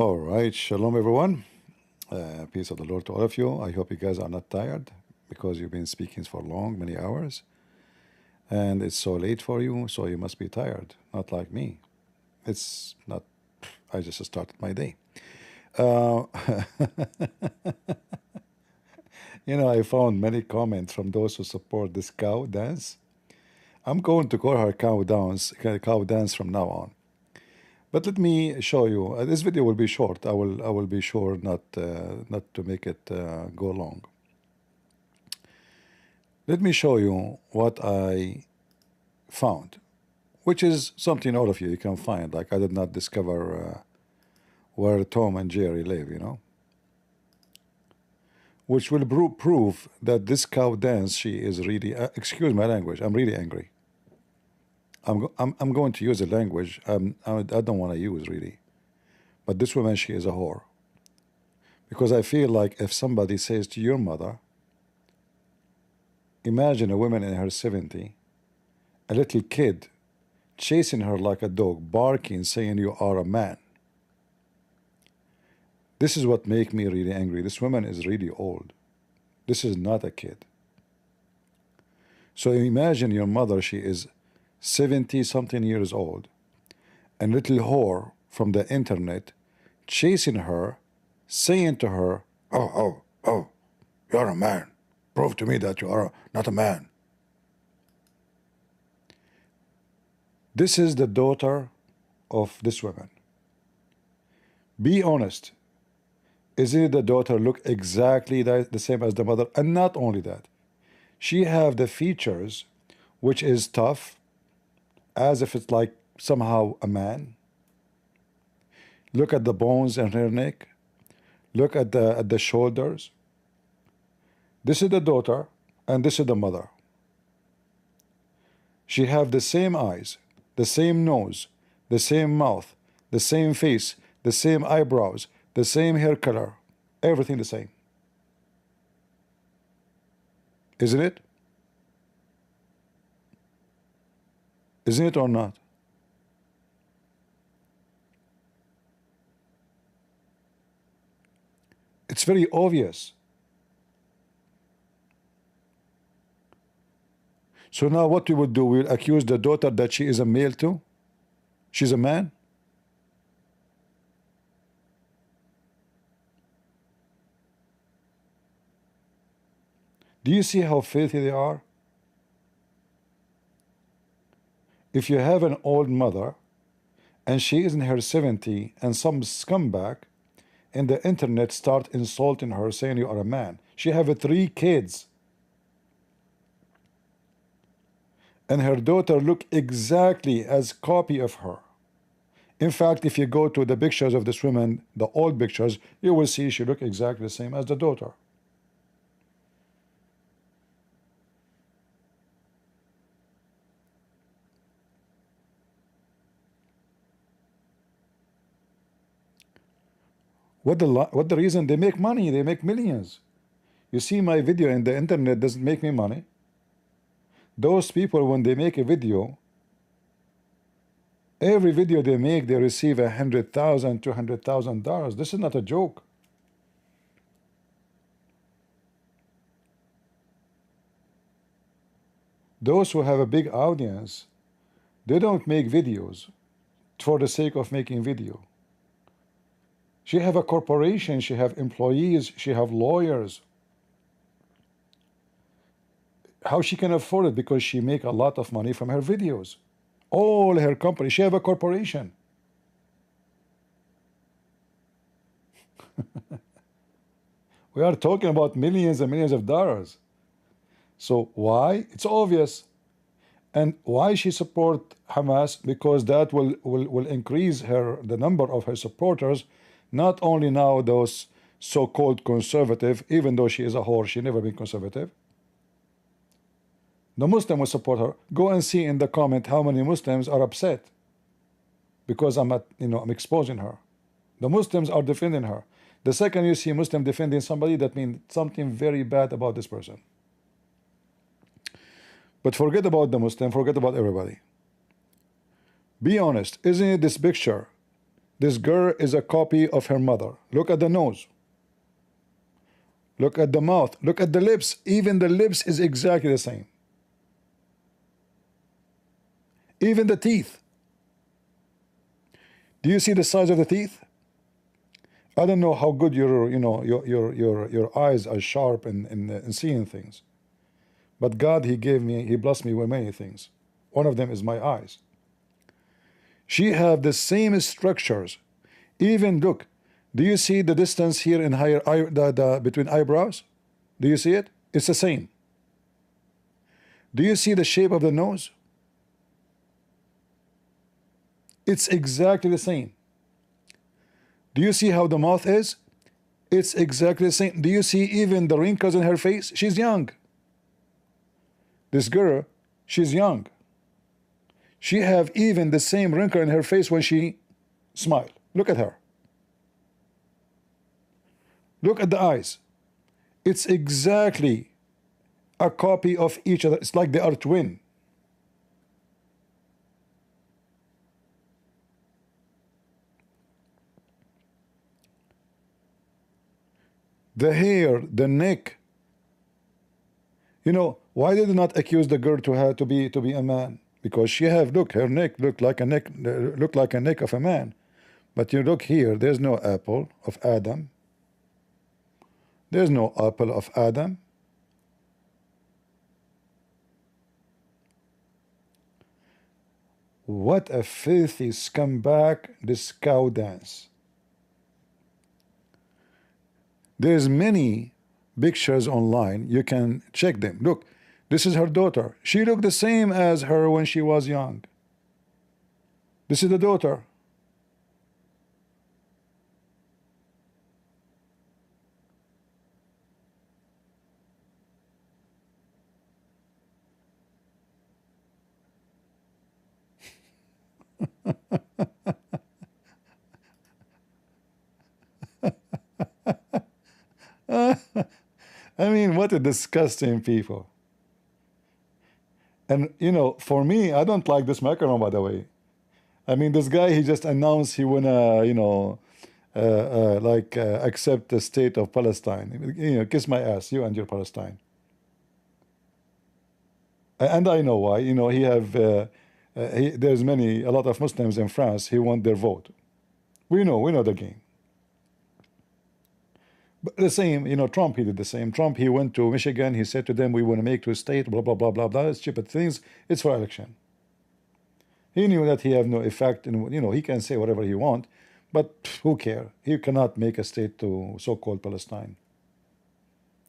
All right, shalom everyone. Peace of the Lord to all of you. I hope you guys are not tired because you've been speaking for long, many hours, and it's so late for you, so you must be tired. Not like me. It's not. I just started my day. Uh, I found many comments from those who support this cow dance. I'm going to call her cow dance from now on. But let me show you. This video will be short. I will be sure not to make it go long. Let me show you what I found, which is something all of you can find. Like I did not discover where Tom and Jerry live, which will prove that this cow dance, she is really. Excuse my language. I'm really angry. I'm going to use a language I don't want to use really, but this woman, she is a whore. Because I feel like if somebody says to your mother, imagine a woman in her 70, a little kid chasing her like a dog, barking, saying you are a man. This is what makes me really angry. This woman is really old. This is not a kid. So imagine your mother, she is 70-something years old, and little whore from the internet chasing her, saying to her, oh, you're a man. Prove to me that you are not a man. This is the daughter of this woman. Be honest. Isn't the daughter look exactly the same as the mother? And not only that, she have the features which is tough, as if it's like somehow a man. Look at the bones in her neck. Look at the shoulders. This is the daughter and this is the mother. She have the same eyes, the same nose, the same mouth, the same face, the same eyebrows, the same hair color, everything the same. Isn't it? Isn't it or not? It's very obvious. So now what we would do, we'll accuse the daughter that she is a male too? She's a man? Do you see how filthy they are? If you have an old mother and she is in her 70 and some scumbag in the internet start insulting her, saying you are a man. She have 3 kids. And her daughter look exactly as copy of her. In fact, if you go to the pictures of this woman, the old pictures, you will see she look exactly the same as the daughter. What the reason? They make money, they make millions. You see my video in the internet doesn't make me money. Those people, when they make a video, every video they make, they receive $100,000, $200,000. This is not a joke. Those who have a big audience, they don't make videos for the sake of making video. She have a corporation, she have employees, she have lawyers. How she can afford it? Because she make a lot of money from her videos. All her company, she have a corporation. We are talking about millions and millions of dollars. So why? It's obvious. And why she support Hamas? Because that will increase the number of her supporters. Not only now those so-called conservative, even though she is a whore, she never been conservative. The Muslim will support her. Go and see in the comment how many Muslims are upset because I'm exposing her. The Muslims are defending her. The second you see Muslim defending somebody, that means something very bad about this person. But forget about the Muslim, forget about everybody. Be honest, isn't it this picture This girl is a copy of her mother. Look at the nose. Look at the mouth. Look at the lips. Even the lips is exactly the same. Even the teeth. Do you see the size of the teeth? I don't know how good your eyes are sharp in seeing things. But God, He blessed me with many things. One of them is my eyes. She have the same structures. Even look, do you see the distance here in higher between eyebrows? Do you see it? It's the same. Do you see the shape of the nose? It's exactly the same. Do you see how the mouth is? It's exactly the same. Do you see even the wrinkles in her face? She's young. This girl, she's young. She have even the same wrinkle in her face when she smile. Look at her. Look at the eyes. It's exactly a copy of each other. It's like they are twin. The hair, the neck. You know, why did they not accuse the girl to have to be a man? Because she have, look, her neck looked like a neck of a man. But you look here, there's no apple of Adam. There's no apple of Adam. What a filthy scumbag, this cow dance. There's many pictures online. You can check them. Look, this is her daughter. She looked the same as her when she was young. This is the daughter. I mean, what a disgusting people. And you know, for me, I don't like this Macron, by the way. I mean, this guy, he just announced he wanna, accept the state of Palestine. You know, kiss my ass, you and your Palestine. And I know why. You know, there's a lot of Muslims in France. He want their vote. We know the game. But the same, you know, Trump, he did the same. Trump, he went to Michigan. He said to them, we want to make two states, blah, blah, blah, blah, blah. Stupid things. It's for election. He knew that he have no effect. And, you know, he can say whatever he want. But who care? He cannot make a state to so-called Palestine.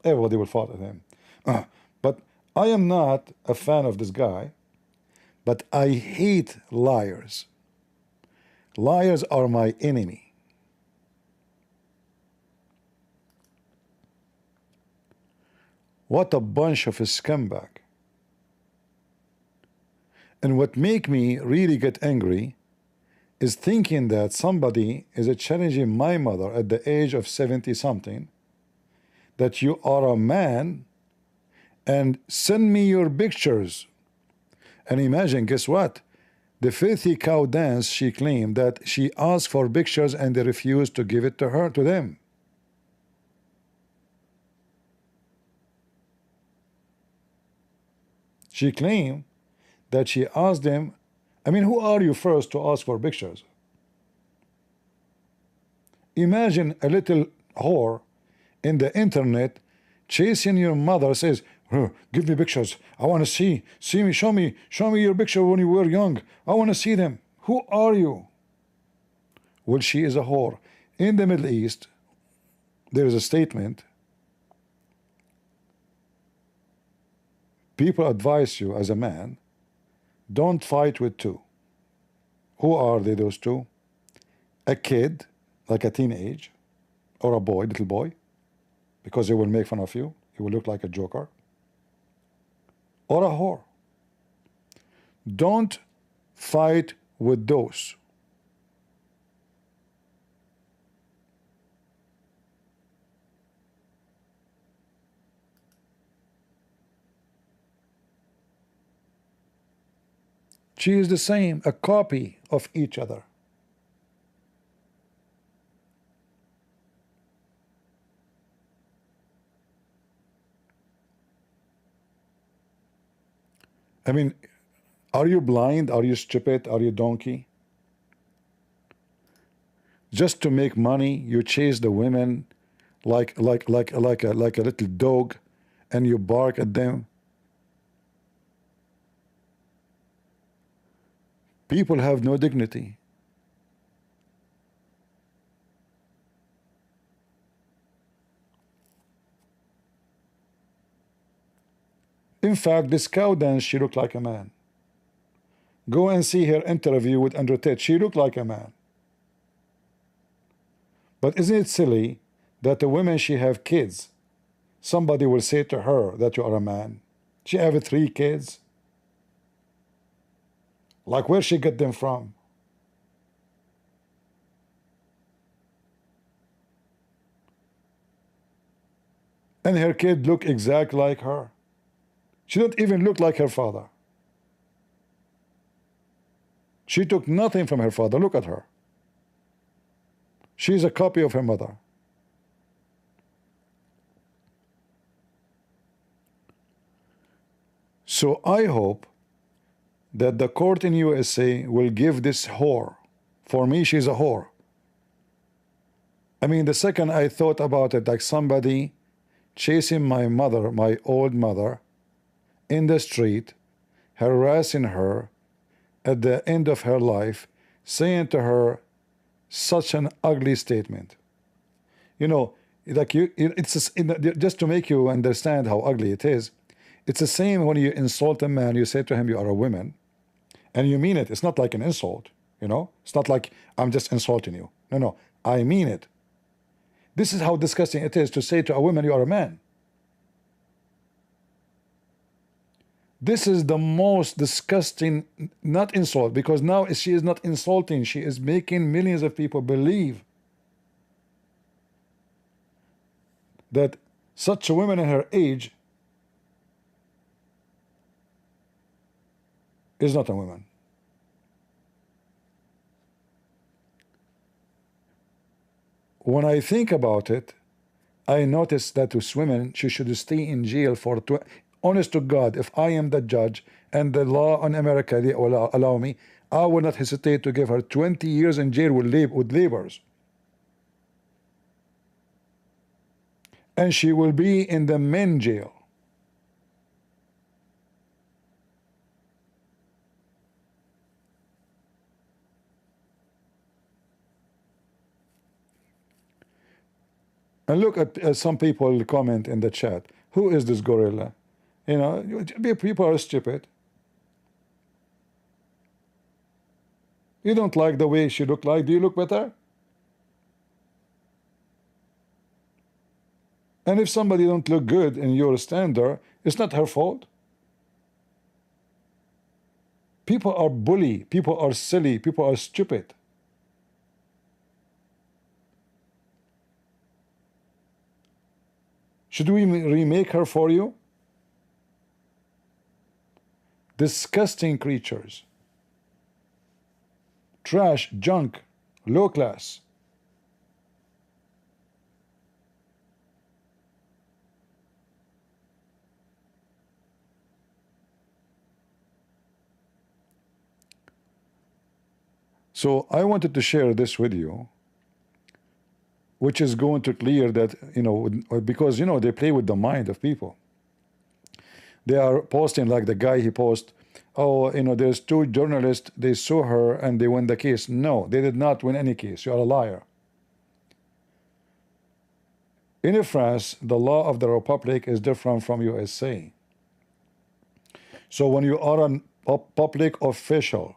Everybody will follow him. But I am not a fan of this guy. But I hate liars. Liars are my enemy. What a bunch of a scumbag. And what make me really get angry is thinking that somebody is challenging my mother at the age of 70 something, that you are a man and send me your pictures. And imagine, guess what? The filthy cow dance, she claimed that she asked for pictures and they refused to give it to her, to them. She claimed that she asked them, I mean, who are you first to ask for pictures? Imagine a little whore in the internet chasing your mother, says, give me pictures. I want to see me, show me your picture when you were young. I want to see them. Who are you? Well, she is a whore. In the Middle East, there is a statement. People advise you as a man, don't fight with two. Who are they, those two? A kid, like a teenage, or a boy, little boy, because they will make fun of you. You will look like a joker. Or a whore. Don't fight with those. She is the same, a copy of each other. I mean, are you blind? Are you stupid? Are you donkey? Just to make money, you chase the women like a little dog, and you bark at them. People have no dignity. In fact, this cow dance, she looked like a man. Go and see her interview with Andrew Tate. She looked like a man. But isn't it silly that the women, she have kids, somebody will say to her that you are a man? She have 3 kids. Like, where she get them from? And her kid look exactly like her. She don't even look like her father. She took nothing from her father. Look at her. She's a copy of her mother. So I hope that the court in USA will give this whore, for me she's a whore. I mean, the second I thought about it, like somebody chasing my mother, my old mother, in the street, harassing her at the end of her life, saying to her such an ugly statement. You know, like just to make you understand how ugly it is, it's the same when you insult a man, you say to him you are a woman, and you mean it. It's not like an insult, you know? It's not like I'm just insulting you. No, no, I mean it. This is how disgusting it is to say to a woman you are a man. This is the most disgusting, not insult, because now she is not insulting, she is making millions of people believe that such a woman in her age is not a woman. When I think about it, I notice that with women, she should stay in jail for honest to God, if I am the judge and the law in America they allow me, I will not hesitate to give her 20 years in jail with labors. And she will be in the men jail. And look at some people comment in the chat. Who is this gorilla? You know, people are stupid. You don't like the way she looked like. Do you look better? And if somebody don't look good in your standard, it's not her fault. People are bully. People are silly. People are stupid. Should we remake her for you? Disgusting creatures. Trash, junk, low class. So I wanted to share this with you, which is going to clear that, you know, because, you know, they play with the mind of people. They are posting like the guy, he posts, oh, you know, there's 2 journalists, they sue her and they win the case. No, they did not win any case. You are a liar. In France, the law of the Republic is different from USA. So when you are a public official,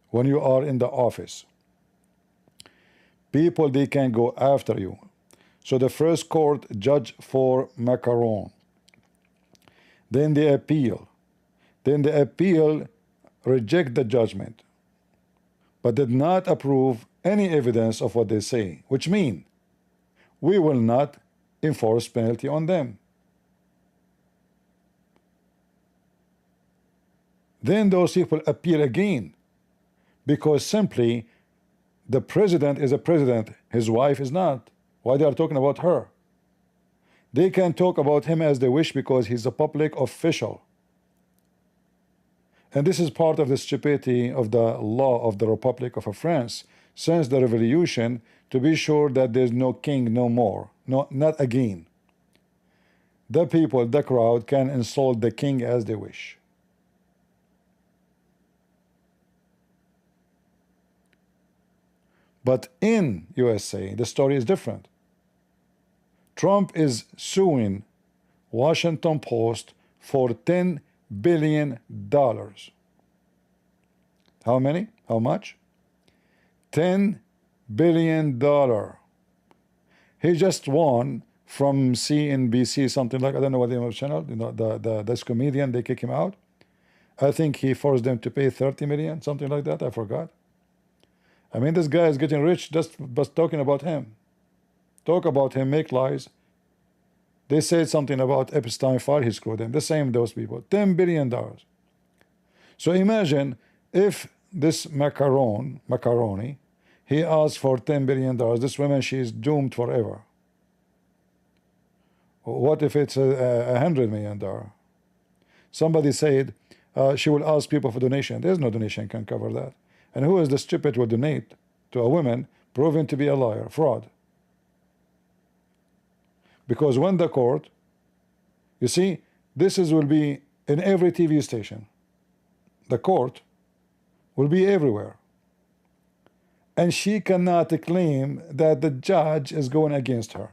when you are in the office, people, they can go after you. So the first court judge for Macron, then they appeal, then the appeal reject the judgment, but did not approve any evidence of what they say, which mean we will not enforce penalty on them. Then those people appeal again, because simply the president is a president, his wife is not. Why they are talking about her? They can talk about him as they wish because he's a public official. And this is part of the stupidity of the law of the Republic of France since the revolution, to be sure that there's no king no more, no, not again. The people, the crowd, can insult the king as they wish. But in USA, the story is different. Trump is suing Washington Post for $10 billion. How many? How much? $10 billion. He just won from CNBC, something like, I don't know what the name of the channel, you know, this comedian, they kick him out. I think he forced them to pay 30 million, something like that, I forgot. I mean, this guy is getting rich just talking about him. Talk about him, make lies. They said something about Epstein file, he screwed them. The same, those people. $10 billion. So imagine if this macaroni, he asked for $10 billion. This woman, she is doomed forever. What if it's $100 million? Somebody said she will ask people for donation. There's no donation can cover that. And who is the stupid who will donate to a woman proven to be a liar, fraud? Because when the court, you see, will be in every TV station. The court will be everywhere. And she cannot claim that the judge is going against her.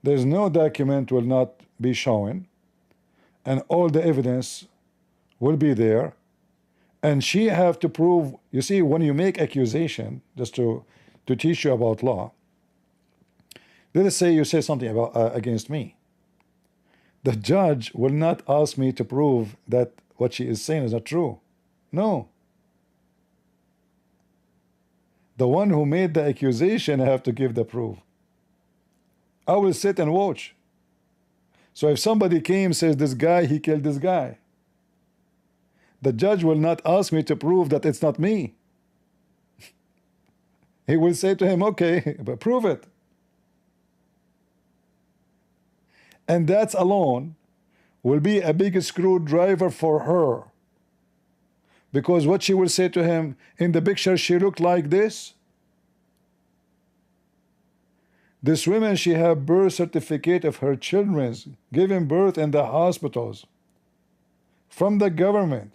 There's no document will not be shown, and all the evidence will be there, and she have to prove. You see, when you make accusation, just to teach you about law, let us say you say something about against me. The judge will not ask me to prove that what she is saying is not true. No. The one who made the accusation have to give the proof. I will sit and watch. So if somebody came says this guy, he killed this guy, the judge will not ask me to prove that it's not me. He will say to him, okay, but prove it. And that alone will be a big screwdriver for her. Because what she will say to him, in the picture she looked like this. This woman, she have birth certificate of her children's giving birth in the hospitals from the government.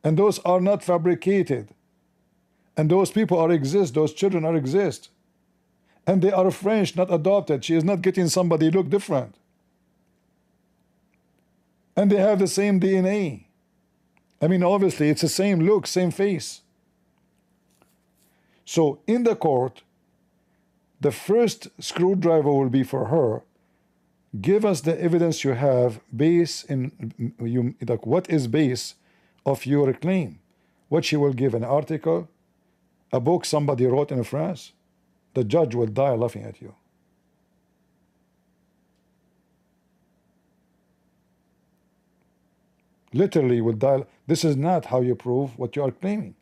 And those are not fabricated. And those people are exist, those children are exist. And they are French, not adopted. She is not getting somebody look different. And they have the same DNA. I mean, obviously, it's the same look, same face. So in the court, the first screwdriver will be for her. Give us the evidence you have, base in you, like what is base of your claim. What she will give, an article, a book somebody wrote in France. The judge will die laughing at you. Literally will die. This is not how you prove what you are claiming.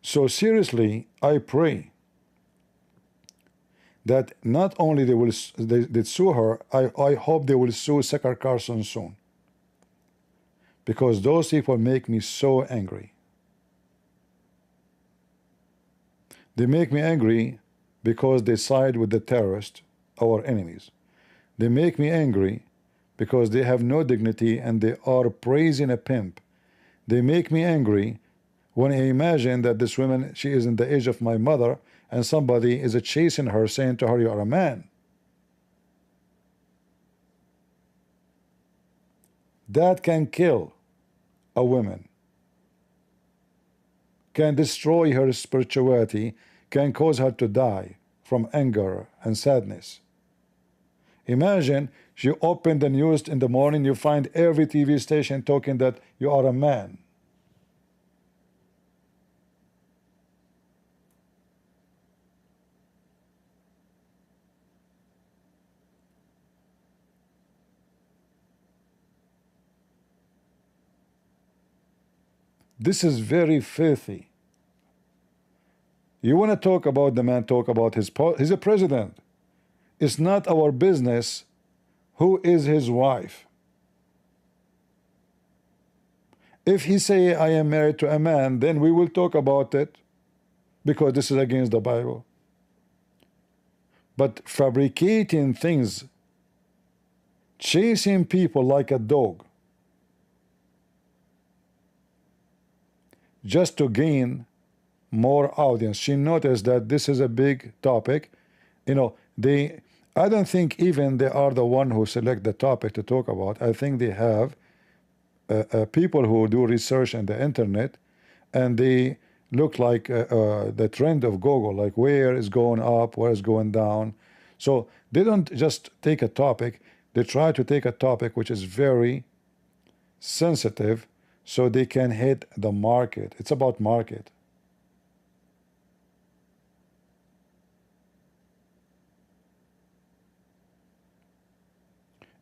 So seriously, I pray that not only they sue her, I hope they will sue Secretary Carlson soon. Because those people make me so angry. They make me angry because they side with the terrorists, our enemies. They make me angry because they have no dignity and they are praising a pimp. They make me angry when I imagine that this woman, she is in the age of my mother, and somebody is chasing her, saying to her, you are a man. That can kill a woman, can destroy her spirituality, can cause her to die from anger and sadness. Imagine you open the news in the morning, you find every TV station talking that you are a man. This is very filthy. You want to talk about the man, talk about he's a president. It's not our business who is his wife. If he say I am married to a man, then we will talk about it, because this is against the Bible. But fabricating things, chasing people like a dog, just to gain more audience. She noticed that this is a big topic. You know, I don't think even they are the one who select the topic to talk about. I think they have people who do research on the internet, and they look like the trend of Google, like where is going up, where is going down. So they don't just take a topic, they try to take a topic which is very sensitive, so they can hit the market. It's about market.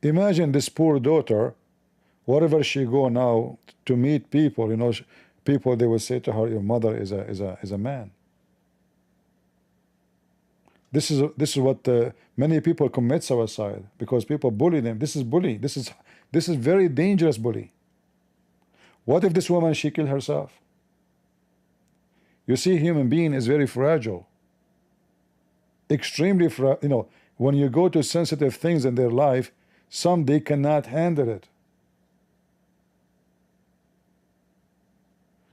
Imagine this poor daughter, wherever she go now to meet people, you know, people, they will say to her, your mother is a man. This is what many people commit suicide, because people bully them. This is bully. This is very dangerous bully. What if this woman, she killed herself? You see, human being is very fragile, extremely you know, when you go to sensitive things in their life, some they cannot handle it.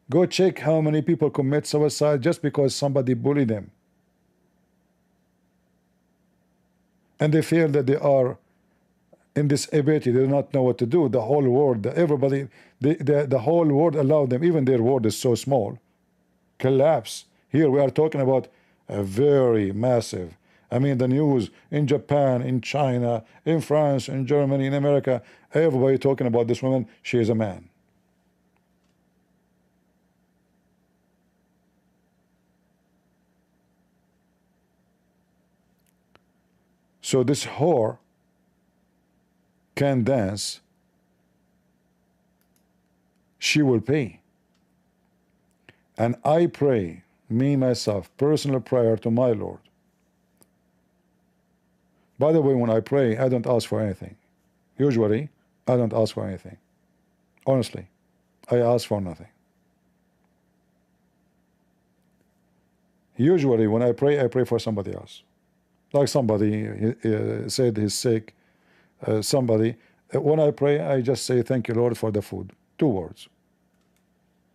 Go check how many people commit suicide just because somebody bullied them, and they feel that they are in this ability, they do not know what to do. The whole world, everybody, the whole world allowed them, even their world is so small, collapse. Here we are talking about a very massive, I mean, the news in Japan, in China, in France, in Germany, in America, everybody talking about this woman. She is a man. So this whore can dance, she will pay. And I pray, me myself, personal prayer to my Lord. By the way, when I pray, I don't ask for anything. Usually, I don't ask for anything. Honestly, I ask for nothing. Usually, when I pray for somebody else. Like somebody said he's sick, somebody, when I pray, I just say, thank you, Lord, for the food. 2 words.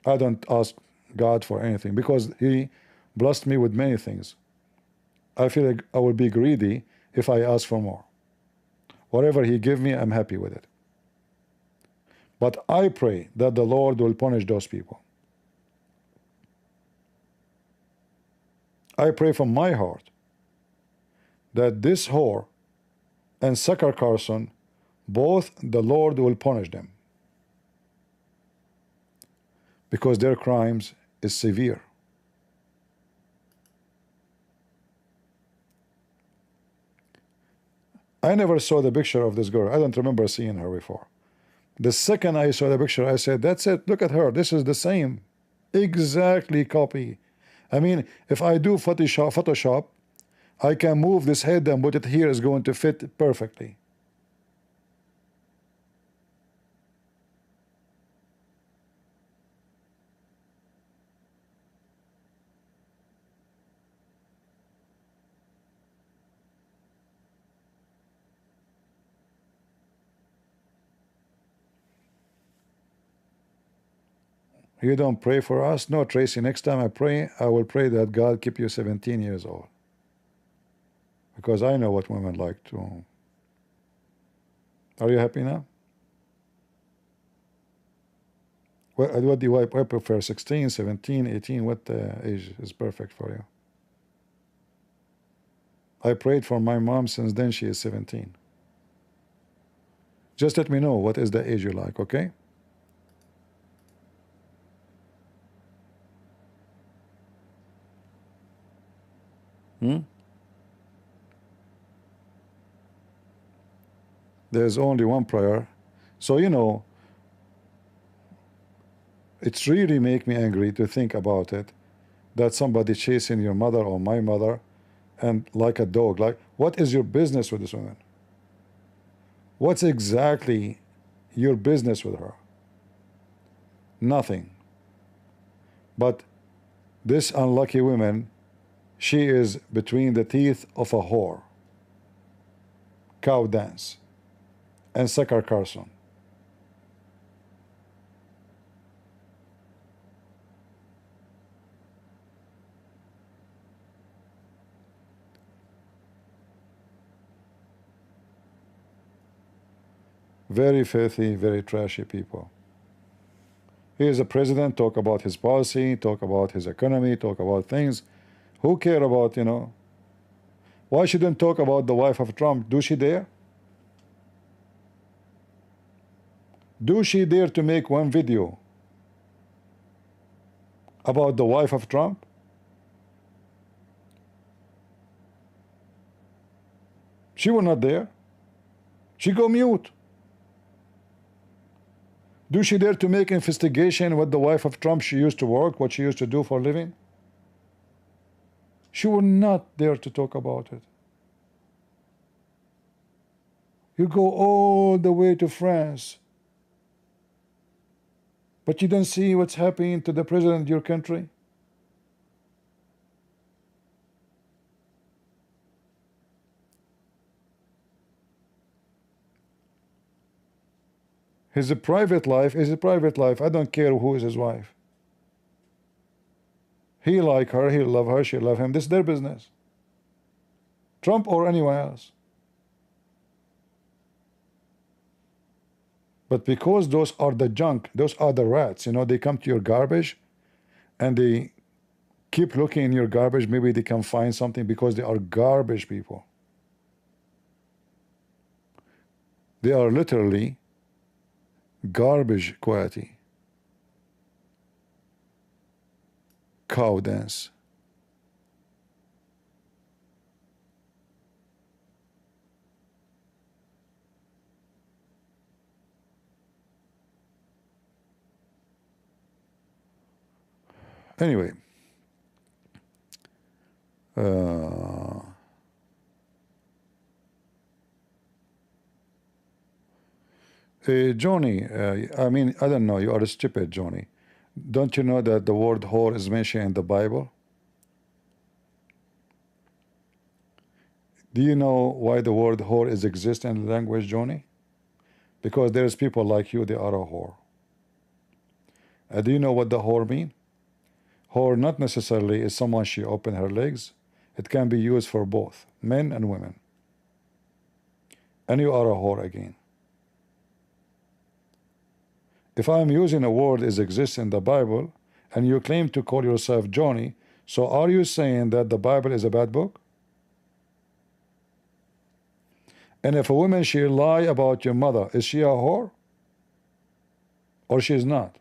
I don't ask God for anything, because He blessed me with many things. I feel like I will be greedy if I ask for more. Whatever He give me, I'm happy with it. But I pray that the Lord will punish those people. I pray from my heart that this whore and Sucker Carlson, both the Lord will punish them, because their crimes is severe. I never saw the picture of this girl. I don't remember seeing her before. The second I saw the picture, I said, that's it, look at her, this is the same, exactly copy. I mean, if I do Photoshop, I can move this head and put it here, is going to fit perfectly. You don't pray for us? No, Tracy, next time I pray, I will pray that God keep you 17 years old. Because I know what women like to. Are you happy now? What do I prefer? 16, 17, 18? What age is perfect for you? I prayed for my mom, since then she is 17. Just let me know what is the age you like, okay? There's only one prayer. So, you know, It's really make me angry to think about it, that somebody chasing your mother or my mother, and like a dog. Like, what is your business with this woman? What's exactly your business with her? Nothing. But this unlucky woman, she is between the teeth of a whore, cow dance, and sucker Carlson. Very filthy, very trashy people. He is a president, talk about his policy, talk about his economy, talk about things. Who care about, why shouldn't talk about the wife of Trump? Do she dare? Do she dare to make one video about the wife of Trump? She will not dare. She go mute. Do she dare to make investigation with the wife of Trump? She used to work, what she used to do for a living? She will not dare to talk about it. You go all the way to France, but you don't see what's happening to the president of your country? His private life is a private life. I don't care who is his wife. He like her, he love her, she love him. This is their business. Trump or anyone else. But because those are the junk, those are the rats, they come to your garbage and they keep looking in your garbage. Maybe they can find something because they are garbage people. They are literally garbage quality. Cow dance. Anyway, Johnny, I mean, I don't know, you are stupid, Johnny. Don't you know that the word whore is mentioned in the Bible? Do you know why the word whore is exist in the language, Johnny? Because there's people like you, they are a whore. Do you know what the whore mean? Whore not necessarily is someone she open her legs. It can be used for both men and women. And you are a whore again. If I'm using a word is exists in the Bible and you claim to call yourself Johnny, so are you saying that the Bible is a bad book? And if a woman she lie about your mother, is she a whore? Or she is not?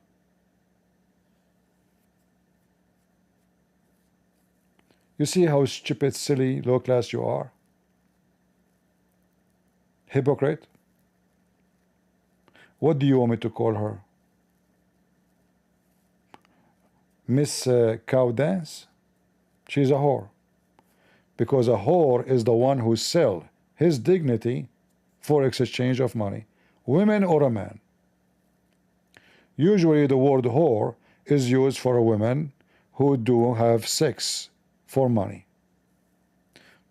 You see how stupid, silly, low class you are? Hypocrite? What do you want me to call her? Miss Cow Dance? She's a whore. Because a whore is the one who sell his dignity for exchange of money, women or a man. Usually the word whore is used for a woman who do have sex for money.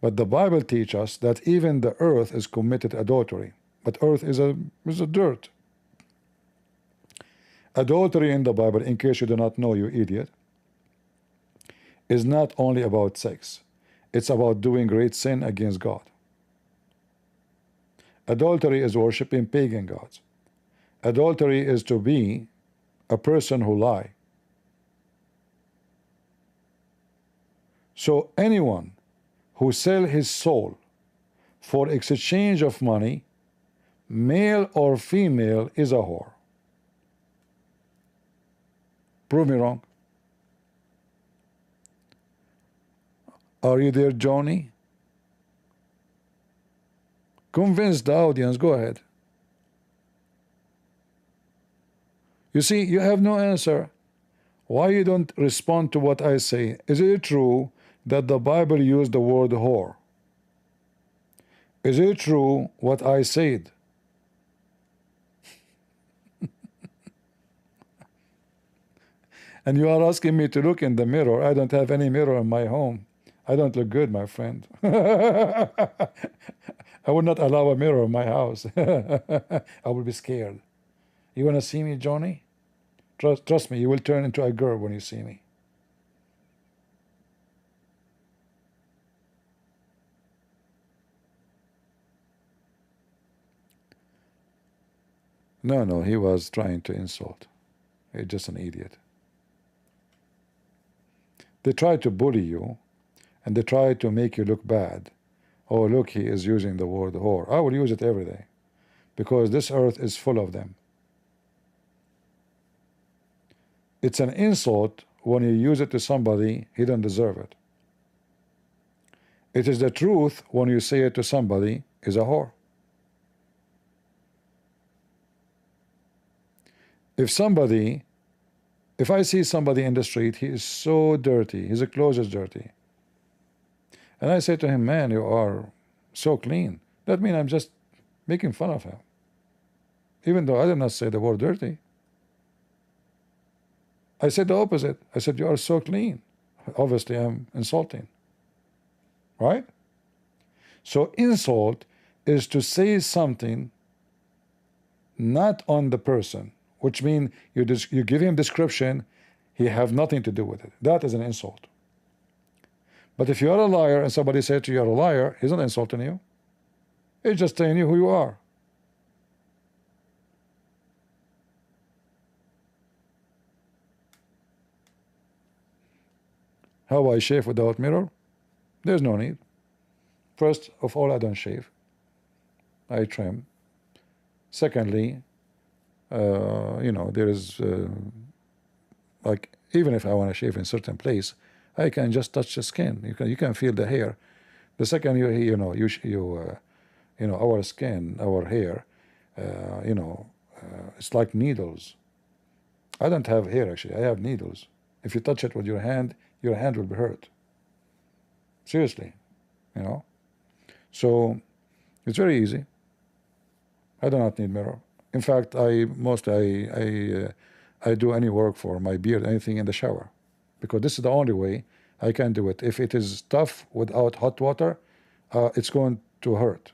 But the Bible teaches us that even the earth is committed adultery. But earth is a dirt. Adultery in the Bible, in case you do not know, you idiot, is not only about sex. It's about doing great sin against God. Adultery is worshiping pagan gods. Adultery is to be a person who lie. So anyone who sell his soul for exchange of money, male or female, is a whore. Prove me wrong. Are you there, Johnny? Convince the audience. Go ahead. You see, you have no answer. Why you don't respond to what I say? Is it true that the Bible used the word whore? Is it true what I said? And you are asking me to look in the mirror. I don't have any mirror in my home. I don't look good, my friend. I would not allow a mirror in my house. I will be scared. You want to see me, Johnny? Trust me, you will turn into a girl when you see me. No, no, he was trying to insult. He's just an idiot. They try to bully you, and they try to make you look bad. Oh, look, he is using the word whore. I will use it every day, because this earth is full of them. It's an insult when you use it to somebody he doesn't deserve it. It is the truth when you say it to somebody is a whore. If I see somebody in the street, he is so dirty, his clothes is dirty, and I say to him, man, you are so clean, that means I'm just making fun of him, even though I did not say the word dirty. I said the opposite. I said, you are so clean. Obviously, I'm insulting. Right? So insult is to say something not on the person, which means you give him description, he have nothing to do with it. That is an insult. But if you are a liar and somebody says to you, you're a liar, he's not insulting you. He's just telling you who you are. How I shave without mirror? There's no need. First of all, I don't shave. I trim. Secondly, you know, there is like, even if I want to shave in certain place, I can just touch the skin. You can feel the hair. The second you know our skin, our hair, it's like needles. I don't have hair actually. I have needles. If you touch it with your hand will be hurt. Seriously, you know. So it's very easy. I do not need mirror. In fact, I do any work for my beard, anything in the shower, because this is the only way I can do it. If it is tough without hot water, it's going to hurt.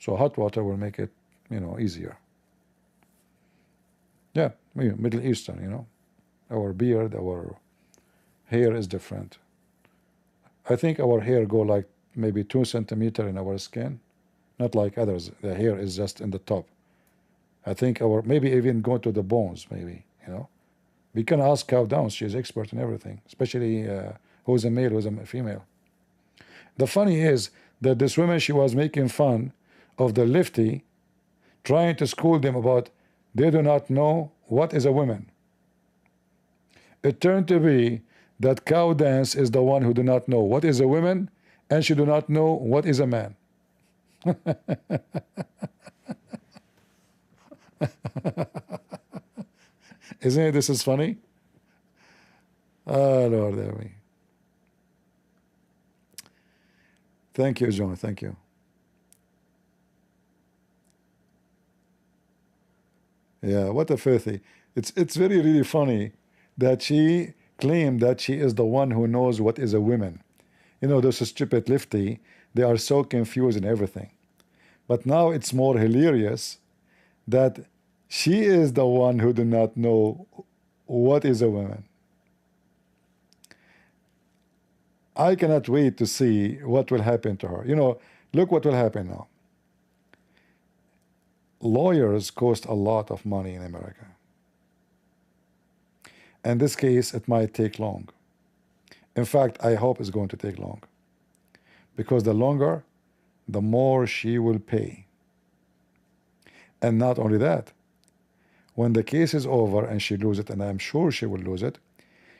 So hot water will make it, easier. Yeah, Middle Eastern, our beard, our hair is different. I think our hair go like maybe 2 centimeters in our skin, not like others. The hair is just in the top. I think maybe even go to the bones, maybe, We can ask Cow Downs, she's expert in everything, especially who's a male, who's a female. The funny is that this woman, she was making fun of the lefty, trying to school them about they do not know what is a woman. It turned to be that Cow Dance is the one who do not know what is a woman, and she do not know what is a man. Isn't it? This is funny. Oh, Lord, help me. Thank you, John. Thank you. Yeah, what a filthy. It's very, really funny that she claimed that she is the one who knows what is a woman. Those stupid lefty, they are so confused in everything. But now it's more hilarious that she is the one who do not know what is a woman. I cannot wait to see what will happen to her. Look what will happen now. Lawyers cost a lot of money in America. In this case, it might take long. In fact, I hope it's going to take long. Because the longer, the more she will pay. And not only that, when the case is over and she loses it, and I'm sure she will lose it,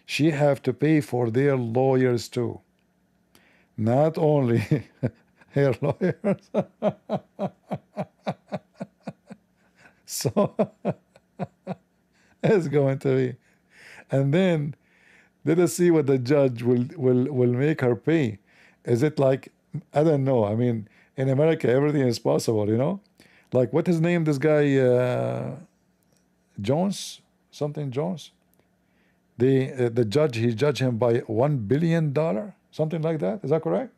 she have to pay for their lawyers too. Not only her lawyers. So It's going to be. And then let us see what the judge will make her pay. Is it like, I don't know. I mean, in America, everything is possible, you know? Like, what his name? This guy, Jones? Something Jones? The judge, he judged him by $1 billion? Something like that. Is that correct?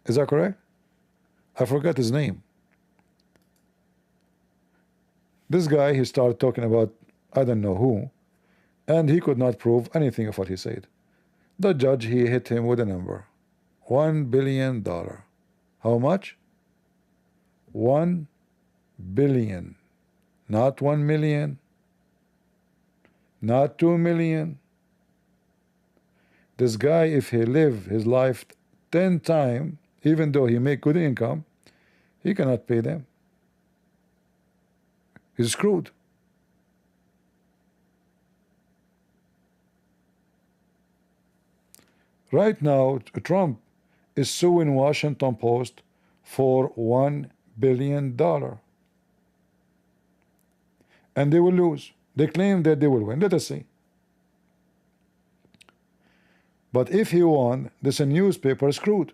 Is that correct? I forgot his name. This guy, he started talking about I don't know who, and he could not prove anything of what he said. The judge, he hit him with a number. $1 billion. How much? 1 billion. Not 1 million. Not 2 million. This guy, if he live his life 10 times, even though he make good income, he cannot pay them. He's screwed. Right now, Trump is suing Washington Post for $1 billion. And they will lose. They claim that they will win. Let us see. But if he won, this newspaper is screwed.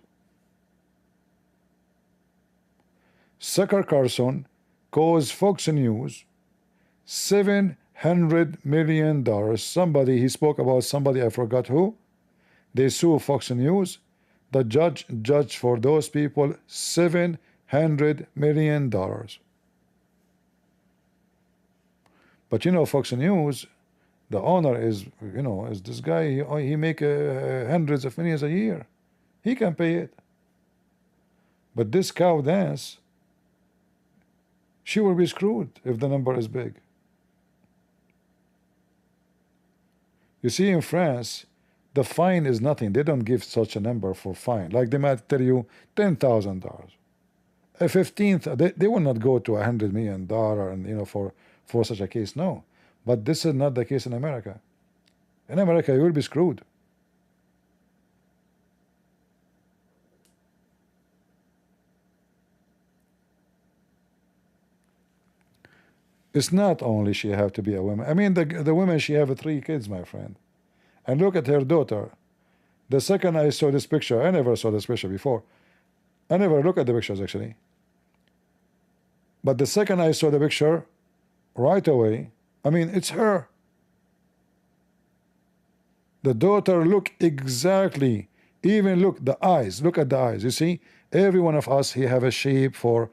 Sucker Carlson caused Fox News $700 million. Somebody, he spoke about somebody, I forgot who. They sue Fox News. The judge judged for those people $700 million. But you know, Fox News, the owner is, you know, is this guy. He make hundreds of millions a year. He can pay it. But this cow dance, she will be screwed if the number is big. You see, in France, the fine is nothing. They don't give such a number for fine. Like they might tell you $10,000. A 15th, they will not go to $100 million, and you know, for such a case. No, but this is not the case in America. In America, you will be screwed. It's not only she have to be a woman. I mean, the woman, she have 3 kids, my friend. And look at her daughter. The second I saw this picture, I never saw this picture before. I never look at the pictures actually. But the second I saw the picture, right away, I mean, it's her. The daughter look exactly, even look, the eyes, look at the eyes. You see, every one of us, he have a shape for,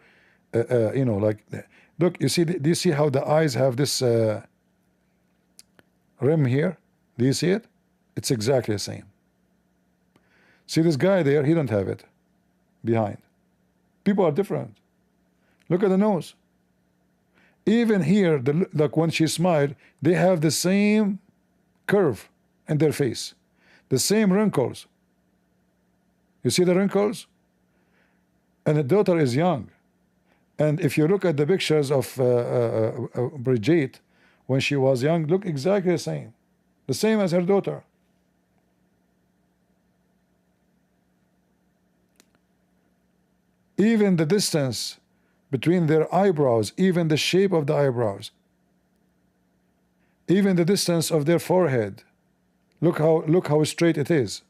you know, like, look, you see, do you see how the eyes have this rim here? Do you see it? It's exactly the same. See this guy there, he don't have it behind. People are different. Look at the nose. Even here, like when she smiled, they have the same curve in their face, the same wrinkles. You see the wrinkles? And the daughter is young. And if you look at the pictures of Brigitte when she was young, look exactly the same as her daughter. Even the distance between their eyebrows, even the shape of the eyebrows, even the distance of their forehead. Look how straight it is.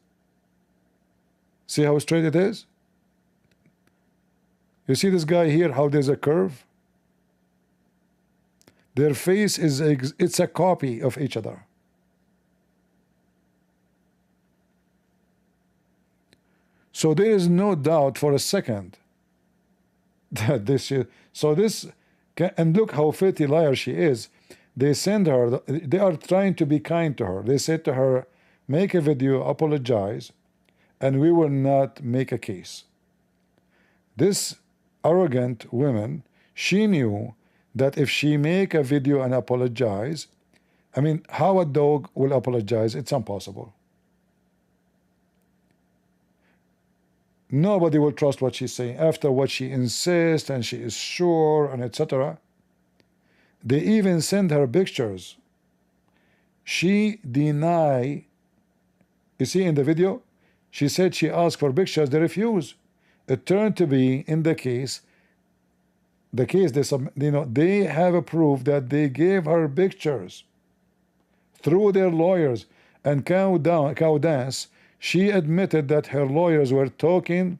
See how straight it is? You see this guy here, how there's a curve? Their face is it's a copy of each other. So there is no doubt for a second that this is, so this can, and look how filthy liar she is. They send her, they are trying to be kind to her. They said to her, make a video, apologize, and we will not make a case. This arrogant woman, she knew that if she make a video and apologize, I mean, how a dog will apologize? It's impossible. Nobody will trust what she's saying after what she insists and she is sure and etc. They even send her pictures. She deny. You see in the video, she said she asked for pictures. They refuse. It turned to be in the case the case they they have a proof that they gave her pictures through their lawyers. And Candace, she admitted that her lawyers were talking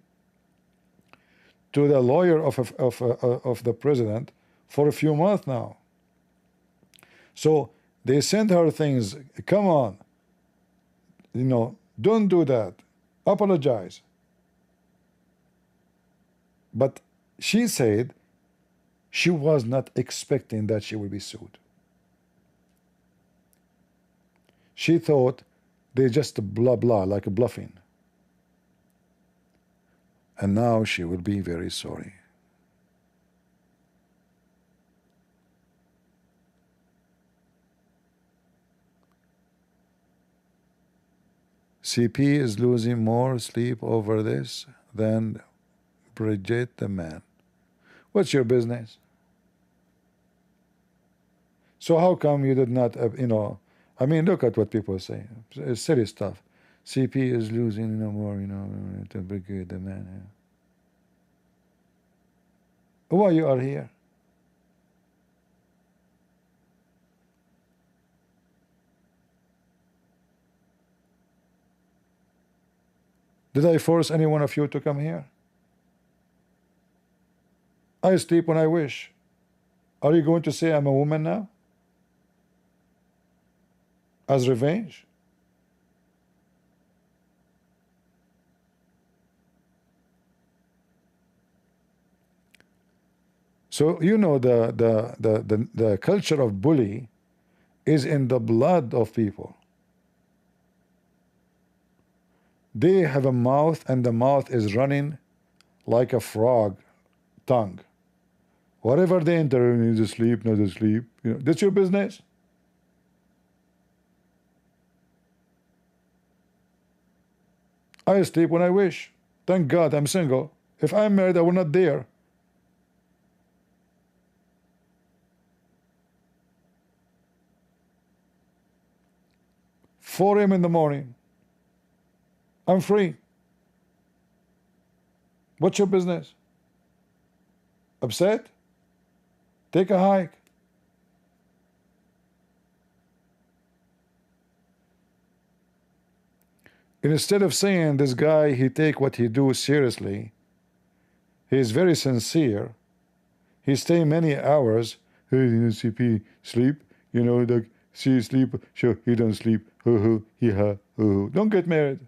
to the lawyer of the president for a few months now. So they sent her things. Come on, don't do that. Apologize. But she said she was not expecting that she would be sued. She thought they just blah blah, like a bluffing. And now she will be very sorry. CP is losing more sleep over this than Brigitte the man. What's your business? So how come you did not, I mean, look at what people say. It's silly stuff. CP is losing more, to Brigitte the man. Why you are here? Did I force any one of you to come here? I sleep when I wish. Are you going to say I'm a woman now? As revenge? So the culture of bully is in the blood of people. They have a mouth, and the mouth is running like a frog tongue. Whatever they enter, need to sleep, not to sleep. That's your business. I sleep when I wish. Thank God I'm single. If I'm married, I will not dare. Four a.m. in the morning. I'm free. What's your business? Upset? Take a hike. And instead of saying this guy, he take what he do seriously, he is very sincere, he stay many hours. Hey, CP, sleep, like, see, sleep, sure, he don't sleep, don't get married.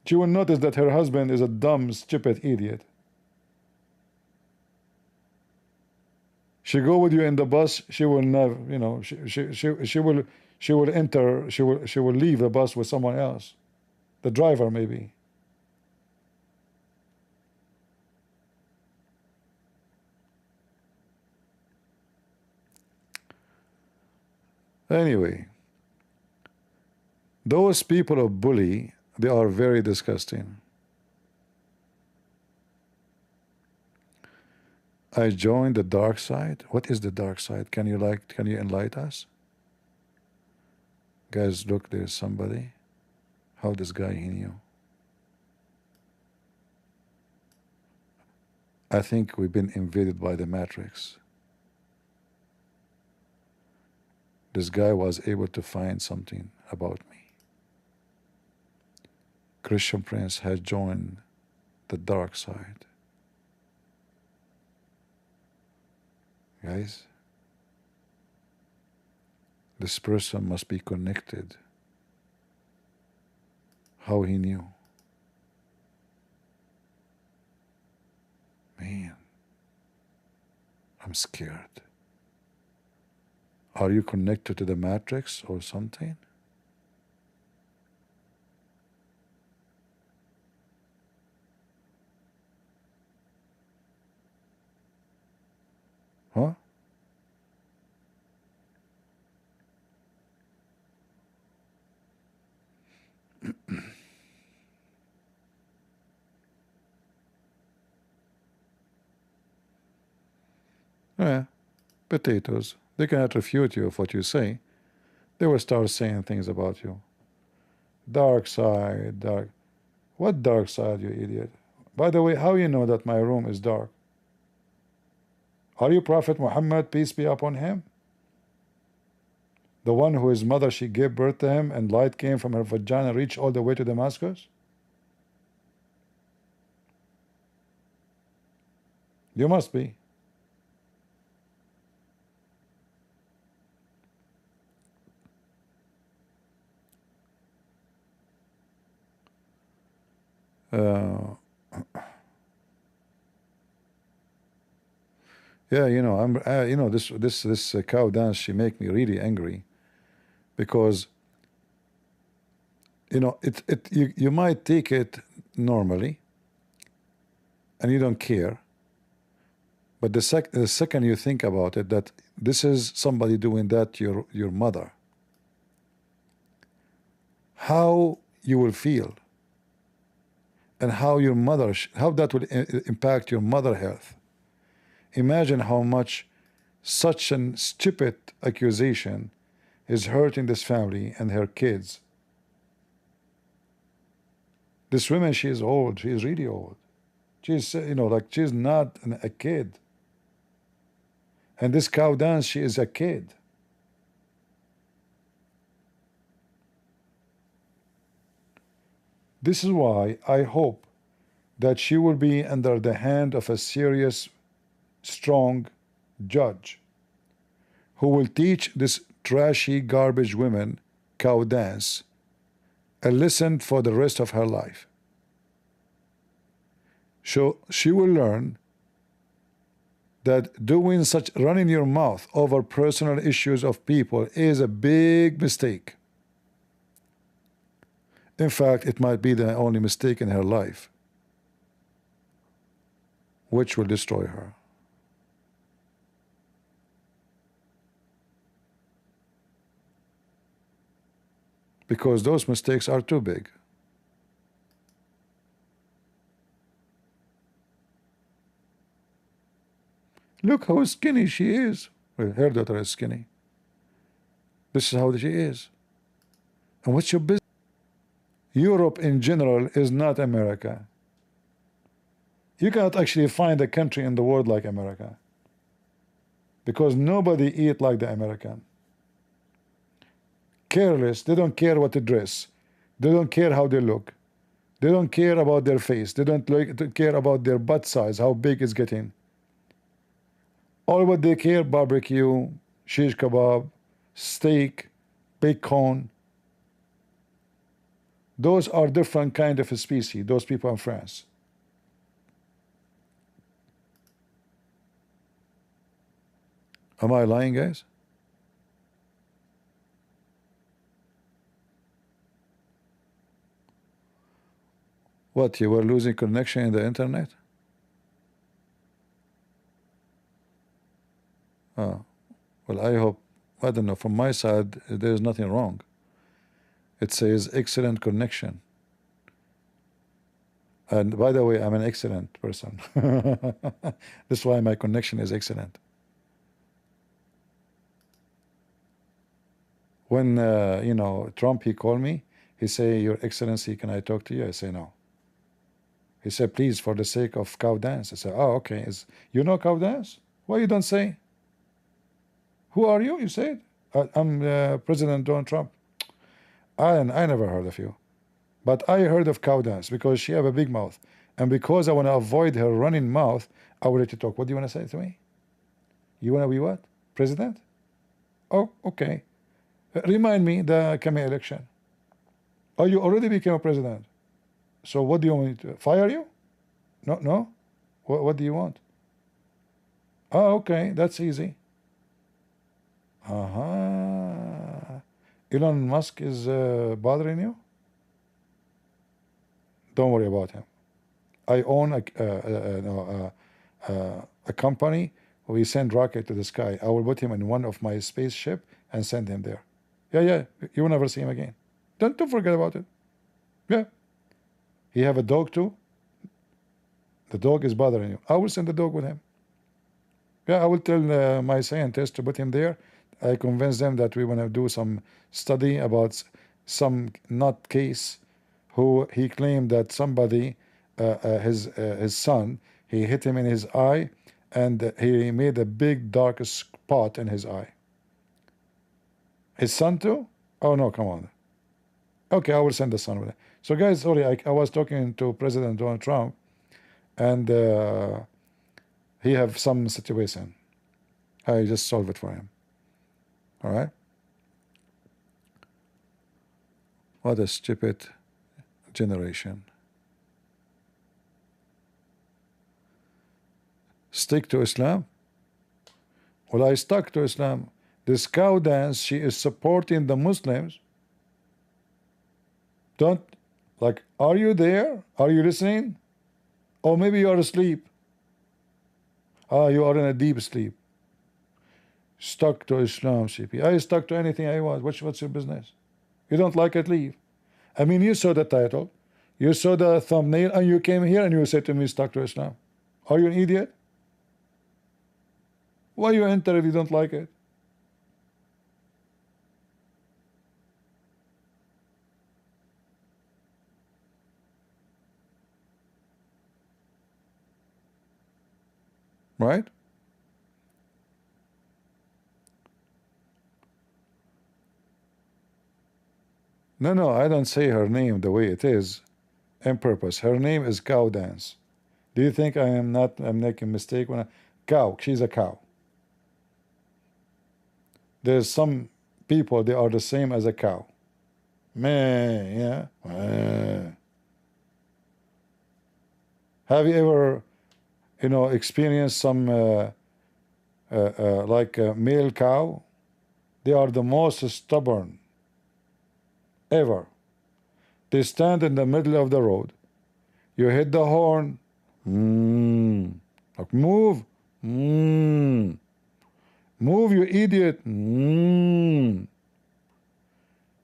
She will notice that her husband is a dumb, stupid idiot. She go with you in the bus, she will never, she will enter, she will leave the bus with someone else. The driver, maybe. Anyway, those people of bully, they are very disgusting. I joined the dark side. What is the dark side? Can you enlighten us? Guys, look, there's somebody. How this guy he knew? I think we've been invaded by the Matrix. This guy was able to find something about me. Christian Prince has joined the dark side. Guys, this person must be connected. How he knew? Man, I'm scared. Are you connected to the Matrix or something? Huh? Yeah, potatoes. They cannot refute you of what you say. They will start saying things about you. Dark side, dark. What dark side, you idiot? By the way, how you know that my room is dark? Are you Prophet Muhammad, peace be upon him? The one who his mother, she gave birth to him, and light came from her vagina, reached all the way to Damascus? You must be. Yeah, you know, you know, this cow dance, she make me really angry, because you know you might take it normally and you don't care, but the second you think about it, that this is somebody doing that to your mother, how you will feel, and how your mother how that will impact your mother health. Imagine how much such an stupid accusation is hurting this family and her kids. This woman, she is old. She is really old. She's, you know, like, she's not a kid. And this cow dance, she is a kid. This is why I hope that she will be under the hand of a serious, strong judge who will teach this trashy garbage woman cow dance a lesson for the rest of her life. So she will learn that doing such, running your mouth over personal issues of people, is a big mistake. In fact, it might be the only mistake in her life, which will destroy her. Because those mistakes are too big. Look how skinny she is. Well, her daughter is skinny. This is how she is. And what's your business? Europe in general is not America. You cannot actually find a country in the world like America, because nobody eat like the American. Careless. They don't care what to dress. They don't care how they look. They don't care about their face. They don't care about their butt size, how big it's getting. All what they care, barbecue, shish kebab, steak, bacon. Those are different kind of a species, those people in France. Am I lying, guys? What, you were losing connection in the internet? Oh, well, I hope, I don't know, from my side, there's nothing wrong. It says excellent connection. And by the way, I'm an excellent person. That's why my connection is excellent. When, you know, Trump, he called me, he say, Your Excellency, can I talk to you? I say, no. He said, please, for the sake of cow dance. I said, oh, okay. You know cow dance? Why you don't say? Who are you? You said, I'm President Donald Trump. I never heard of you, but I heard of cow dance because she have a big mouth, and because I want to avoid her running mouth, I will let you talk. What do you want to say to me? You want to be what? President? Oh, okay. Remind me the coming election. Oh, you already became a president. So what do you want me to fire you? No, no. What do you want? Oh, okay, that's easy. Elon Musk is bothering you? Don't worry about him. I own a company. We send rocket to the sky. I will put him in one of my spaceship and send him there. Yeah, yeah. You will never see him again. Don't forget about it. Yeah. He have a dog too. The dog is bothering you. I will send the dog with him. Yeah, I will tell my scientists to put him there. I convince them that we want to do some study about some nut case who he claimed that somebody, his son, he hit him in his eye, and he made a big dark spot in his eye. His son too? Oh no, come on. Okay, I will send the son with it. So guys, sorry, I was talking to President Donald Trump, and he have some situation. I just solve it for him. All right. What a stupid generation. Stick to Islam? Well, I stuck to Islam. This cow dance, she is supporting the Muslims. Don't, like, are you there? Are you listening? Or maybe you are asleep. Ah, you are in a deep sleep. Stuck to Islam, CP. I stuck to anything I want. What's your business? You don't like it, leave. I mean, you saw the title, you saw the thumbnail, and you came here and you said to me, stuck to Islam. Are you an idiot? Why you enter if you don't like it? Right? No, I don't say her name the way it is on purpose. Her name is Cow Dance. Do you think I'm making a mistake when cow? She's a cow. There's some people, they are the same as a cow. Meh, yeah. Meh. Have you ever, experienced some like a male cow? They are the most stubborn ever. They stand in the middle of the road. You hit the horn. Like, move. Move, you idiot.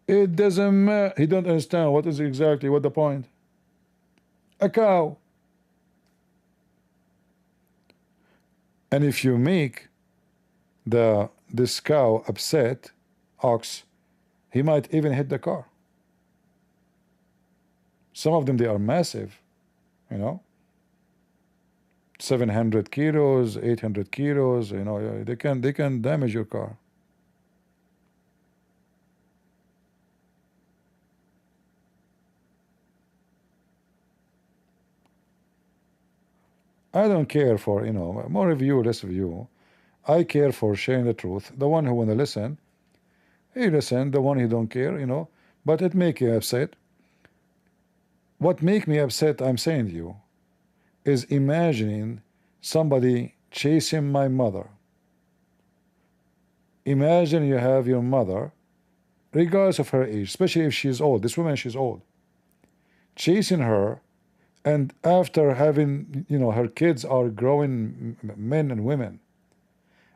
It doesn't matter. He don't understand what is exactly what the point. A cow. And if you make this cow upset, ox, he might even hit the car. Some of them, they are massive, 700 kilos, 800 kilos, they can damage your car. I don't care for, more of you, less of you. I care for sharing the truth. The one who want to listen, he listen. The one who don't care, but it make you upset. What make me upset, I'm saying to you, is imagining somebody chasing my mother. Imagine you have your mother, regardless of her age, especially if she's old. This woman, she's old. Chasing her, and after having, her kids are growing men and women,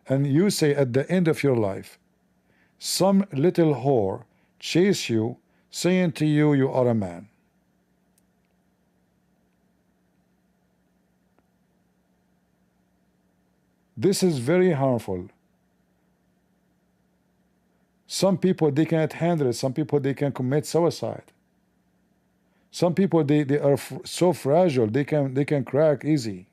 and you say at the end of your life, some little whore chase you, saying to you, you are a man. This is very harmful. Some people, they cannot handle it. Some people, they can commit suicide. Some people, they are so fragile, they can crack easy.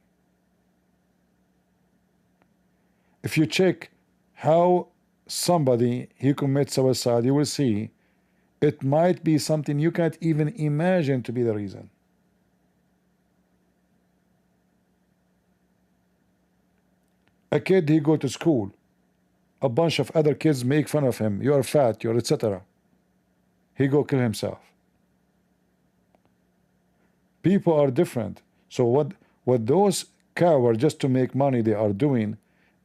If you check how somebody he commits suicide, you will see it might be something you can't even imagine to be the reason. A kid, he go to school, a bunch of other kids make fun of him, you are fat, you're etc. He go kill himself. People are different. So what those cowards just to make money they are doing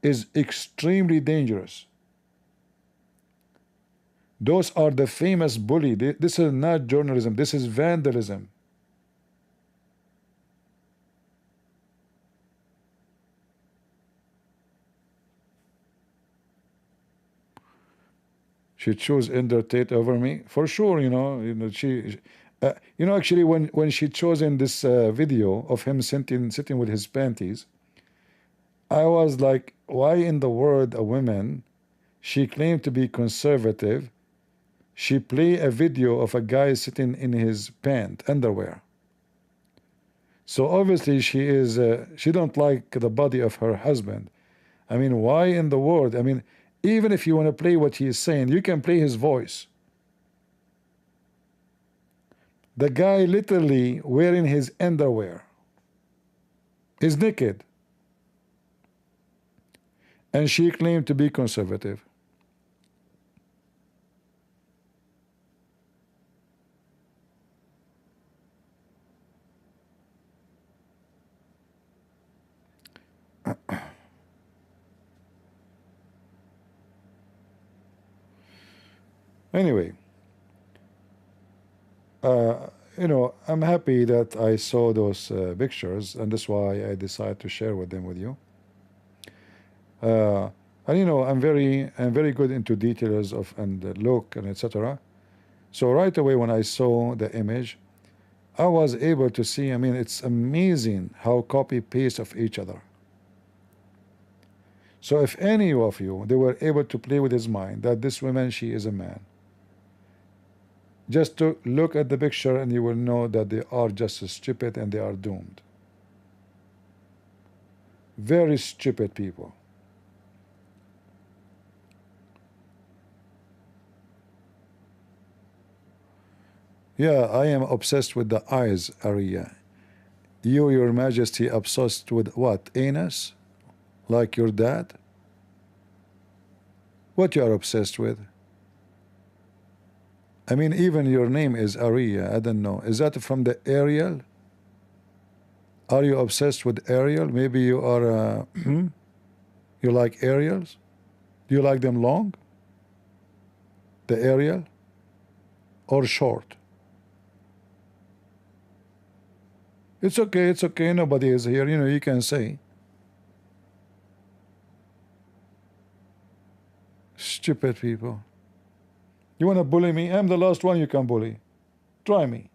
is extremely dangerous. Those are the famous bully. This is not journalism, this is vandalism. She chose Ender Tate over me for sure. She actually when she chose in this video of him sitting with his panties, I was like, why in the world a woman, she claimed to be conservative, she play a video of a guy sitting in his underwear. So obviously she don't like the body of her husband. I mean, why in the world? I mean, even if you want to play what he is saying, you can play his voice. The guy literally wearing his underwear is naked, and she claimed to be conservative. Anyway, you know, I'm happy that I saw those pictures, and that's why I decided to share with them with you. And you know, I'm very good into details of and the look and etc. So right away when I saw the image, I was able to see. I mean, it's amazing how copy paste of each other. So if any of you they were able to play with his mind that this woman she is a man, just to look at the picture and you will know that they are just stupid and they are doomed. Very stupid people. Yeah, I am obsessed with the eyes area. You, your majesty, obsessed with what? Anus? Like your dad? What you are obsessed with? I mean, even your name is Aria. I don't know. Is that from the Ariel? Are you obsessed with Ariel? Maybe you are. You like Ariels? Do you like them long? The Ariel? Or short? It's okay. It's okay. Nobody is here. You know, you can say. Stupid people. You want to bully me? I'm the last one you can bully. Try me.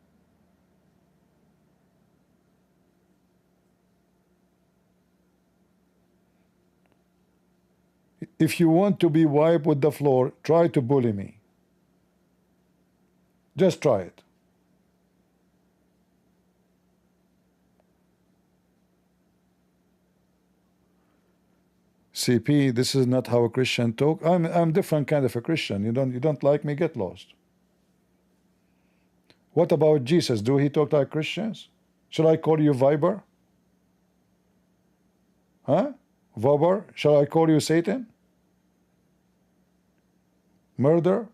If you want to be wiped with the floor, try to bully me. Just try it. CP, this is not how a Christian talk. I'm different kind of a Christian. You don't like me? Get lost. What about Jesus? Do he talk like Christians? Shall I call you Viber? Huh? Viber? Shall I call you Satan? Murder?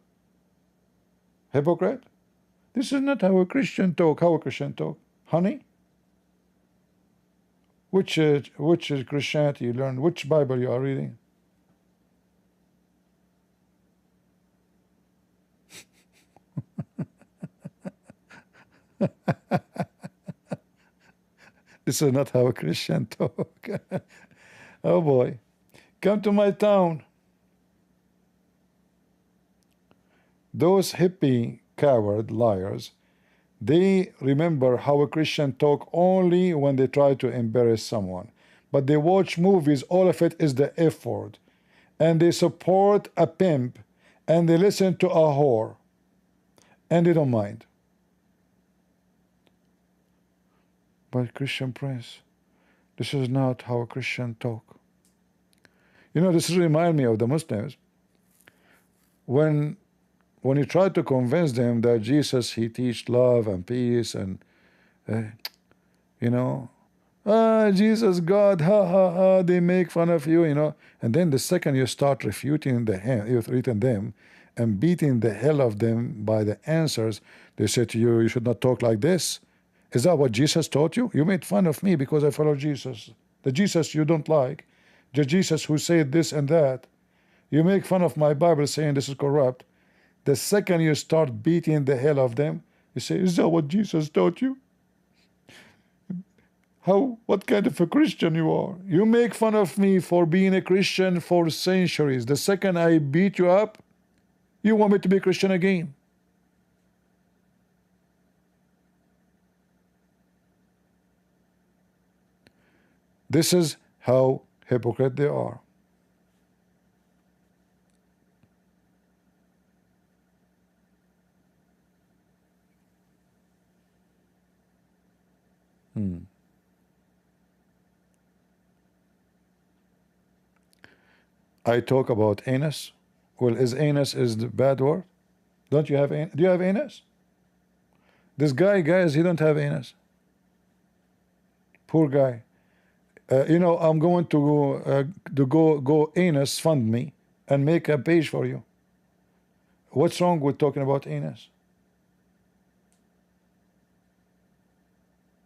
Hypocrite? This is not how a Christian talk. How a Christian talk? Honey? Which Christianity you learn? Which Bible you are reading? This is not how a Christian talk. Oh boy. Come to my town. Those hippie coward liars, they remember how a Christian talk only when they try to embarrass someone. But they watch movies, all of it is the F word. And they support a pimp and they listen to a whore. And they don't mind. But Christian Prince, this is not how a Christian talk. You know, this reminds me of the Muslims. When you try to convince them that Jesus, he teach love and peace and, you know, Jesus, God, ha ha ha, they make fun of you, you know. And then the second you start refuting them and beating the hell of them by the answers, they say to you, you should not talk like this. Is that what Jesus taught you? You made fun of me because I follow Jesus. The Jesus you don't like, the Jesus who said this and that. You make fun of my Bible saying this is corrupt. The second you start beating the hell of them, you say, is that what Jesus taught you? What kind of a Christian you are? You make fun of me for being a Christian for centuries. The second I beat you up, you want me to be a Christian again. This is how hypocrite they are. I talk about anus. Well, is anus is the bad word? Don't you have anus? Do you have anus? This guy, guys, he don't have anus. Poor guy. You know, I'm going to go anus fund me and make a page for you. What's wrong with talking about anus?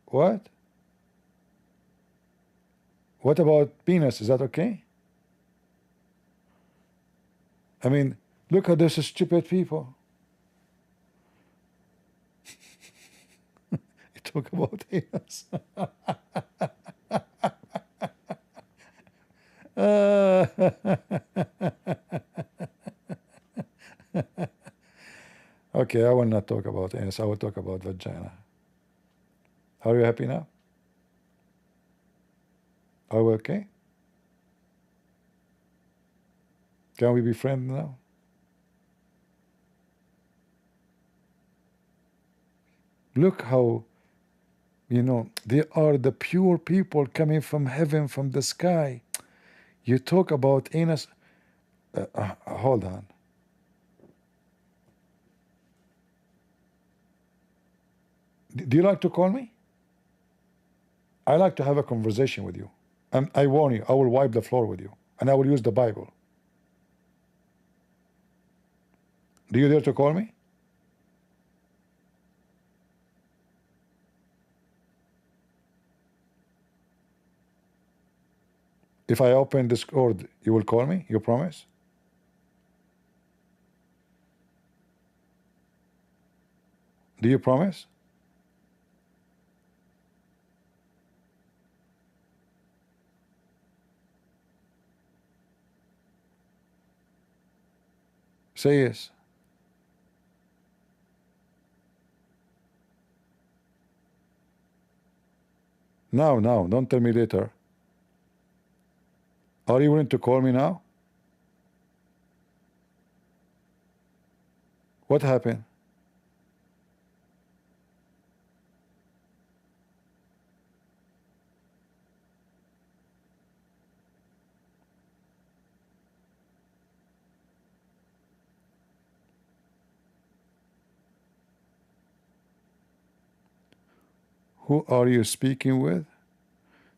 What? What about penis? Is that okay? I mean, look at this stupid people. You talk about anus. Okay, I will not talk about anus. I will talk about vagina. Are you happy now? Are we okay? Can we be friends now? Look how, you know, they are the pure people coming from heaven, from the sky. You talk about anus. Hold on. Do you like to call me? I like to have a conversation with you. And I warn you, I will wipe the floor with you. And I will use the Bible. Do you dare to call me? If I open Discord, you will call me? You promise? Do you promise? Say yes. Now, don't tell me later. Are you willing to call me now? What happened? Who are you speaking with?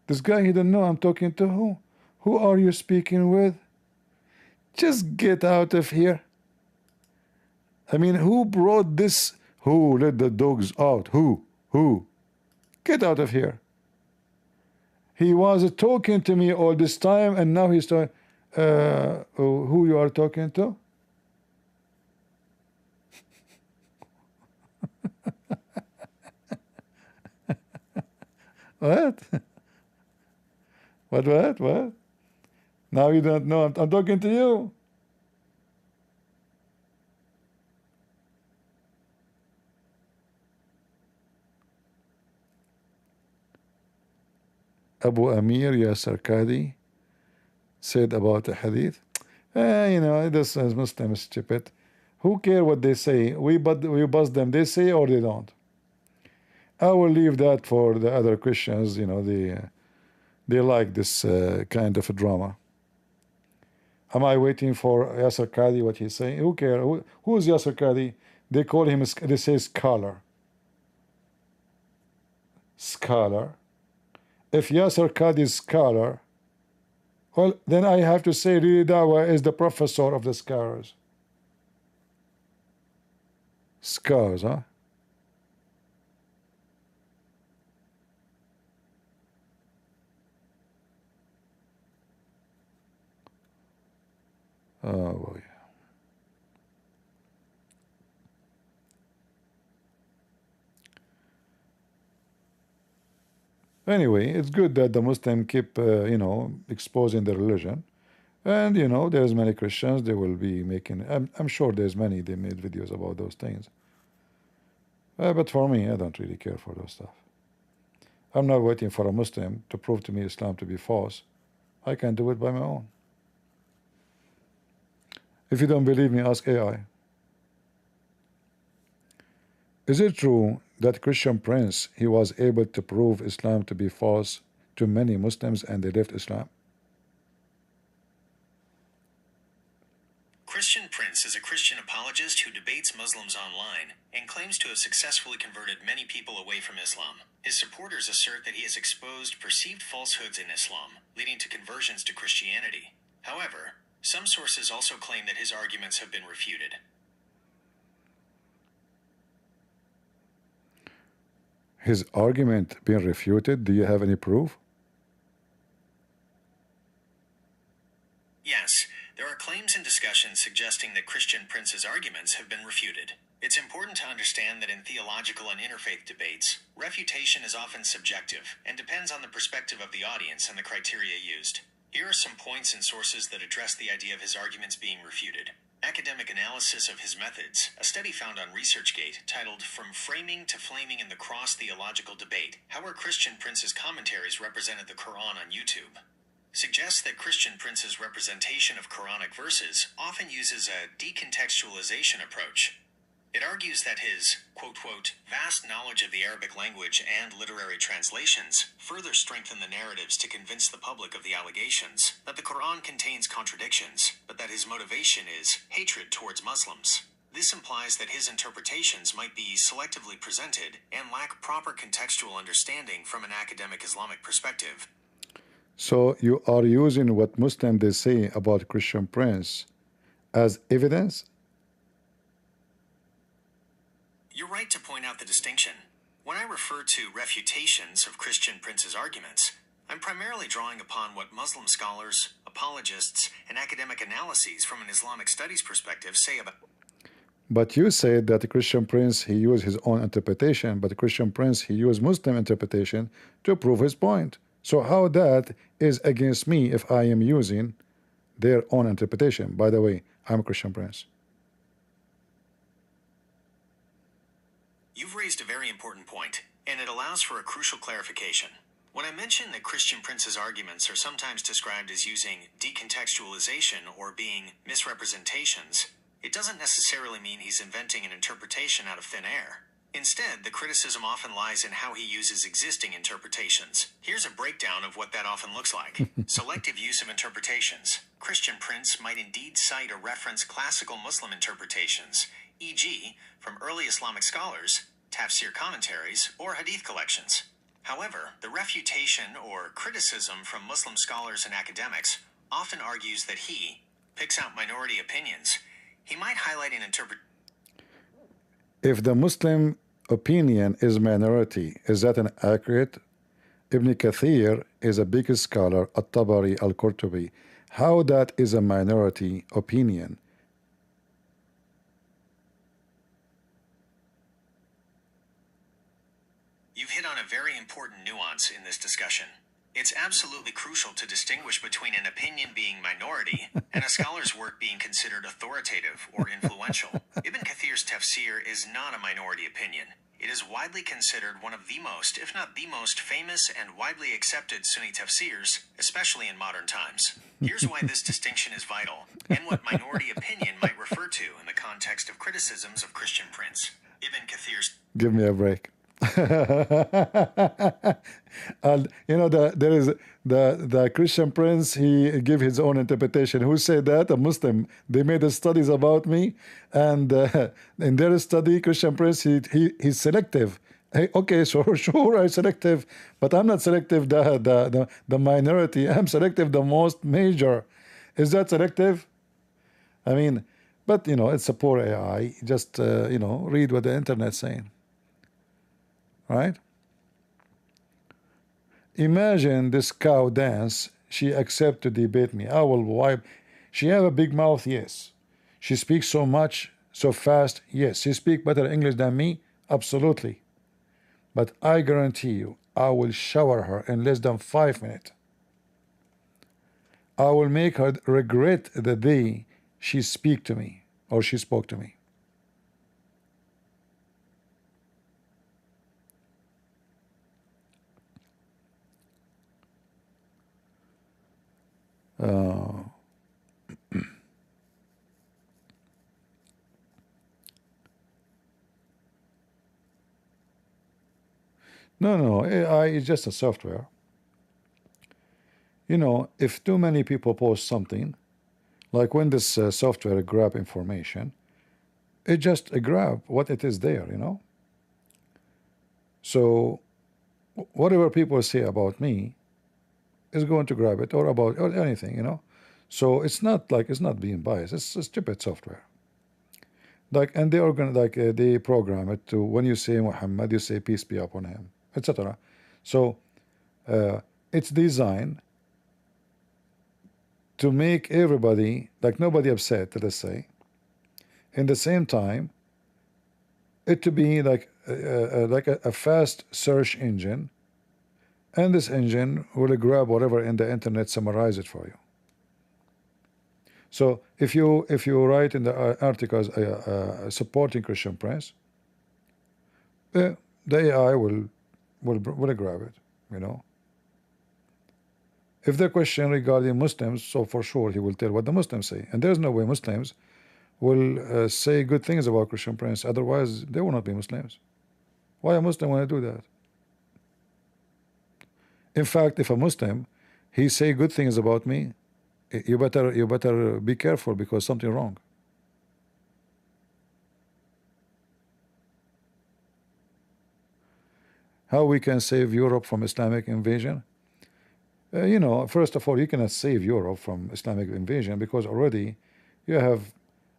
This guy, he don't know I'm talking to who? Who are you speaking with? Just get out of here. I mean, who brought this? Who let the dogs out? Who? Who? Get out of here. He was talking to me all this time, and now he's talking. Who you are talking to? What? What? Now you don't know. I'm talking to you. Abu Amir Yasser Qadi said about a hadith. You know, this is Muslim stupid. Who care what they say? We buzz them. They say or they don't. I will leave that for the other Christians. You know, they like this kind of a drama. Am I waiting for Yasser Qadi, what he's saying? Who care? Who is Yasser Qadi? They call him, they say scholar. Scholar. If Yasser Qadi is scholar, well, then I have to say Rili Dawa is the professor of the scholars. Scars, huh? Oh boy. Anyway, it's good that the Muslim keep, you know, exposing their religion. And, you know, there's many Christians, they will be making, I'm sure there's many, they made videos about those things. But for me, I don't really care for those stuff. I'm not waiting for a Muslim to prove to me Islam to be false. I can do it by my own. If you don't believe me, ask AI. Is it true that Christian Prince, he was able to prove Islam to be false to many Muslims and they left Islam? Christian Prince is a Christian apologist who debates Muslims online and claims to have successfully converted many people away from Islam. His supporters assert that he has exposed perceived falsehoods in Islam, leading to conversions to Christianity. However, some sources also claim that his arguments have been refuted. His argument being refuted? Do you have any proof? Yes, there are claims and discussions suggesting that Christian Prince's arguments have been refuted. It's important to understand that in theological and interfaith debates, refutation is often subjective and depends on the perspective of the audience and the criteria used. Here are some points and sources that address the idea of his arguments being refuted. Academic analysis of his methods, a study found on ResearchGate titled From Framing to Flaming in the Cross-Theological Debate, How Are Christian Prince's Commentaries Represented the Quran on YouTube? Suggests that Christian Prince's representation of Quranic verses often uses a decontextualization approach. It argues that his, quote, vast knowledge of the Arabic language and literary translations further strengthen the narratives to convince the public of the allegations that the Quran contains contradictions, but that his motivation is hatred towards Muslims. This implies that his interpretations might be selectively presented and lack proper contextual understanding from an academic Islamic perspective. So you are using what Muslims they say about Christian Prince as evidence? You're right to point out the distinction. When I refer to refutations of Christian Prince's arguments, I'm primarily drawing upon what Muslim scholars, apologists, and academic analyses from an Islamic studies perspective say about. But you said that Christian Prince, he used his own interpretation, but Christian Prince, he used Muslim interpretation to prove his point. So how that is against me if I am using their own interpretation? By the way, I'm a Christian Prince. You've raised a very important point, and it allows for a crucial clarification. When I mention that Christian Prince's arguments are sometimes described as using decontextualization or being misrepresentations, it doesn't necessarily mean he's inventing an interpretation out of thin air. Instead, the criticism often lies in how he uses existing interpretations. Here's a breakdown of what that often looks like. Selective use of interpretations. Christian Prince might indeed cite or reference classical Muslim interpretations, e.g., from early Islamic scholars, tafsir commentaries, or hadith collections. However, the refutation or criticism from Muslim scholars and academics often argues that he picks out minority opinions. He might highlight an interpretation. If the Muslim opinion is minority, is that an accurate? Ibn Kathir is a big scholar, At-Tabari, Al-Qurtubi. How that is a minority opinion? You've hit on a very important nuance in this discussion. It's absolutely crucial to distinguish between an opinion being minority and a scholar's work being considered authoritative or influential. Ibn Kathir's tafsir is not a minority opinion. It is widely considered one of the most, if not the most, famous and widely accepted Sunni tafsirs, especially in modern times. Here's why this distinction is vital, and what minority opinion might refer to in the context of criticisms of Christian Prince. Ibn Kathir's. Give me a break. And you know, there is the Christian Prince, he give his own interpretation. Who said that? A Muslim. They made studies about me, and in their study, Christian Prince, he's selective. Hey, okay, so sure, I'm selective, but I'm not selective the minority. I'm selective the most major. Is that selective? I mean, but you know, it's a poor AI. Just you know, read what the internet's saying. Right? Imagine this cow dance. She accept to debate me. I will wipe. She have a big mouth, yes. She speaks so much, so fast, yes. She speak better English than me, absolutely. But I guarantee you, I will shower her in less than 5 minutes. I will make her regret the day she speak to me or she spoke to me. No, AI is just a software. You know, if too many people post something, Like when this software grab information, it just grab what it is there, you know. So whatever people say about me is going to grab it, or about or anything, you know. So it's not like, it's not being biased. It's a stupid software. Like, and they organ like they program it to, when you say Muhammad, you say peace be upon him, etc. So it's designed to make everybody, like, nobody upset, let us say. In the same time, it to be like a fast search engine, and this engine will grab whatever in the internet, summarize it for you. So if you write in the articles supporting Christian Prince, the AI will grab it, you know. If the question regarding Muslims, so for sure he will tell what the Muslims say, and there's no way Muslims will say good things about Christian Prince. Otherwise, they will not be Muslims. Why a Muslim want to do that? In fact, if a Muslim he say good things about me, you better be careful, because something wrong. How we can save Europe from Islamic invasion? You know, first of all, you cannot save Europe from Islamic invasion, because already you have,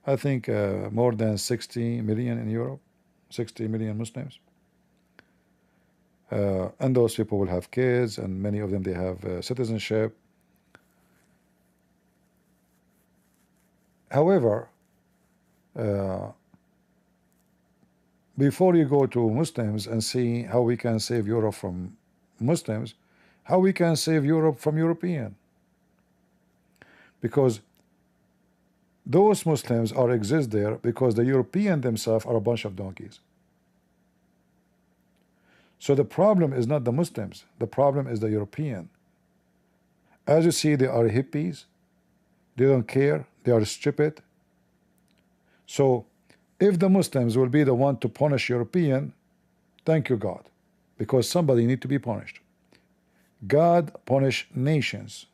I think, more than 60 million in Europe, 60 million Muslims. And those people will have kids, and many of them, they have citizenship. However, before you go to Muslims and see how we can save Europe from Muslims, how we can save Europe from European? Because those Muslims are exist there because the European themselves are a bunch of donkeys. So the problem is not the Muslims, the problem is the European. As you see, they are hippies, they don't care, they are stupid. So if the Muslims will be the one to punish European, thank you God, because somebody need to be punished. God punish nations.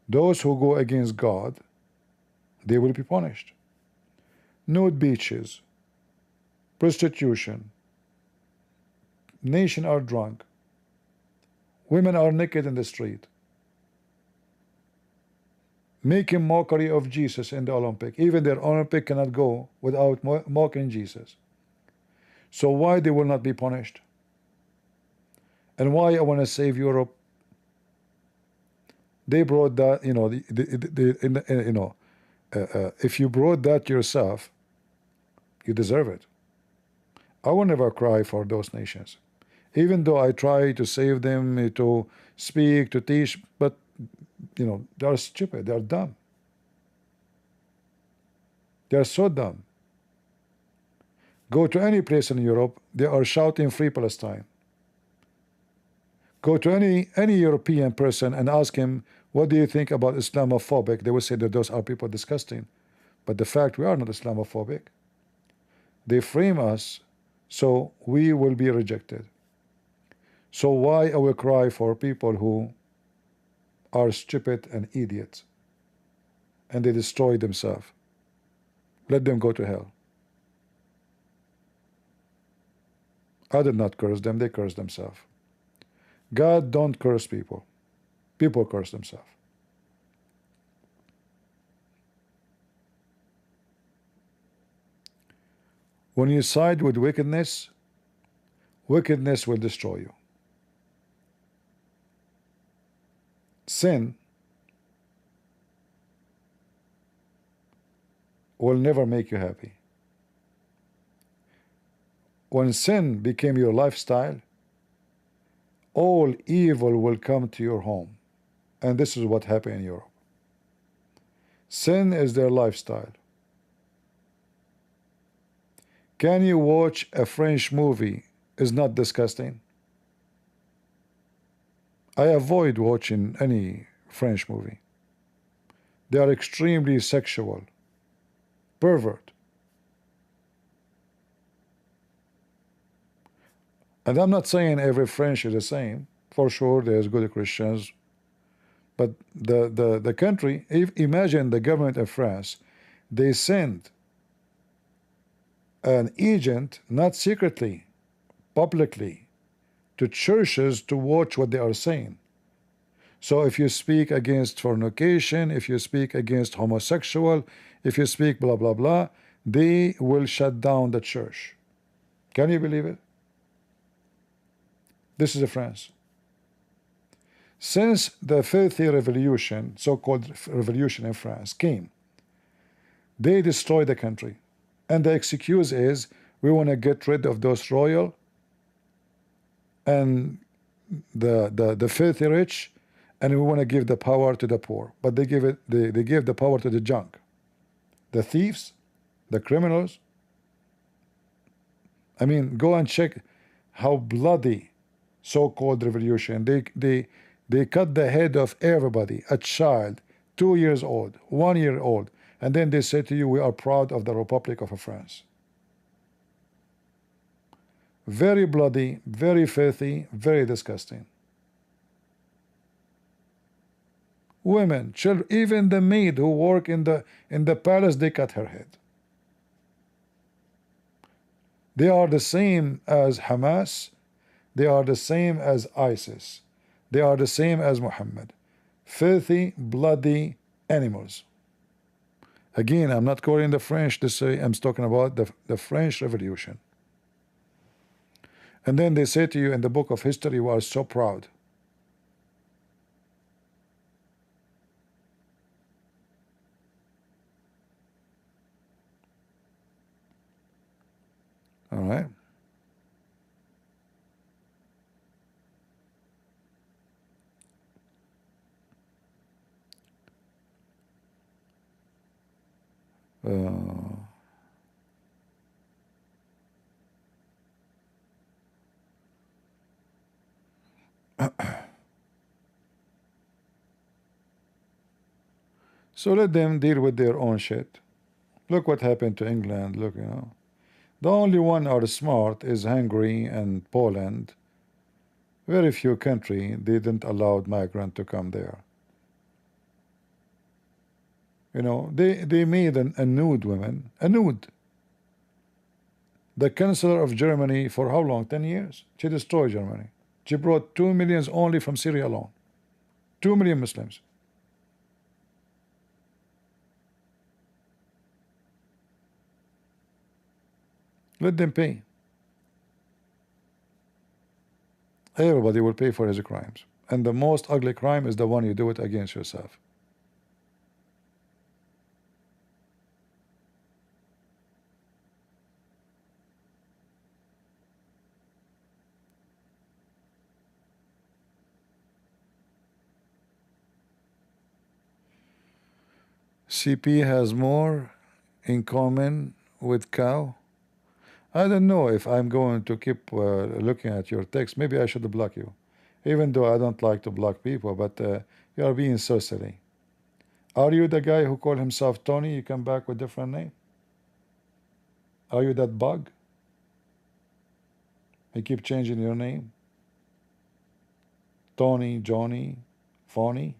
Those who go against God, they will be punished. Nude beaches, prostitution, nation are drunk, women are naked in the street, making mockery of Jesus in the Olympic. Even their Olympic cannot go without mocking Jesus. So why they will not be punished? And why I want to save Europe? They brought that, you know, you know, if you brought that yourself, you deserve it. I will never cry for those nations, even though I try to save them, to speak, to teach, but you know, they are stupid, they are dumb. They are so dumb. Go to any place in Europe, they are shouting free Palestine. Go to any European person and ask him, what do you think about Islamophobic? They will say that those are people disgusting. But the fact, we are not Islamophobic. They frame us so we will be rejected. So why I will cry for people who are stupid and idiots, and they destroy themselves? Let them go to hell. I did not curse them, they curse themselves. God don't curse people. People curse themselves. When you side with wickedness, wickedness will destroy you. Sin will never make you happy. When sin became your lifestyle, all evil will come to your home. And this is what happened in Europe. Sin is their lifestyle. Can you watch a French movie? Is not disgusting? I avoid watching any French movie. They are extremely sexual, pervert. And I'm not saying every French is the same. For sure, there's good Christians, But the country, imagine the government of France, they send an agent, not secretly, publicly, to churches to watch what they are saying. So if you speak against fornication, if you speak against homosexual, if you speak blah blah blah, they will shut down the church. Can you believe it? This is France. Since the filthy revolution, so-called revolution in France, came, they destroyed the country. And the excuse is, we want to get rid of those royal and the filthy rich, and we want to give the power to the poor. But they give the power to the junk, the thieves, the criminals. I mean, go and check how bloody so-called revolution. They cut the head of everybody, a child, 2 years old, 1 year old, and then they say to you, we are proud of the Republic of France. Very bloody, very filthy, very disgusting. Women, children, even the maid who work in the palace, they cut her head. They are the same as Hamas. They are the same as ISIS. They are the same as Muhammad. Filthy, bloody animals. Again, I'm not quoting the French to say, I'm talking about the French Revolution. And then they say to you in the book of history, we are so proud. All right. So let them deal with their own shit. Look what happened to England. Look, the only one are smart is Hungary and Poland. Very few country didn't allow migrant to come there. They made a nude woman, a nude. The Chancellor of Germany for how long? 10 years. She destroyed Germany. She brought 2 million only from Syria alone. 2 million Muslims. Let them pay. Everybody will pay for his crimes. And the most ugly crime is the one you do it against yourself. CP has more in common with cow. I don't know if I'm going to keep looking at your text. Maybe I should block you, even though I don't like to block people, but you are being so silly. Are you the guy who called himself Tony? You come back with different name? Are you that bug? You keep changing your name? Tony, Johnny, Phony?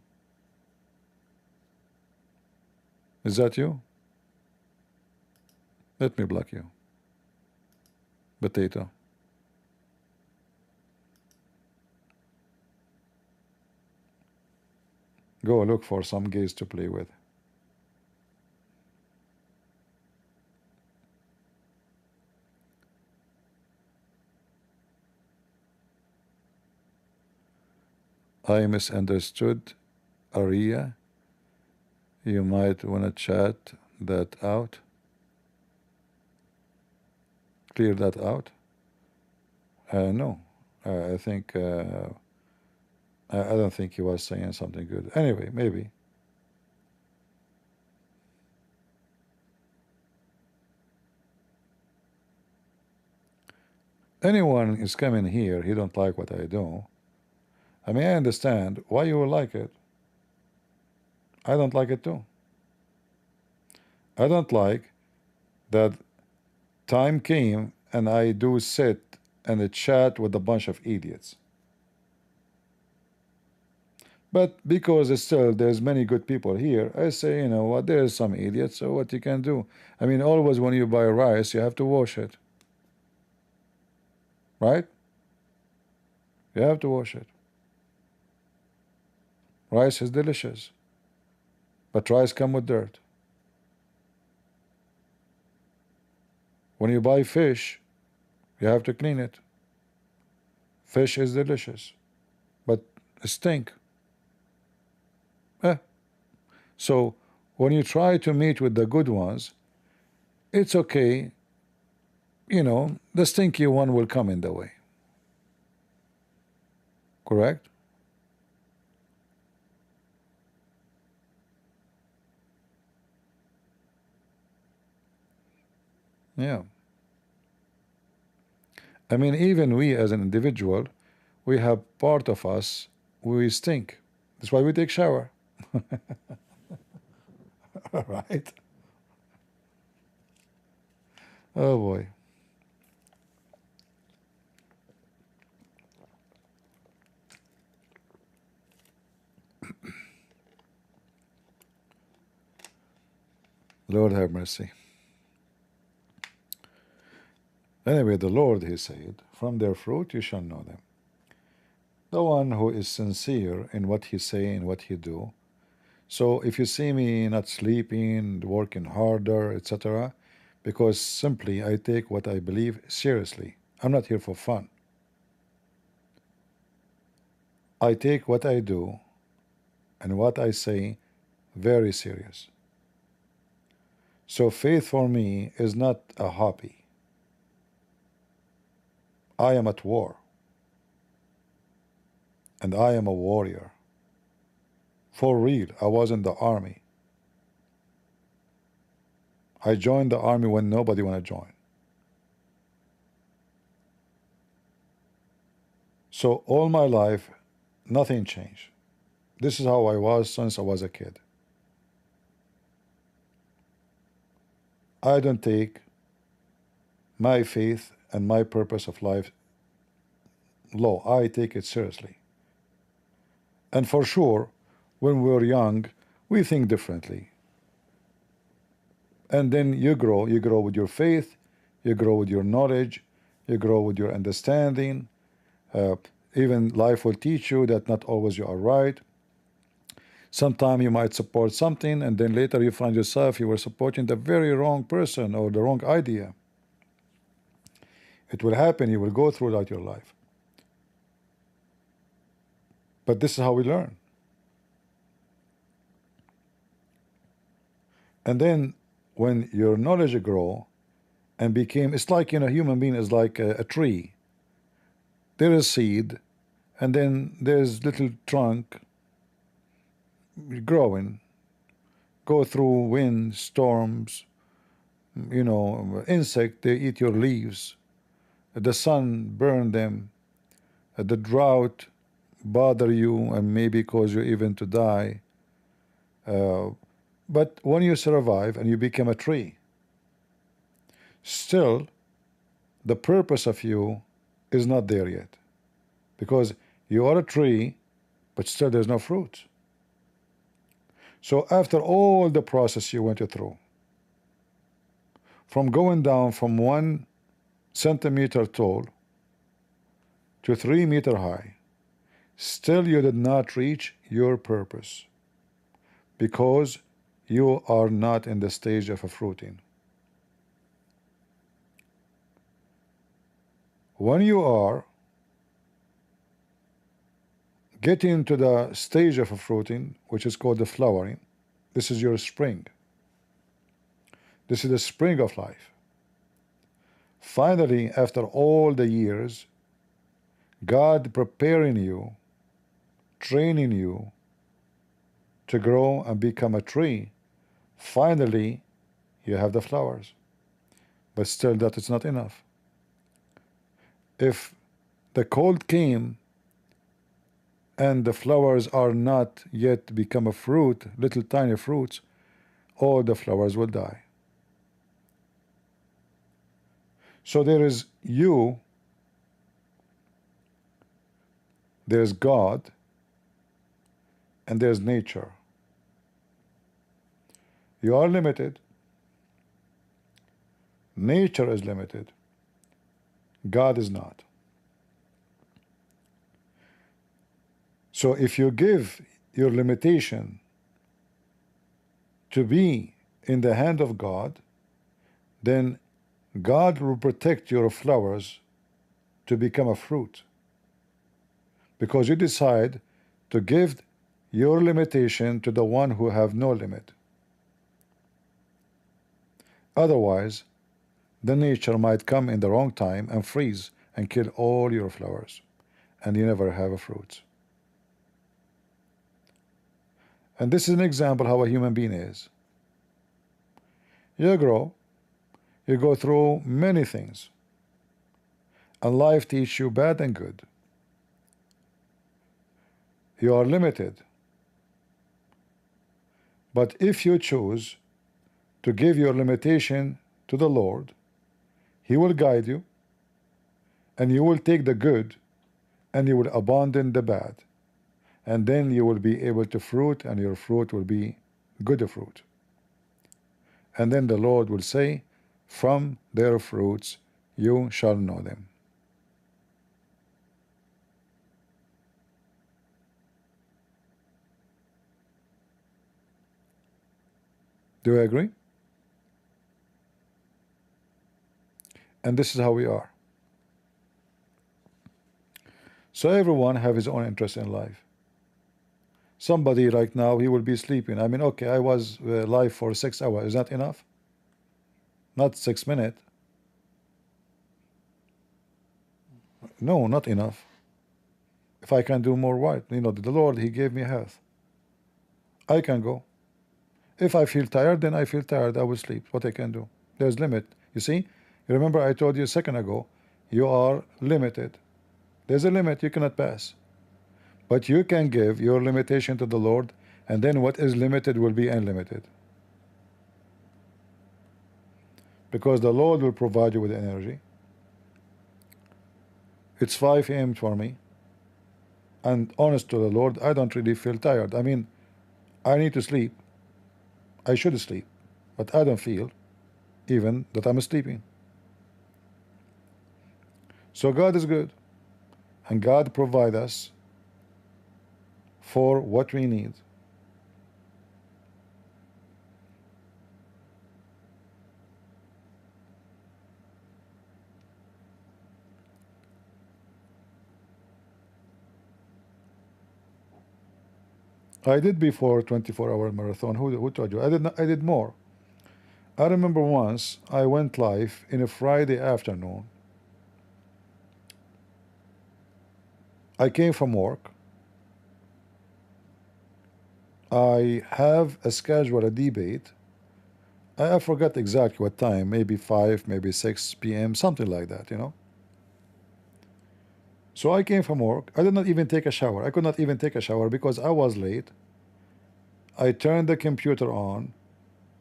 Is that you? Let me block you. Potato. Go look for some gays to play with. I misunderstood Aria. You might want to chat that out. Clear that out. No, I think I don't think he was saying something good. Anyway, maybe. Anyone is coming here, he don't like what I do. I mean, I understand why you will like it. I don't like it too. I don't like that time came and I do sit and chat with a bunch of idiots. But because it's still there's many good people here, I say, you know what, there's some idiots, so what you can do? I mean, always when you buy rice, you have to wash it, right? You have to wash it. Rice is delicious, but rice come with dirt. When you buy fish, you have to clean it. Fish is delicious, but it stink. Eh. So when you try to meet with the good ones, it's okay. You know, the stinky one will come in the way. Correct? Yeah. I mean, even we as an individual, we have part of us, we stink. That's why we take shower. Right? Oh boy. Lord have mercy. Anyway, the Lord, he said, from their fruit you shall know them. The one who is sincere in what he say and what he do. So if you see me not sleeping, working harder, etc., because simply I take what I believe seriously. I'm not here for fun. I take what I do and what I say very serious. So faith for me is not a hobby. I am at war. And I am a warrior. For real, I was in the army. I joined the army when nobody wanted to join. So all my life, nothing changed. This is how I was since I was a kid. I don't take my faith and my purpose of life low. I take it seriously. And for sure, when we're young, we think differently. And then you grow with your faith, you grow with your knowledge, you grow with your understanding. Even life will teach you that not always you are right. Sometimes you might support something, and then later you find yourself you were supporting the very wrong person or the wrong idea. It will happen, you will go through that your life. But this is how we learn. And then when your knowledge grow and became, it's like, you know, human being is like a tree. There is seed, and then there's little trunk growing, go through wind, storms, you know, insect, they eat your leaves, the sun burn them, the drought bother you and maybe cause you even to die. But when you survive and you become a tree, still the purpose of you is not there yet, because you are a tree, but still there's no fruit. So after all the process you went through, from going down from 1 centimeter tall to 3 meter high, still you did not reach your purpose, because you are not in the stage of a fruiting. When you are getting to the stage of a fruiting, which is called the flowering, this is your spring. This is the spring of life. Finally, after all the years, God preparing you, training you to grow and become a tree, finally you have the flowers. But still that is not enough. If the cold came and the flowers are not yet become a fruit, little tiny fruits, all the flowers will die. So there is you, there is God, and there's nature. You are limited. Nature is limited. God is not. So if you give your limitation to be in the hand of God, then God will protect your flowers to become a fruit, because you decide to give your limitation to the one who have no limit. Otherwise, the nature might come in the wrong time and freeze and kill all your flowers, and you never have a fruit. And this is an example how a human being is. You grow, you go through many things, and life teaches you bad and good. You are limited. But if you choose to give your limitation to the Lord, He will guide you, and you will take the good, and you will abandon the bad. And then you will be able to fruit, and your fruit will be good fruit. And then the Lord will say, from their fruits you shall know them. Do you agree? And this is how we are. So everyone have his own interest in life. Somebody right now, he will be sleeping. I mean, okay, I was live for 6 hours. Is that enough? Not 6 minutes. No, not enough. If I can do more, what? You know, the Lord, He gave me health. I can go. If I feel tired, then I feel tired. I will sleep. What I can do? There's limit. You see? You remember I told you a second ago, you are limited. There's a limit you cannot pass. But you can give your limitation to the Lord, and then what is limited will be unlimited. Because the Lord will provide you with energy. It's 5 a.m. for me. And honest to the Lord, I don't really feel tired. I mean, I need to sleep. I should sleep. But I don't feel even that I'm sleeping. So God is good. And God provides us for what we need. I did before 24-hour marathon. Who told you? I did not, I did more. I remember once I went live in a Friday afternoon. I came from work. I have a schedule, a debate. I forgot exactly what time, maybe 5, maybe 6 p.m., something like that, you know. So I came from work. I did not even take a shower. I could not even take a shower because I was late. I turned the computer on.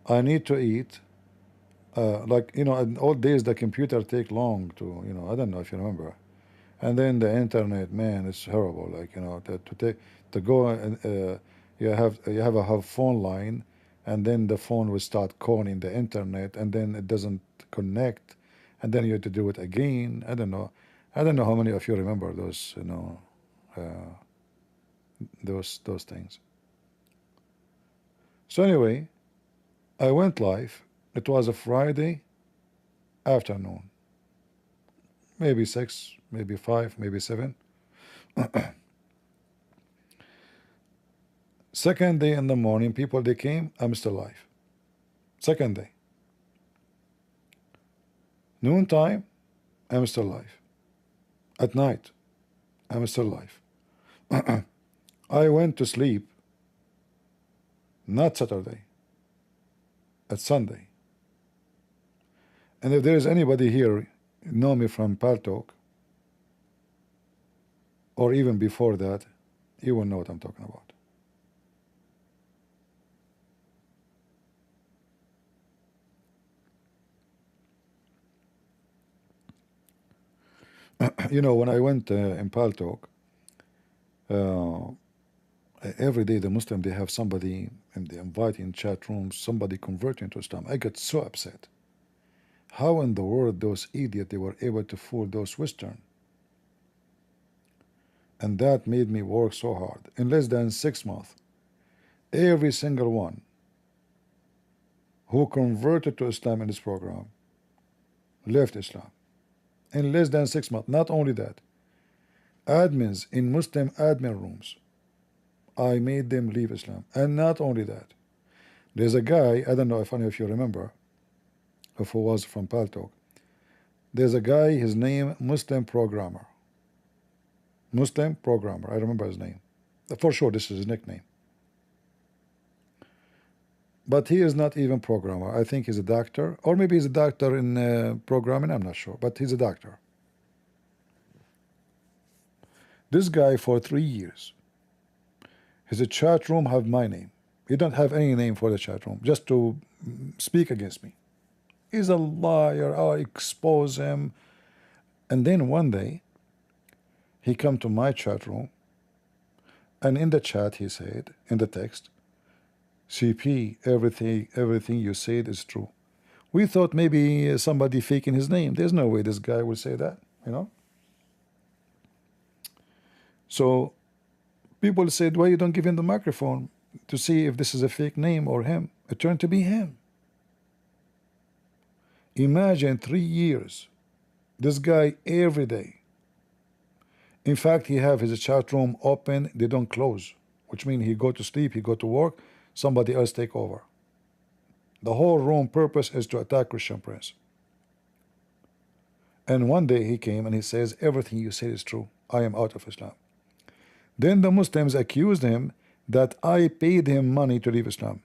I need to eat. Like, you know, in old days, the computer take long to, you know, I don't know if you remember. And then the internet, man, it's horrible. Like, you know, to take, to go and you have a phone line, and then the phone will start calling the internet, and then it doesn't connect, and then you have to do it again. I don't know how many of you remember those, you know, those things. So anyway, I went live. It was a Friday afternoon, maybe 6, maybe 5, maybe 7. Second day in the morning, people, they came, I'm still live. Second day. Noontime, I'm still live. At night, I'm still live. I went to sleep, not Saturday, at Sunday. And if there is anybody here know me from Paltalk, or even before that, you will know what I'm talking about. You know, when I went in Paltalk, Every day the Muslim, they have somebody and they invite in chat rooms, somebody converting to Islam. I get so upset. How in the world those idiots, they were able to fool those Western? And that made me work so hard. In less than 6 months, every single one who converted to Islam in this program left Islam. In less than 6 months. Not only that, admins in Muslim admin rooms, I made them leave Islam. And not only that, there's a guy, I don't know if any of you remember, if who was from Paltalk. There's a guy, his name Muslim Programmer. Muslim Programmer, I remember his name. For sure, this is his nickname. But he is not even programmer. I think he's a doctor, or maybe he's a doctor in programming. I'm not sure, but he's a doctor. This guy for 3 years, his chat room have my name. He don't have any name for the chat room, just to speak against me. He's a liar. I'll expose him. And then one day, he come to my chat room, and in the chat he said, in the text, CP, everything you said is true. We thought maybe somebody faking his name. There's no way this guy would say that, you know. So people said, why you don't give him the microphone to see if this is a fake name or him? It turned to be him. Imagine 3 years, this guy every day. In fact, he have his chat room open, they don't close, which means he go to sleep, he go to work, somebody else take over. The whole room purpose is to attack Christian Prince. And one day he came and he says, everything you say is true. I am out of Islam. Then the Muslims accused him that I paid him money to leave Islam.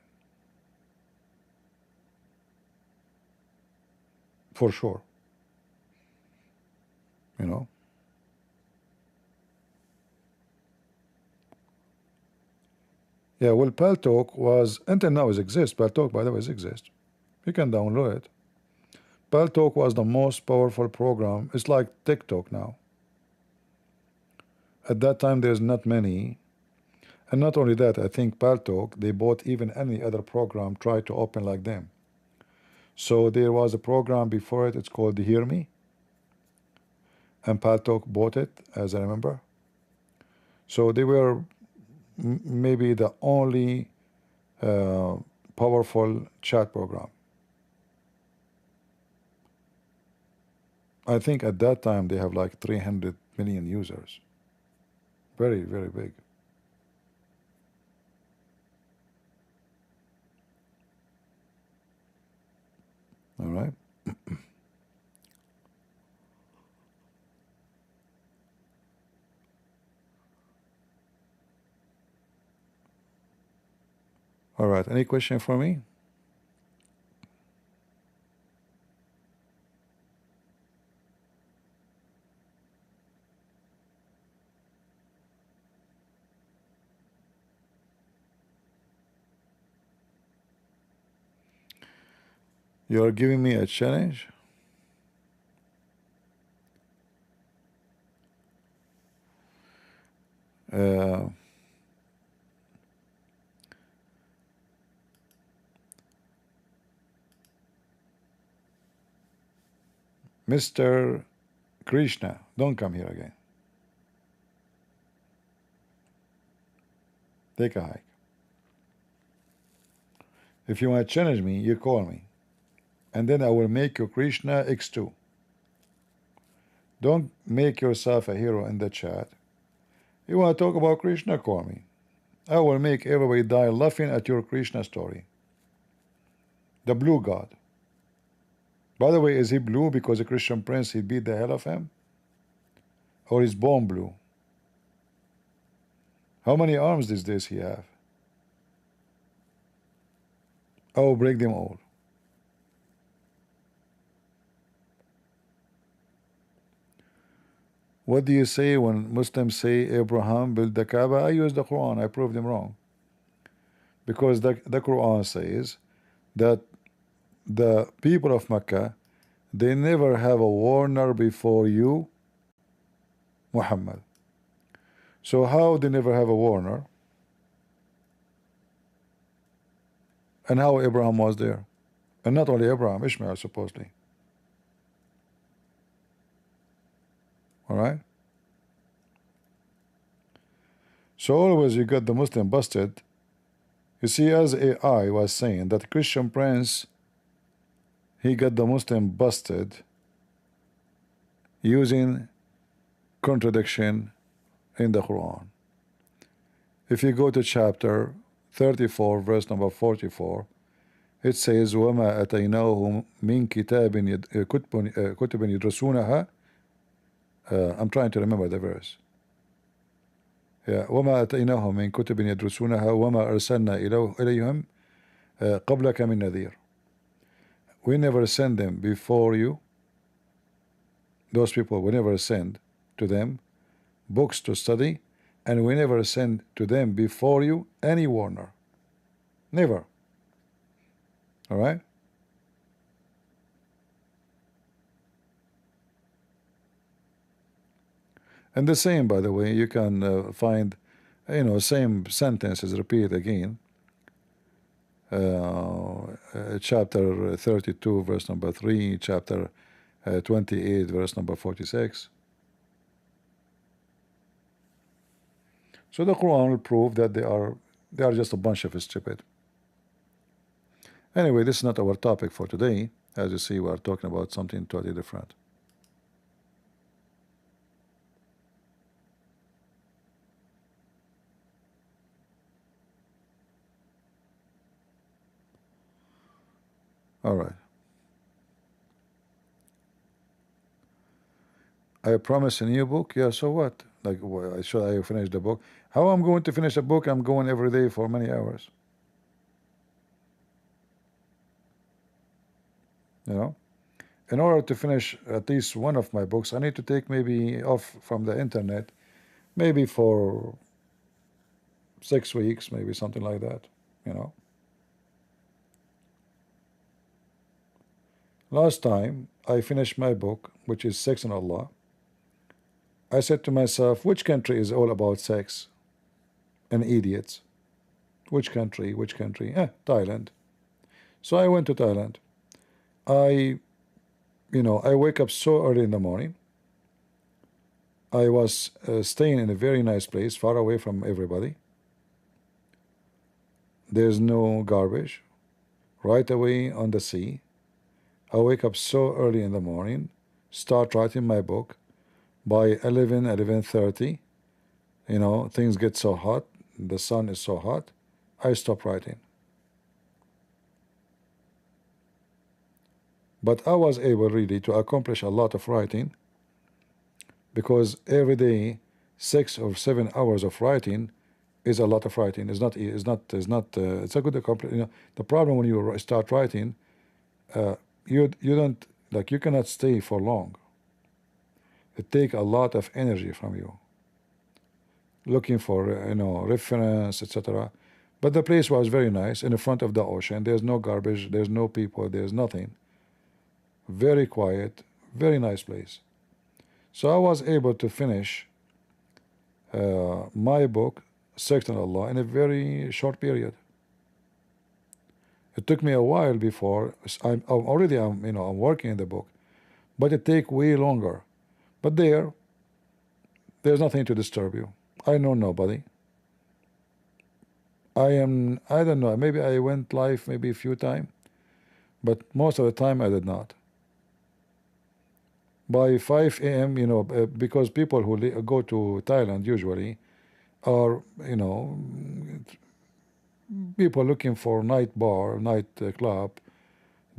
For sure. You know. Yeah, well, Paltalk was, until now it exists. Paltalk, by the way, exists. You can download it. Paltalk was the most powerful program. It's like TikTok now. At that time, there's not many. And not only that, I think Paltalk, they bought even any other program, tried to open like them. So there was a program before it, it's called Hear Me. And Paltalk bought it, as I remember. So they were maybe the only powerful chat program. I think at that time they have like 300 million users. Very, very big. All right. All right. Any question for me? You're giving me a challenge? Mr. Krishna, don't come here again. Take a hike. If you want to challenge me, you call me. And then I will make you Krishna X2. Don't make yourself a hero in the chat. You want to talk about Krishna, call me. I will make everybody die laughing at your Krishna story. The blue god. By the way, is he blue because a Christian prince, he beat the hell of him? Or is born blue? How many arms these days he have? I will break them all. What do you say when Muslims say Abraham built the Kaaba? I use the Quran, I prove them wrong. Because the Quran says that the people of Mecca, they never have a warner before you, Muhammad. So how they never have a warner? and how Abraham was there. And not only Abraham, Ishmael supposedly. All right. So always you got the Muslim busted. You see, as AI was saying, that Christian Prince, he got the Muslim busted using contradiction in the Quran. If you go to chapter 34, verse number 44, it says, وَمَا أَتَيْنَاهُمْ مِنْ كُتُبٍ يَدْرُسُونَهَا. I'm trying to remember the verse. Yeah. وَمَا أَتَيْنَاهُمْ مِنْ كُتُبٍ يَدْرُسُونَهَا وَمَا أَرْسَلْنَا إِلَيْهِمْ قَبْلَكَ مِنْ نَذِيرٍ. We never send them before you. Those people, we never send to them books to study, and we never send to them before you any warner. Never. All right. And the same, by the way, you can find, same sentences repeat again. Chapter 32, verse number 3, chapter 28, verse number 46. So the Quran will prove that they are just a bunch of stupid. Anyway, this is not our topic for today. As you see, we are talking about something totally different. All right. I promise a new book. Yeah, so what? Like, should I finish the book? How I'm going to finish a book? I'm going every day for many hours. You know, in order to finish at least one of my books, I need to take maybe off from the internet, maybe for 6 weeks, maybe something like that. You know. Last time I finished my book, which is Sex and Allah, I said to myself, which country is all about sex and idiots? Which country? Which country? Thailand. So I went to Thailand. I wake up so early in the morning. I was staying in a very nice place, far away from everybody. There's no garbage, right away on the sea. I wake up so early in the morning, start writing my book. By 11:30, things get so hot, the sun is so hot, I stop writing. But I was able really to accomplish a lot of writing, because every day 6 or 7 hours of writing is a lot of writing. It's a good accomplishment. The problem when you start writing, you don't, like, you cannot stay for long. It takes a lot of energy from you, looking for reference, etc. But the place was very nice, in the front of the ocean. There's no garbage, there's no people, there's nothing. Very quiet, very nice place. So I was able to finish my book, Sex and Allah, in a very short period. It took me a while before. I'm working in the book, but it takes way longer. But there's nothing to disturb you. I know nobody. I don't know, maybe I went live maybe a few times, but most of the time I did not. By 5 a.m., because people who go to Thailand usually are, people looking for night bar, night club,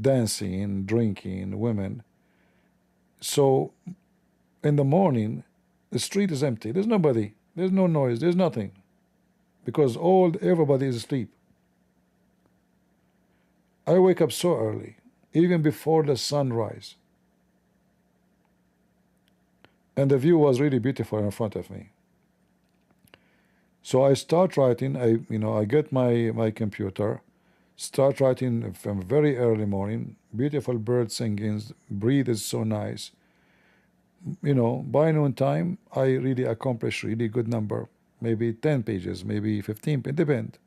dancing, drinking, women. So in the morning, the street is empty. There's nobody. There's no noise. There's nothing, because everybody is asleep. I wake up so early, even before the sunrise, and the view was really beautiful in front of me. So I start writing. I get my computer, start writing from very early morning. Beautiful bird singing, breathe is so nice. By noon time, I really accomplish really good number, maybe 10 pages, maybe 15, it depends.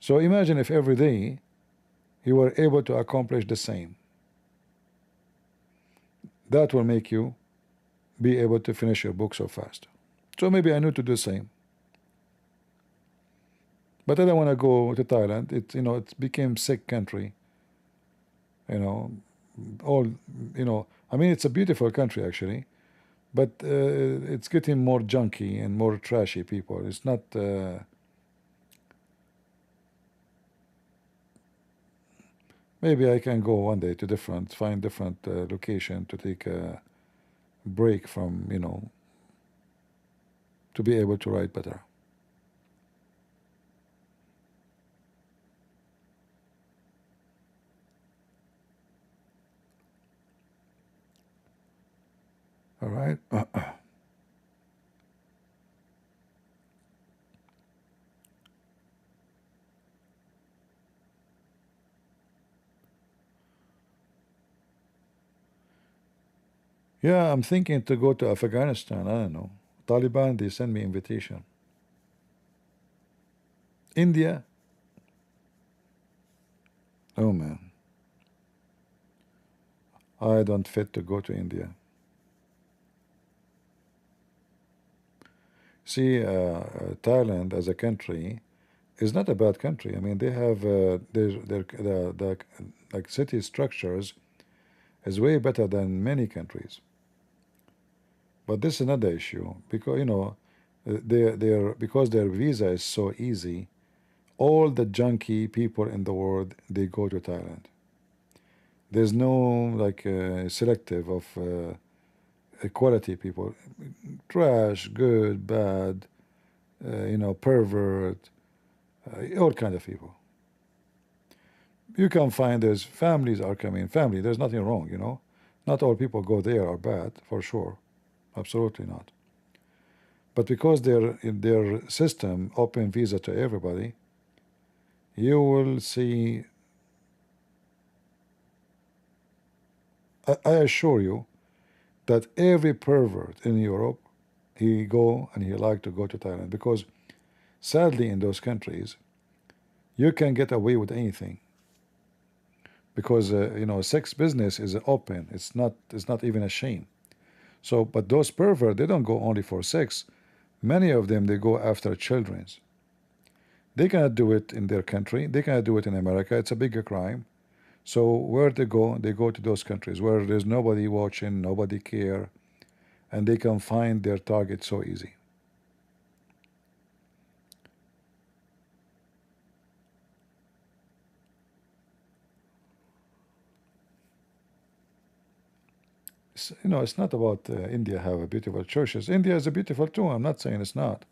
So imagine if every day you were able to accomplish the same. That will make you be able to finish your book so fast. So maybe I need to do the same. But I don't want to go to Thailand. It became sick country. You know, all I mean, it's a beautiful country actually, but it's getting more junky and more trashy people. It's not. Maybe I can go one day to find different location to take a break from, to be able to write better. All right. Yeah, I'm thinking to go to Afghanistan. I don't know. Taliban, they send me invitation. India? Oh man, I don't fit to go to India. See, Thailand as a country is not a bad country. I mean, they have the like city structures is way better than many countries. But this is another issue because because their visa is so easy. All the junky people in the world, they go to Thailand. There's no like selective of equality people, trash, good, bad, pervert, all kind of people. You can find there's families are coming. Family, there's nothing wrong. Not all people go there are bad for sure, absolutely not. But because their system open visa to everybody, you will see. I assure you that every pervert in Europe, he go and he like to go to Thailand because sadly in those countries you can get away with anything because sex business is open. It's not even a shame. So but those pervert, they don't go only for sex. Many of them, they go after children's. They cannot do it in their country, they cannot do it in America. It's a bigger crime. So where they go to those countries where there's nobody watching, nobody care, and they can find their target so easy. It's not about India have a beautiful churches. India is a beautiful too. I'm not saying it's not.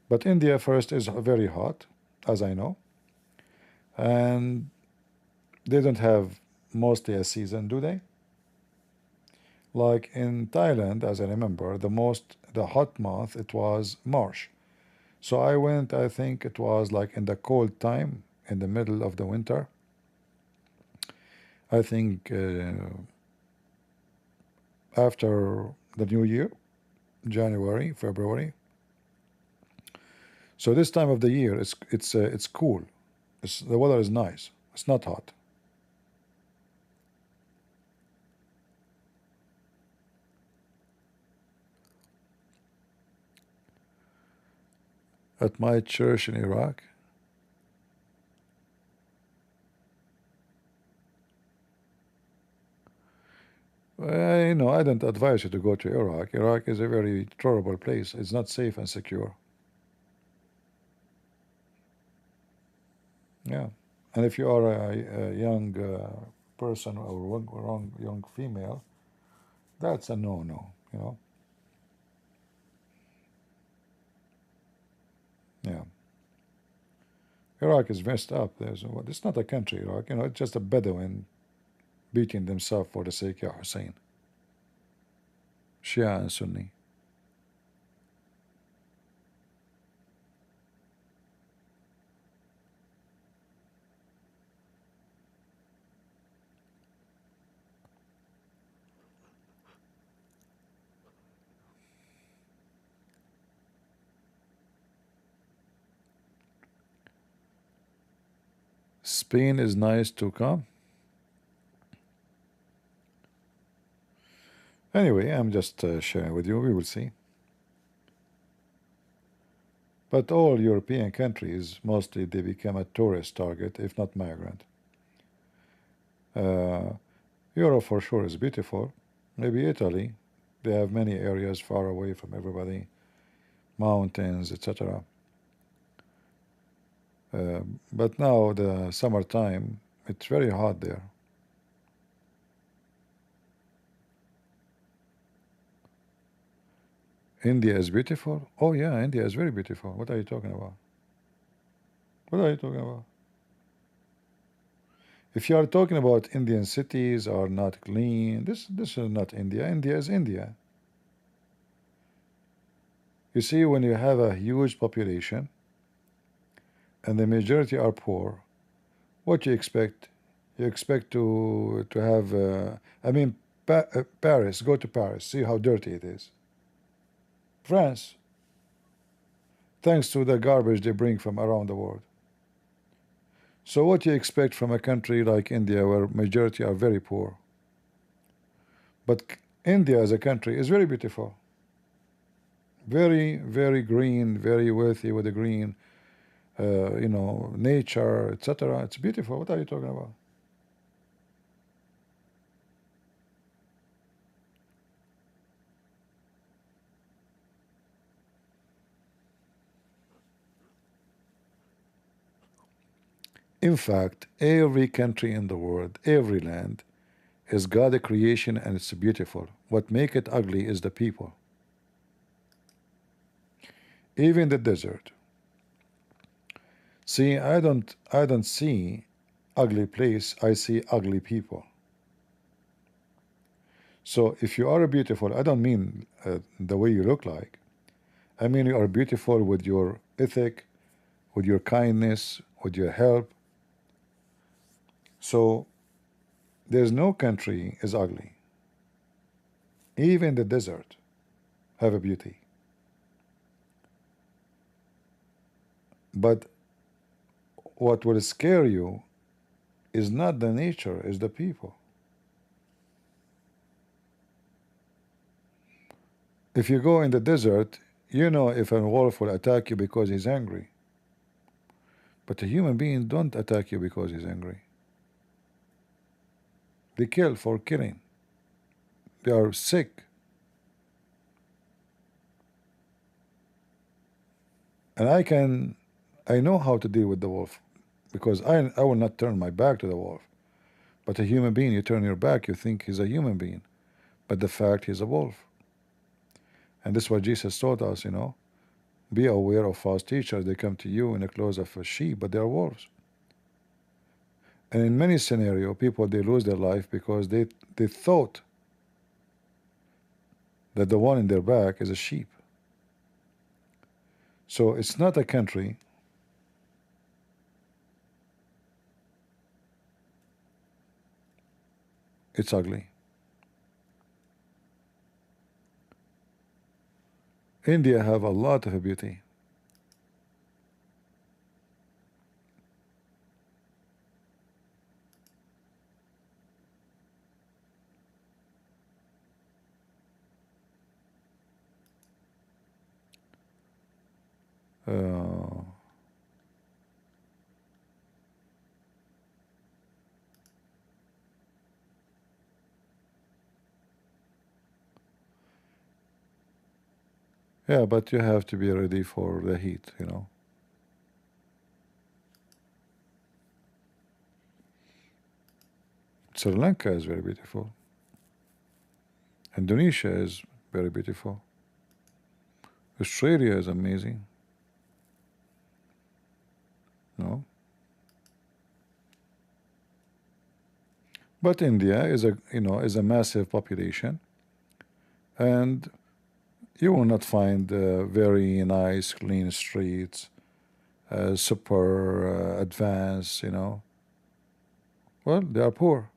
But India first is very hot, as I know, and they don't have mostly a season, do they? Like in Thailand, as I remember, the hot month it was March. So I went. I think it was like in the cold time, in the middle of the winter. I think after the New Year, January, February. So this time of the year, it's cool. The weather is nice. It's not hot. At my church in Iraq, I don't advise you to go to Iraq. Iraq is a very terrible place. It's not safe and secure. Yeah, and if you are a young person or wrong young female, that's a no-no. Yeah, Iraq is messed up. It's not a country, Iraq. It's just a Bedouin beating themselves for the sake of Hussein. Shia and Sunni. Spain is nice to come. Anyway, I'm just sharing with you. We will see. But all European countries, mostly they become a tourist target, if not migrant. Europe for sure is beautiful. Maybe Italy. They have many areas far away from everybody, mountains, etc. But now the summertime, it's very hot there. India is beautiful. Oh yeah, India is very beautiful. What are you talking about? What are you talking about? If you are talking about Indian cities are not clean, this is not India. India is India. You see, when you have a huge population and the majority are poor, what you expect? You expect to have. I mean, Paris. Go to Paris. See how dirty it is. France, thanks to the garbage they bring from around the world. So what you expect from a country like India, where majority are very poor? But India as a country is very beautiful, very, very green, very wealthy with the green, nature, etc. It's beautiful. What are you talking about? In fact, every country in the world, every land, is God a creation and it's beautiful. What make it ugly is the people. Even the desert. See, I don't see ugly place, I see ugly people. So if you are beautiful, I don't mean the way you look like. I mean you are beautiful with your ethic, with your kindness, with your help. So there's no country is ugly. Even the desert have a beauty. But what will scare you is not the nature, is the people. If you go in the desert, you know if a wolf will attack you because he's angry. But a human being don't attack you because he's angry. They kill for killing. They are sick. And I know how to deal with the wolf because I will not turn my back to the wolf. But a human being, you turn your back, you think he's a human being. But the fact he's a wolf. And this is what Jesus taught us, Be aware of false teachers. They come to you in the clothes of a sheep, but they are wolves. And in many scenarios, people, they lose their life because they thought that the one in their back is a sheep. So it's not a country. It's ugly. India have a lot of beauty. Uh, yeah, but you have to be ready for the heat. Sri Lanka is very beautiful. Indonesia is very beautiful. Australia is amazing. No? But India is a massive population, and you will not find very nice, clean streets, super advanced. Well, they are poor.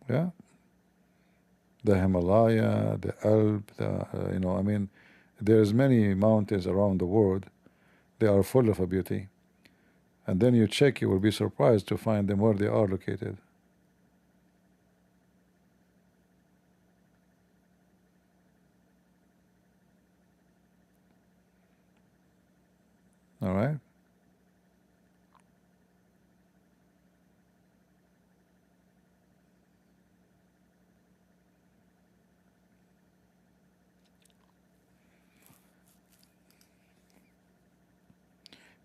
Yeah, the Himalaya, the Alp, you know, I mean, there's many mountains around the world. They are full of a beauty. And then you check, you will be surprised to find them where they are located. All right.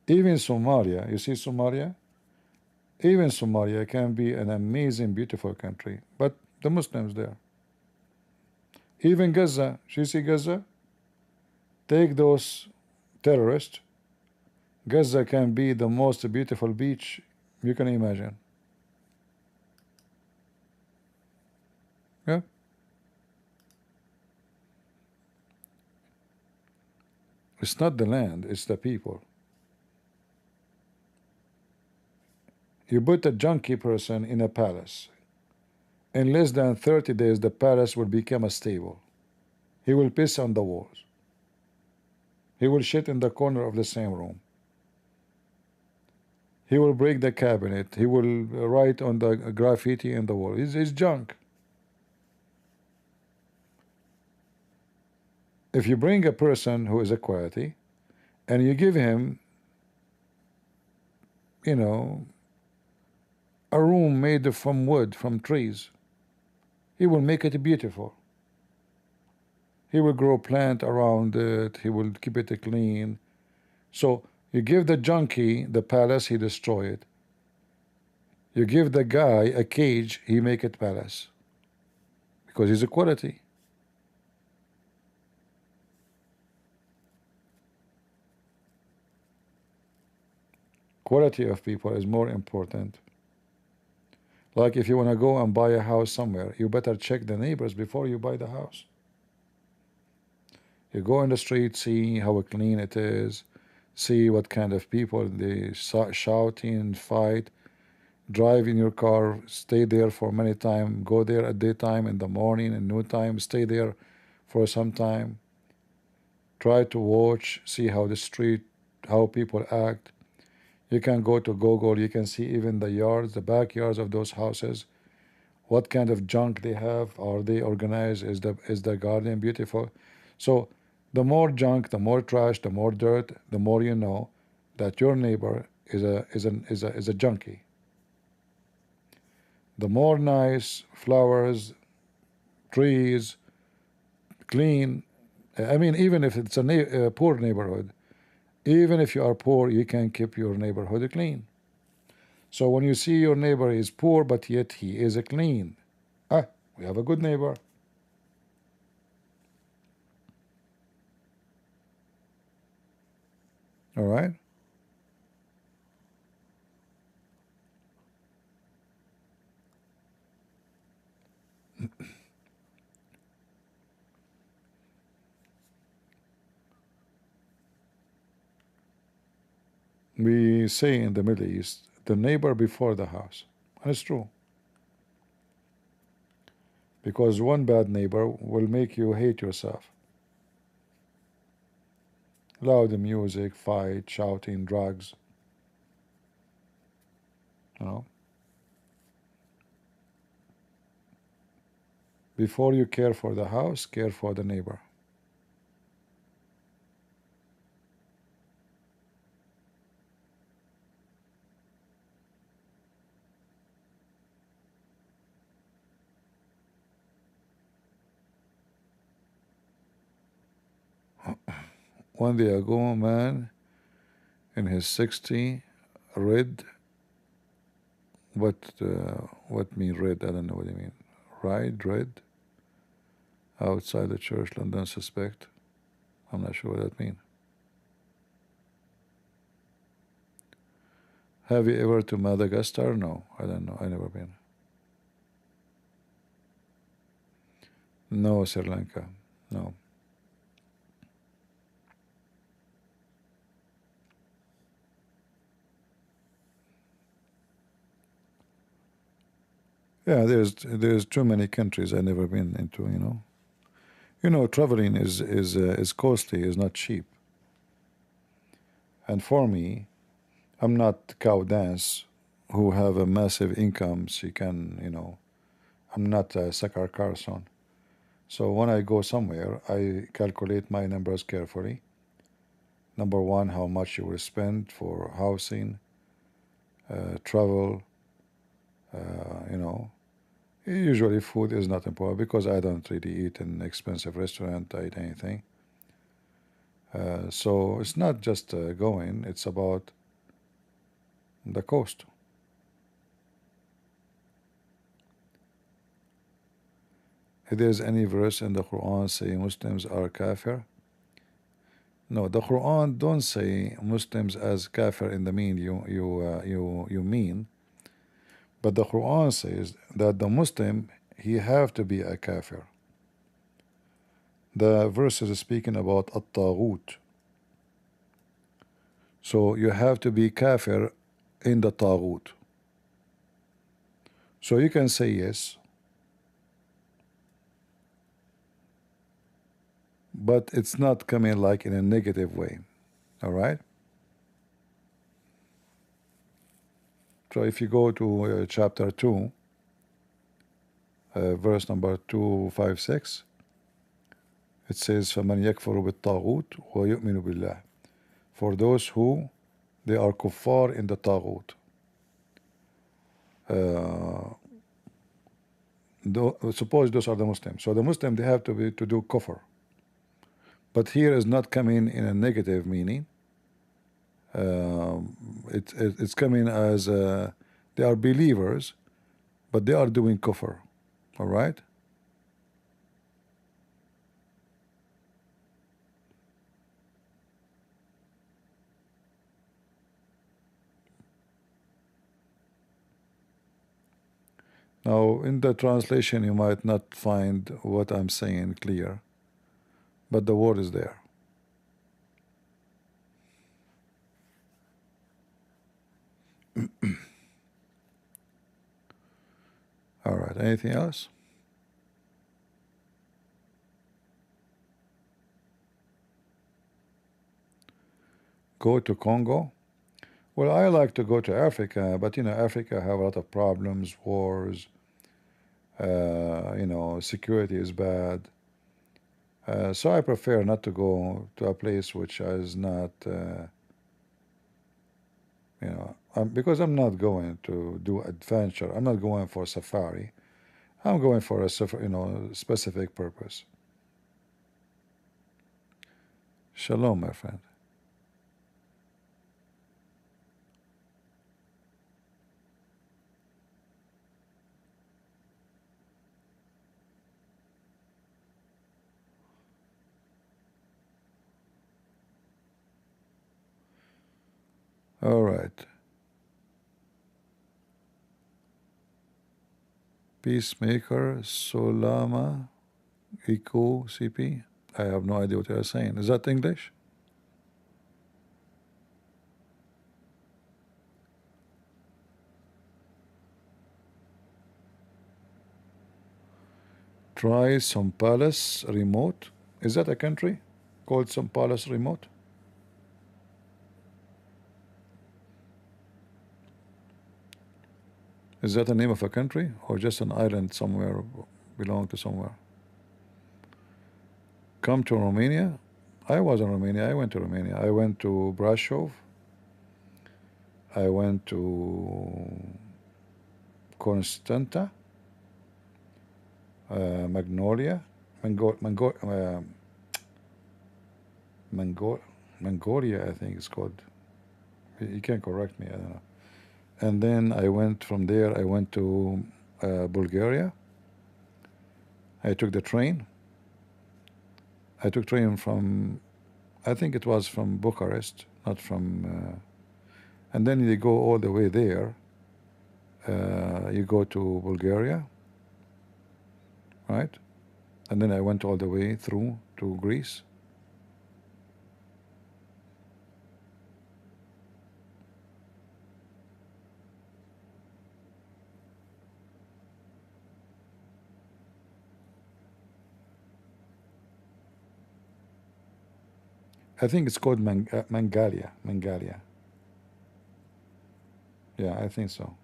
Even Somalia, you see Somalia? Even Somalia can be an amazing, beautiful country, but the Muslims there. Even Gaza, you see Gaza? Take those terrorists. Gaza can be the most beautiful beach you can imagine. Yeah. It's not the land, it's the people. You put a junkie person in a palace. In less than 30 days, the palace will become a stable. He will piss on the walls. He will shit in the corner of the same room. He will break the cabinet. He will write on the graffiti in the wall. It's junk. If you bring a person who is a quality and you give him, you know, a room made from wood, from trees, he will make it beautiful. He will grow plant around it. He will keep it clean. So you give the junkie the palace, he destroy it. You give the guy a cage, he make it palace. Because he's a quality. Quality of people is more important. Like if you want to go and buy a house somewhere, you better check the neighbors before you buy the house. You go in the street, see how clean it is, see what kind of people they shouting, fight, drive in your car, stay there for many time, go there at daytime, in the morning, and noon time, stay there for some time. Try to watch, see how the street, how people act. You can go to Google, you can see even the yards, the backyards of those houses. What kind of junk they have? Are they organized? Is the garden beautiful? So the more junk, the more trash, the more dirt, the more you know that your neighbor is a junkie. The more nice flowers, trees, clean. I mean, even if it's a poor neighborhood, even if you are poor, you can keep your neighborhood clean. So when you see your neighbor is poor, but yet he is clean, we have a good neighbor. All right. We say in the Middle East, the neighbor before the house. And it's true. Because one bad neighbor will make you hate yourself. Loud music, fight, shouting, drugs. You know. Before you care for the house, care for the neighbor. One day ago, a man in his 60 read what mean read? I don't know what you mean. Read outside the church, London suspect. I'm not sure what that means. Have you ever to Madagascar? No, I don't know. I never been. No, Sri Lanka. No. Yeah, there's too many countries I never been into. Traveling is costly, is not cheap. And for me, I'm not cow dance who have a massive income. She can, I'm not Sakar Carlson. So when I go somewhere, I calculate my numbers carefully. Number one, how much you will spend for housing, travel, you know. Usually food is not important because I don't really eat in expensive restaurant, I eat anything. So it's not just going, it's about the cost. If there's any verse in the Quran saying Muslims are kafir, no, the Quran don't say Muslims as kafir in the mean you mean, but the Quran says that the Muslim he have to be a kafir. The verse is speaking about at-taghut. So you have to be kafir in the taghut. So you can say yes, but it's not coming like in a negative way. All right. So if you go to chapter 2, verse number 256, it says فَمَنْ يَكْفُرُ بِالطَّاغُوتِ وَيُؤْمِنُ بِاللَّهِ. For those who they are kuffar in the taghut. Suppose those are the Muslims. So the Muslim they have to do kufr. But here is not coming in a negative meaning. It's coming as they are believers, but they are doing kufr. All right. Now in the translation you might not find what I'm saying clear, but the word is there. All right. Anything else? Go to Congo. Well, I like to go to Africa, but Africa have a lot of problems, wars. Security is bad. So I prefer not to go to a place which is not, because I'm not going to do adventure. I'm not going for safari. I'm going for a specific purpose. Shalom, my friend. All right. Peacemaker, Solama, Iku, CP. I have no idea what you're saying. Is that English? Try some palace remote. Is that a country called some palace remote? Is that the name of a country or just an island somewhere belong to somewhere? Come to Romania. I was in Romania. I went to Romania. I went to Brasov. I went to Constanta, Magnolia, Mongolia, I think it's called. You can correct me. I don't know. And then I went from there. I went to Bulgaria. I took the train. I took train from, I think it was from Bucharest, not from. And then you go all the way there. You go to Bulgaria, right? And then I went all the way through to Greece. I think it's called Mangalia. Mangalia. Yeah, I think so.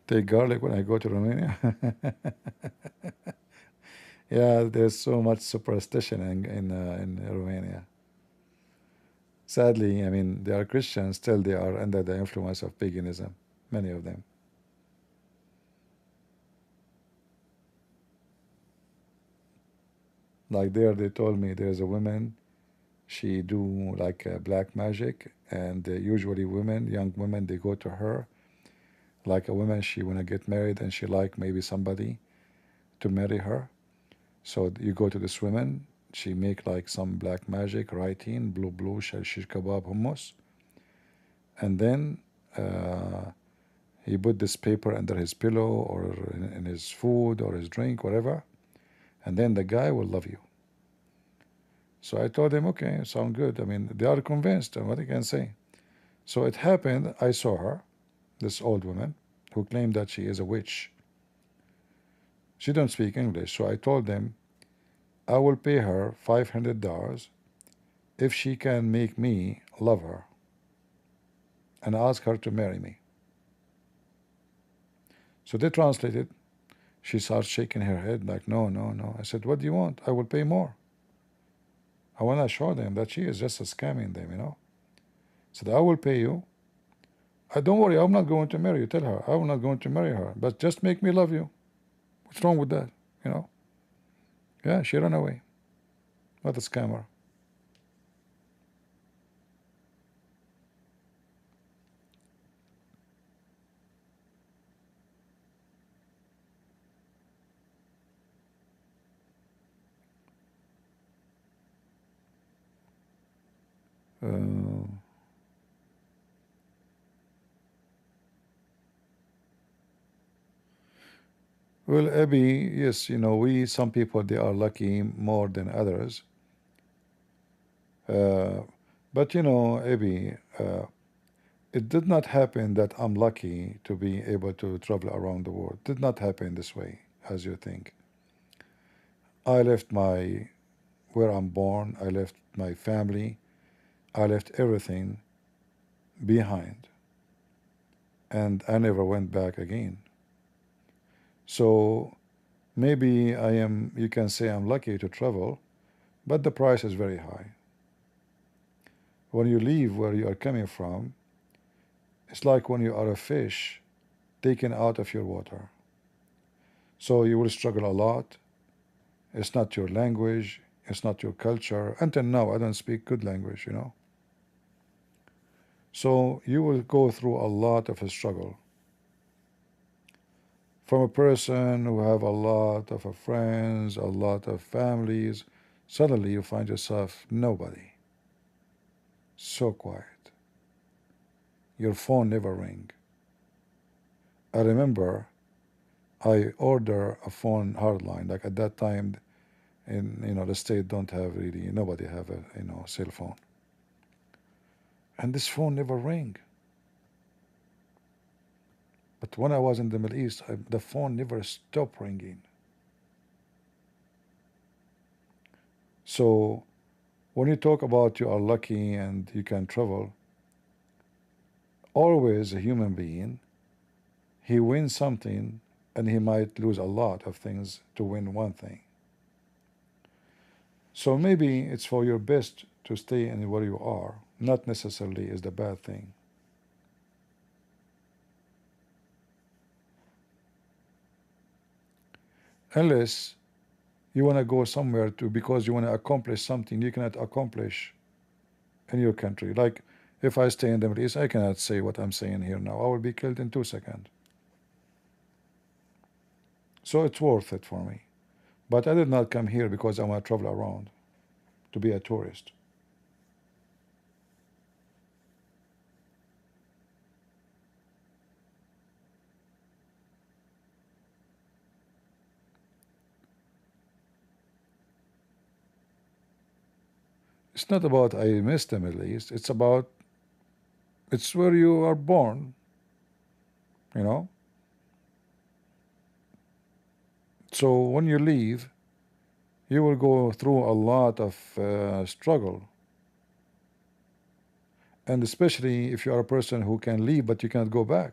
Take garlic when I go to Romania. Yeah, there's so much superstition in Romania. Sadly, I mean, they are Christians, still they are under the influence of paganism, many of them. Like there, they told me there's a woman, she do like black magic, and usually women, young women, they go to her. Like a woman, she wanna get married and she like maybe somebody to marry her. So you go to this woman, she make like some black magic, writing, blue, shish kebab, hummus, and then uh, he put this paper under his pillow or in his food or his drink, whatever, and then the guy will love you. So I told him, okay, sound good. I mean, they are convinced, and what I can say. So it happened, I saw her, this old woman, who claimed that she is a witch. She don't speak English, so I told them, I will pay her $500 if she can make me love her and ask her to marry me. So they translated. She starts shaking her head like, no, no, no. I said, what do you want? I will pay more. I want to show them that she is just scamming them, you know. I said, I will pay you. Don't worry, I'm not going to marry you. Tell her, I'm not going to marry her. But just make me love you. What's wrong with that, you know? Yeah, she ran away. What a scammer. Uh, well, Abby, yes, you know, some people, they are lucky more than others. Uh, but, you know, Abby, it did not happen that I'm lucky to be able to travel around the world. It did not happen this way, as you think. I left where I'm born, I left my family, I left everything behind, and I never went back again. So maybe you can say I'm lucky to travel, but the price is very high. When you leave where you are coming from, it's like when you are a fish taken out of your water. So you will struggle a lot. It's not your language, it's not your culture. Until now, I don't speak good language, you know. So you will go through a lot of a struggle. From a person who have a lot of friends, a lot of families, suddenly you find yourself nobody. So quiet. Your phone never ring. I remember I order a phone hardline. Like at that time, in the state don't have really nobody have a cell phone, and this phone never ring. But when I was in the Middle East, the phone never stopped ringing. So when you talk about you are lucky and you can travel, always a human being, he wins something and he might lose a lot of things to win one thing. So maybe it's for your best to stay in where you are, not necessarily is the bad thing. Unless you want to go somewhere because you want to accomplish something you cannot accomplish in your country. Like if I stay in the Middle East, I cannot say what I'm saying here now. I will be killed in 2 seconds. So it's worth it for me. But I did not come here because I want to travel around to be a tourist. It's not about I miss the Middle East. It's where you are born, you know. So when you leave, you will go through a lot of struggle. And especially if you are a person who can leave but you cannot go back.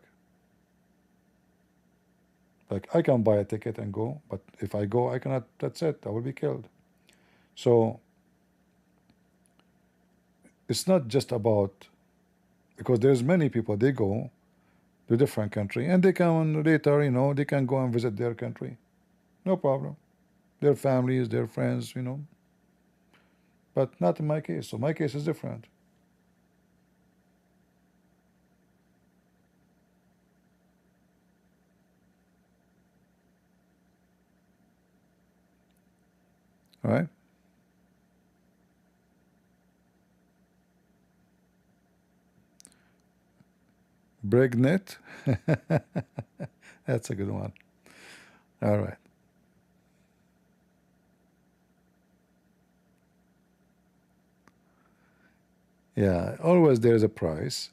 Like I can buy a ticket and go, but if I go, I cannot, that's it, I will be killed. So it's not just about, because there's many people, they go to a different country and they can later, they can go and visit their country. No problem. Their families, their friends, but not in my case. So my case is different. All right. Brignet. That's a good one. All right. Yeah, always there is a price.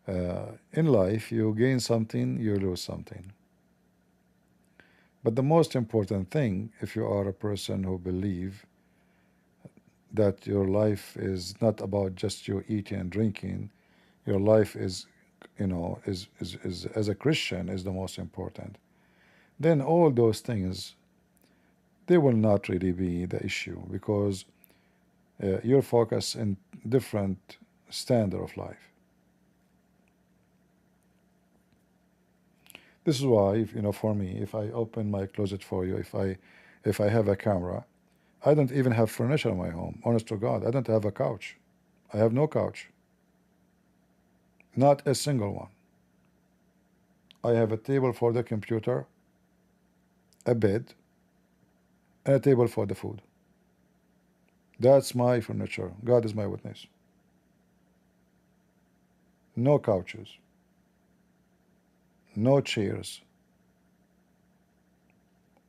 In life, you gain something, you lose something. But the most important thing, if you are a person who believe that your life is not about just you eating and drinking, your life is, is as a Christian is the most important, then all those things, they will not really be the issue, because you're focused in different standard of life. This is why, for me, if I open my closet for you, if I have a camera, I don't even have furniture in my home. Honest to God, I don't have a couch. I have no couch. Not a single one. I have a table for the computer, a bed, and a table for the food. That's my furniture. God is my witness. No couches. No chairs.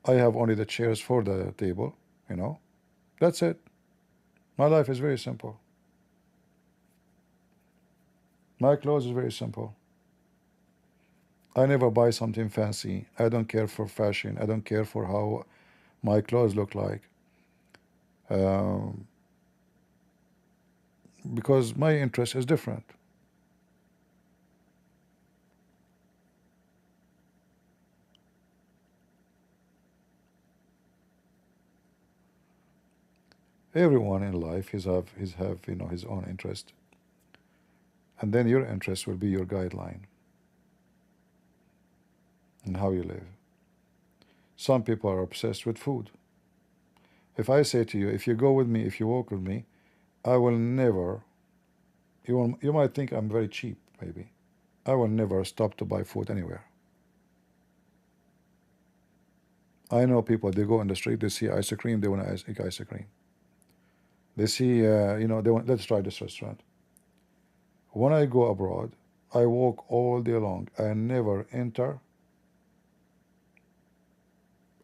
I have only the chairs for the table, That's it. My life is very simple. My clothes is very simple. I never buy something fancy. I don't care for fashion. I don't care for how my clothes look like. Because my interest is different. Everyone in life his have his own interest, and then your interest will be your guideline in how you live. Some people are obsessed with food. If I say to you, if you go with me, if you walk with me, I will never, you might think I'm very cheap, maybe. I will never stop to buy food anywhere. I know people, they go on the street, they see ice cream, they want to eat ice cream. They see, they want, let's try this restaurant. When I go abroad, I walk all day long. I never enter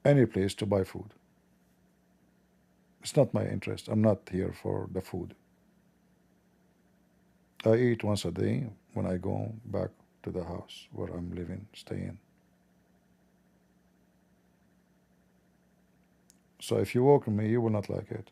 any place to buy food. It's not my interest. I'm not here for the food. I eat once a day when I go back to the house where I'm living, staying. So if you walk with me, you will not like it.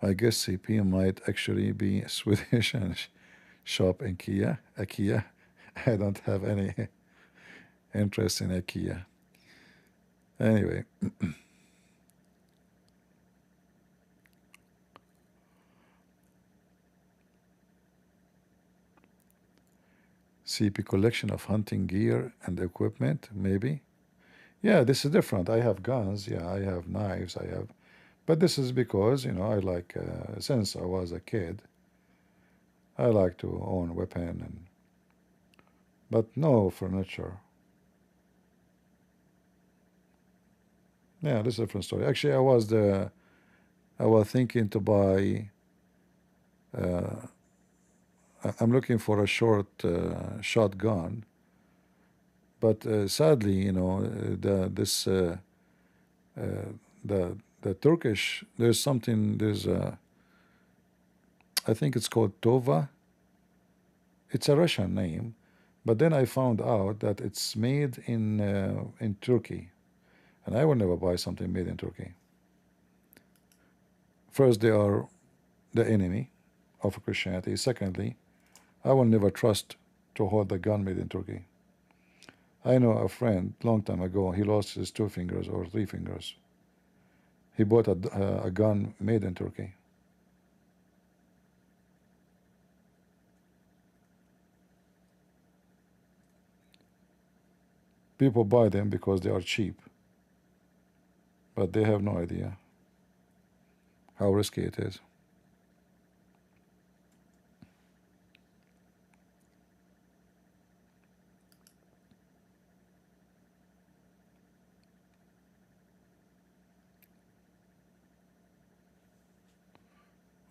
I guess CP might actually be Swedish and shop in IKEA. IKEA. I don't have any interest in IKEA. Anyway. CP collection of hunting gear and equipment, maybe. Yeah, this is different. I have guns. Yeah, I have knives. I have, but this is because I like since I was a kid, I like to own a weapon but no furniture. Yeah, this is a different story. Actually, I was thinking to buy. I'm looking for a short shotgun, but sadly, the Turkish, there's something, there's a, I think it's called Tova. It's a Russian name, but then I found out that it's made in Turkey, and I will never buy something made in Turkey. First, they are the enemy of Christianity. Secondly, I will never trust to hold a gun made in Turkey. I know a friend long time ago, he lost his 2 fingers or 3 fingers. He bought a gun made in Turkey. People buy them because they are cheap, but they have no idea how risky it is.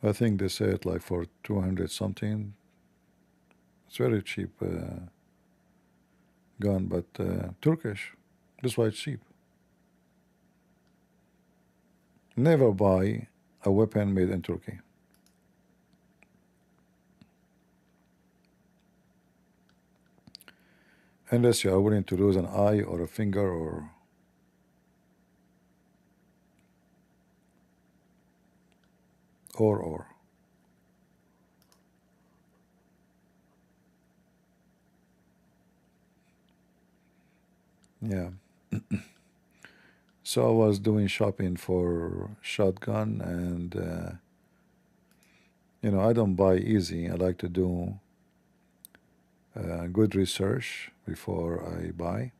I think they say it like for 200 something. It's very cheap gun, but Turkish. That's why it's cheap. Never buy a weapon made in Turkey. Unless you are willing to lose an eye or a finger or. Yeah. So I was doing shopping for shotgun, and you know, I don't buy easy. I like to do good research before I buy.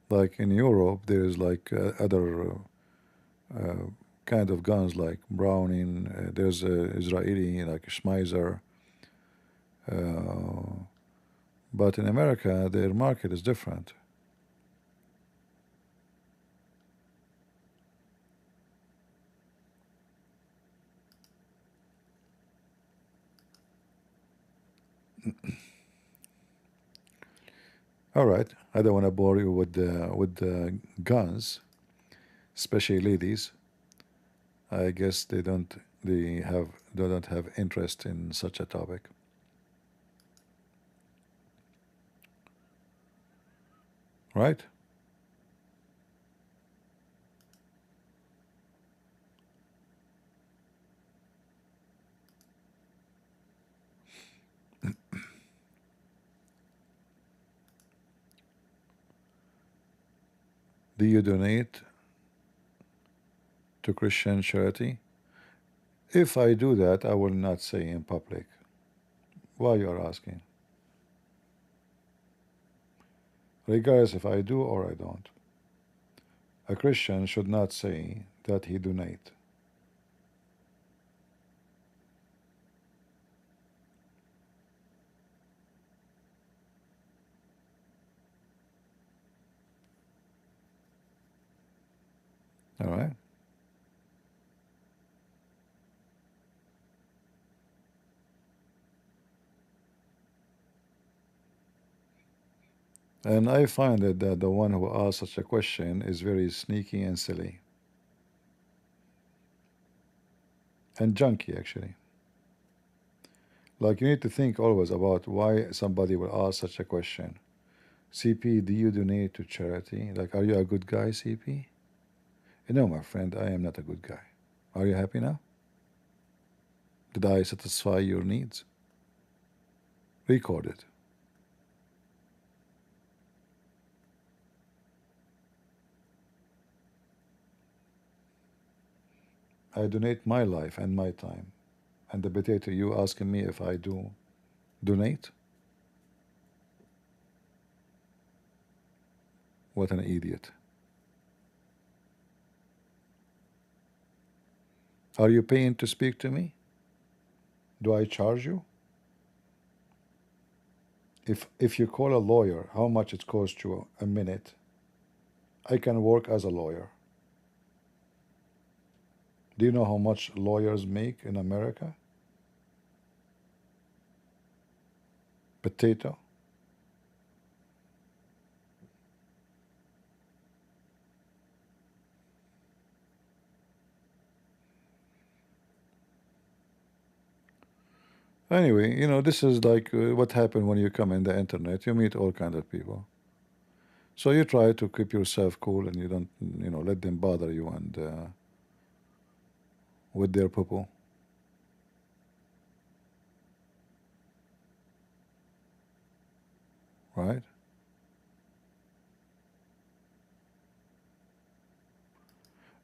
Like in Europe, there's like other kind of guns like Browning. There's Israeli like Schmeiser. But in America, their market is different. All right, I don't want to bore you with the guns, especially ladies. I guess they don't have interest in such a topic. Right? Do you donate to Christian charity? If I do that, I will not say in public. Why you are asking? Regardless if I do or I don't. A Christian should not say that he donate. All right? And I find that the one who asks such a question is very sneaky and silly. And junky, actually. Like, you need to think always about why somebody will ask such a question. CP, do you donate to charity? Like, are you a good guy, CP? No, my friend, I am not a good guy. Are you happy now? Did I satisfy your needs? Record it. I donate my life and my time. And the potato, you asking me if I do donate? What an idiot. Are you paying to speak to me? Do I charge you? If you call a lawyer, how much it costs you a minute? I can work as a lawyer. Do you know how much lawyers make in America? Potato. Anyway, you know, this is like what happened when you come in the internet. You meet all kind of people. So you try to keep yourself cool and you don't, you know, let them bother you and with their poo-poo. Right?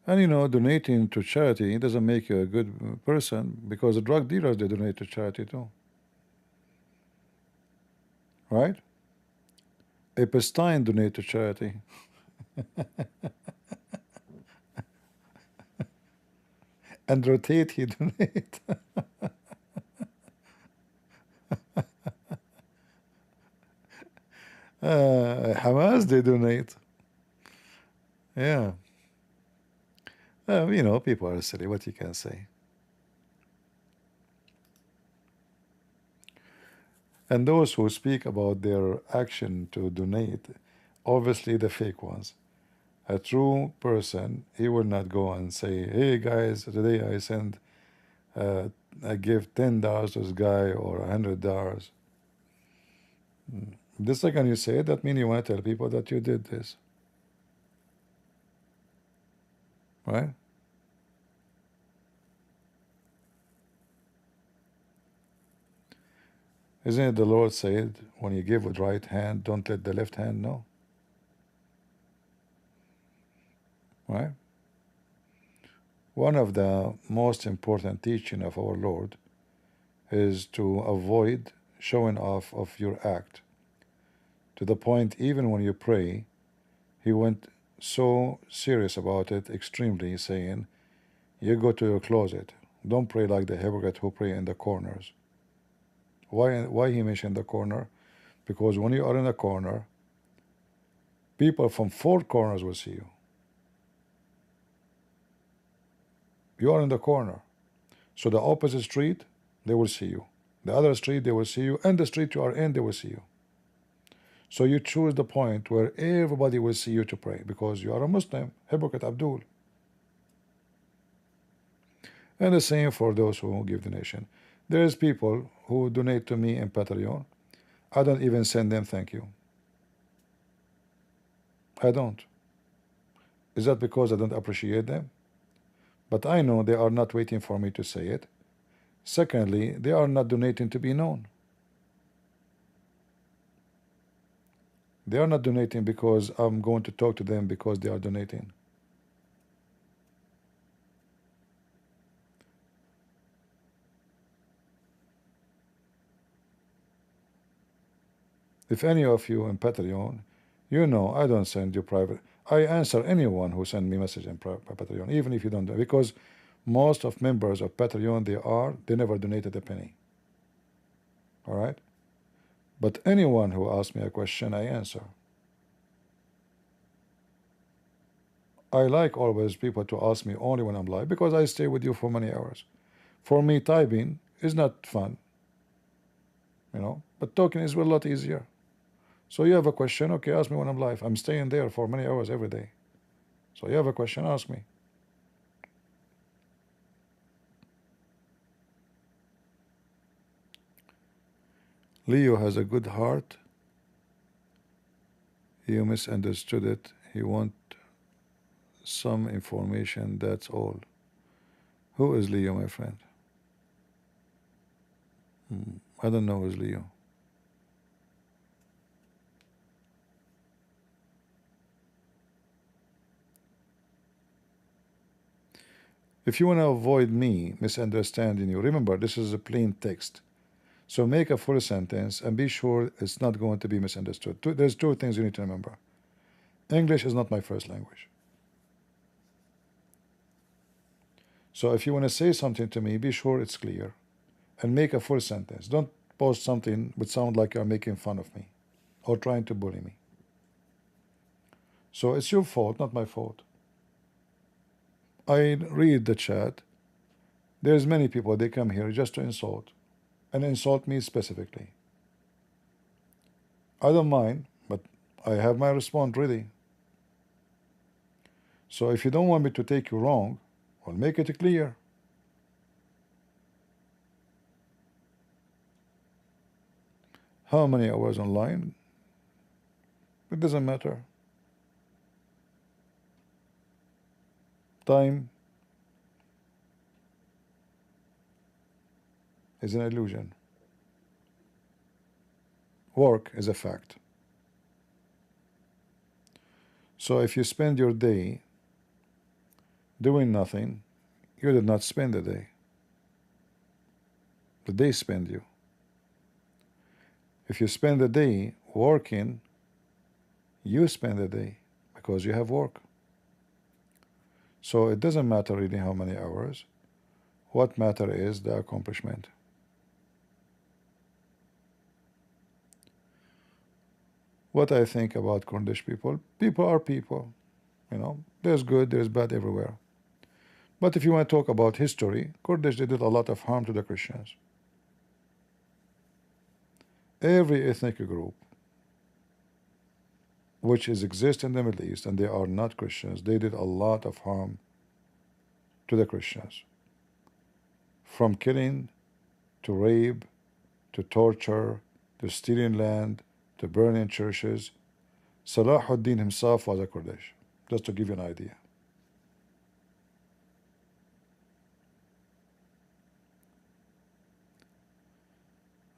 And you know, donating to charity doesn't make you a good person because the drug dealers they donate to charity too. Right? Epstein donate to charity. And rotate he donate. Hamas they donate. Yeah. You know, people are silly. What you can say. And those who speak about their action to donate, obviously the fake ones. A true person, he will not go and say, "Hey guys, today I send, I give $10 to this guy or $100." The second you say it, that means you want to tell people that you did this, right? Isn't it the Lord said, when you give with right hand, don't let the left hand know, right? One of the most important teaching of our Lord is to avoid showing off of your act. To the point, even when you pray, he went so serious about it, extremely, saying, you go to your closet. Don't pray like the hypocrite who pray in the corners. Why he mentioned the corner? Because when you are in a corner, people from four corners will see you. You are in the corner. So the opposite street, they will see you. The other street, they will see you. And the street you are in, they will see you. So you choose the point where everybody will see you to pray because you are a Muslim, hypocrite Abdul. And the same for those who give donation. There is people who donate to me in Patreon. I don't even send them thank you. I don't. Is that because I don't appreciate them? But I know they are not waiting for me to say it. Secondly, they are not donating to be known. They are not donating because I'm going to talk to them because they are donating. If any of you in Patreon, you know I don't send you private. I answer anyone who send me message in Patreon, even if you don't, because most of members of Patreon, they never donated a penny. All right? But anyone who asks me a question, I answer. I like always people to ask me only when I'm live because I stay with you for many hours. For me, typing is not fun, you know, but talking is a lot easier. So you have a question, okay, ask me when I'm live. I'm staying there for many hours every day. So you have a question, ask me. Leo has a good heart. You misunderstood it. He want some information, that's all. Who is Leo, my friend? I don't know who is Leo. If you want to avoid me misunderstanding you, remember this is a plain text. So make a full sentence and be sure it's not going to be misunderstood. There's two things you need to remember. English is not my first language. So if you want to say something to me, be sure it's clear and make a full sentence. Don't post something which sound like you're making fun of me or trying to bully me. So it's your fault, not my fault. I read the chat. There's many people, they come here just to insult and insult me specifically. I don't mind, but I have my response ready. So if you don't want me to take you wrong, well, make it clear. How many hours online? It doesn't matter. Time is an illusion. Work is a fact. So if you spend your day doing nothing, you did not spend the day. The day spend you. If you spend the day working, you spend the day because you have work. So it doesn't matter really how many hours. What matter is the accomplishment. What I think about Kurdish people, people are people. You know, there's good, there's bad everywhere. But if you want to talk about history, Kurdish did a lot of harm to the Christians. Every ethnic group which exists in the Middle East and they are not Christians, they did a lot of harm to the Christians. From killing, to rape, to torture, to stealing land, to burning churches. Salahuddin himself was a Kurdish, just to give you an idea.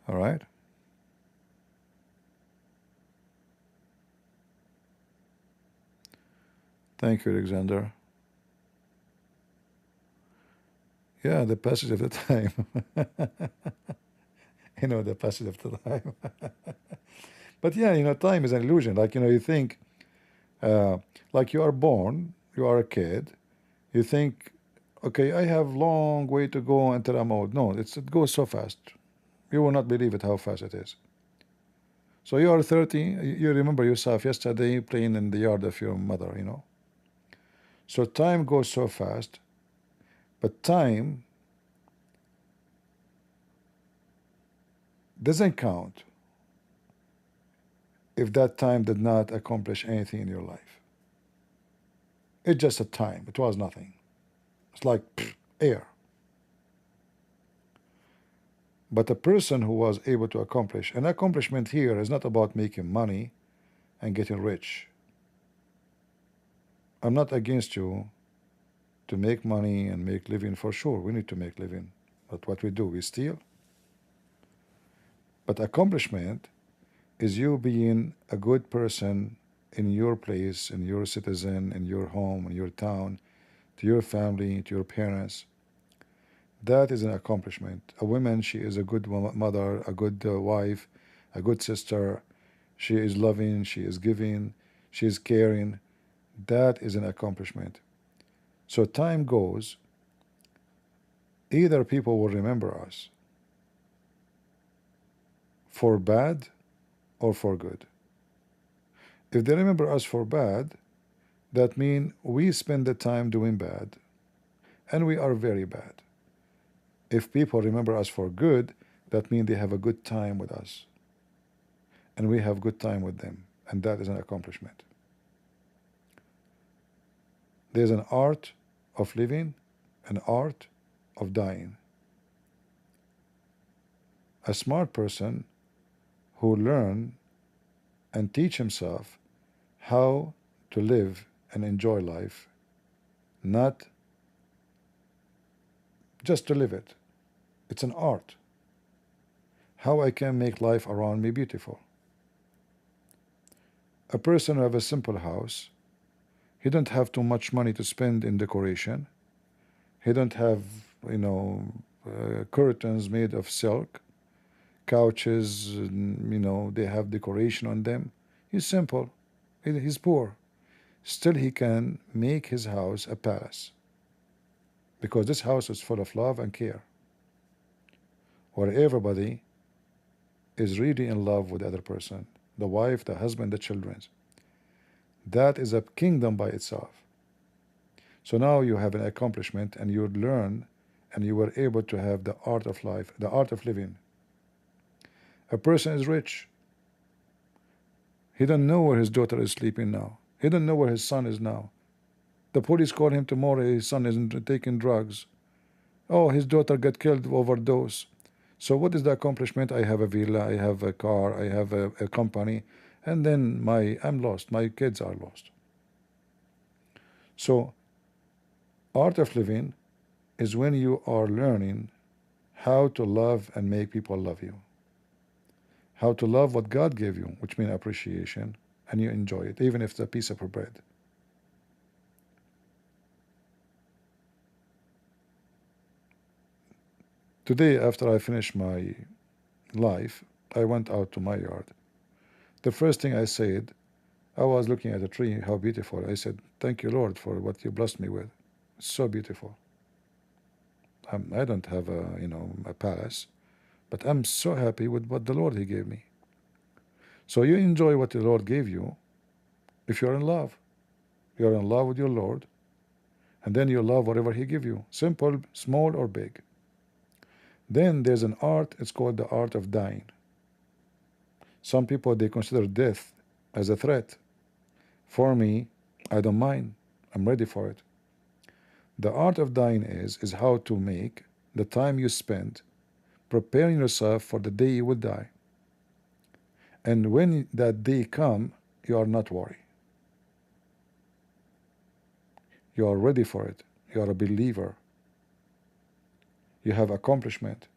All right? Thank you, Alexander. Yeah, the passage of the time. You know, the passage of the time. But yeah, you know, time is an illusion. Like, you know, you think, like you are born, you are a kid, you think, okay, I have long way to go until I'm old. No, it goes so fast. You will not believe it how fast it is. So you are 30, you remember yourself yesterday playing in the yard of your mother, you know. So time goes so fast, but time doesn't count if that time did not accomplish anything in your life. It's just a time. It was nothing. It's like air. But a person who was able to accomplish, an accomplishment here is not about making money and getting rich. I'm not against you to make money and make living, for sure. We need to make living. But what we do, we steal. But accomplishment is you being a good person in your place, in your citizen, in your home, in your town, to your family, to your parents. That is an accomplishment. A woman, she is a good mother, a good wife, a good sister. She is loving, she is giving, she is caring. That is an accomplishment. So time goes, either people will remember us for bad or for good. If they remember us for bad, that means we spend the time doing bad, and we are very bad. If people remember us for good, that means they have a good time with us, and we have good time with them, and that is an accomplishment. There's an art of living, an art of dying. A smart person who learn and teach himself how to live and enjoy life, not just to live it. It's an art. How I can make life around me beautiful. A person who have a simple house, he don't have too much money to spend in decoration. He don't have, you know, curtains made of silk, couches, you know, they have decoration on them. He's simple. He's poor. Still, he can make his house a palace, because this house is full of love and care, where everybody is really in love with the other person, the wife, the husband, the children. That is a kingdom by itself. So now you have an accomplishment, and you learn, and you were able to have the art of life, the art of living. A person is rich. He don't know where his daughter is sleeping now. He don't know where his son is now. The police call him tomorrow, his son isn't taking drugs. Oh, his daughter got killed of overdose. So what is the accomplishment? I have a villa, I have a car, I have a company, and then I'm lost. My kids are lost. So art of living is when you are learning how to love and make people love you. How to love what God gave you, which means appreciation, and you enjoy it, even if it's a piece of bread. Today, after I finished my life, I went out to my yard. The first thing I said, I was looking at a tree, how beautiful. I said, thank you, Lord, for what you blessed me with. It's so beautiful. I don't have a palace, but I'm so happy with what the Lord He gave me. So you enjoy what the Lord gave you if you're in love. You're in love with your Lord, and then you love whatever He give you, simple, small, or big. Then there's an art, it's called the art of dying. Some people, they consider death as a threat. For me, I don't mind. I'm ready for it. The art of dying is how to make the time you spend preparing yourself for the day you will die. And when that day come, you are not worried. You are ready for it. You are a believer. You have accomplishment.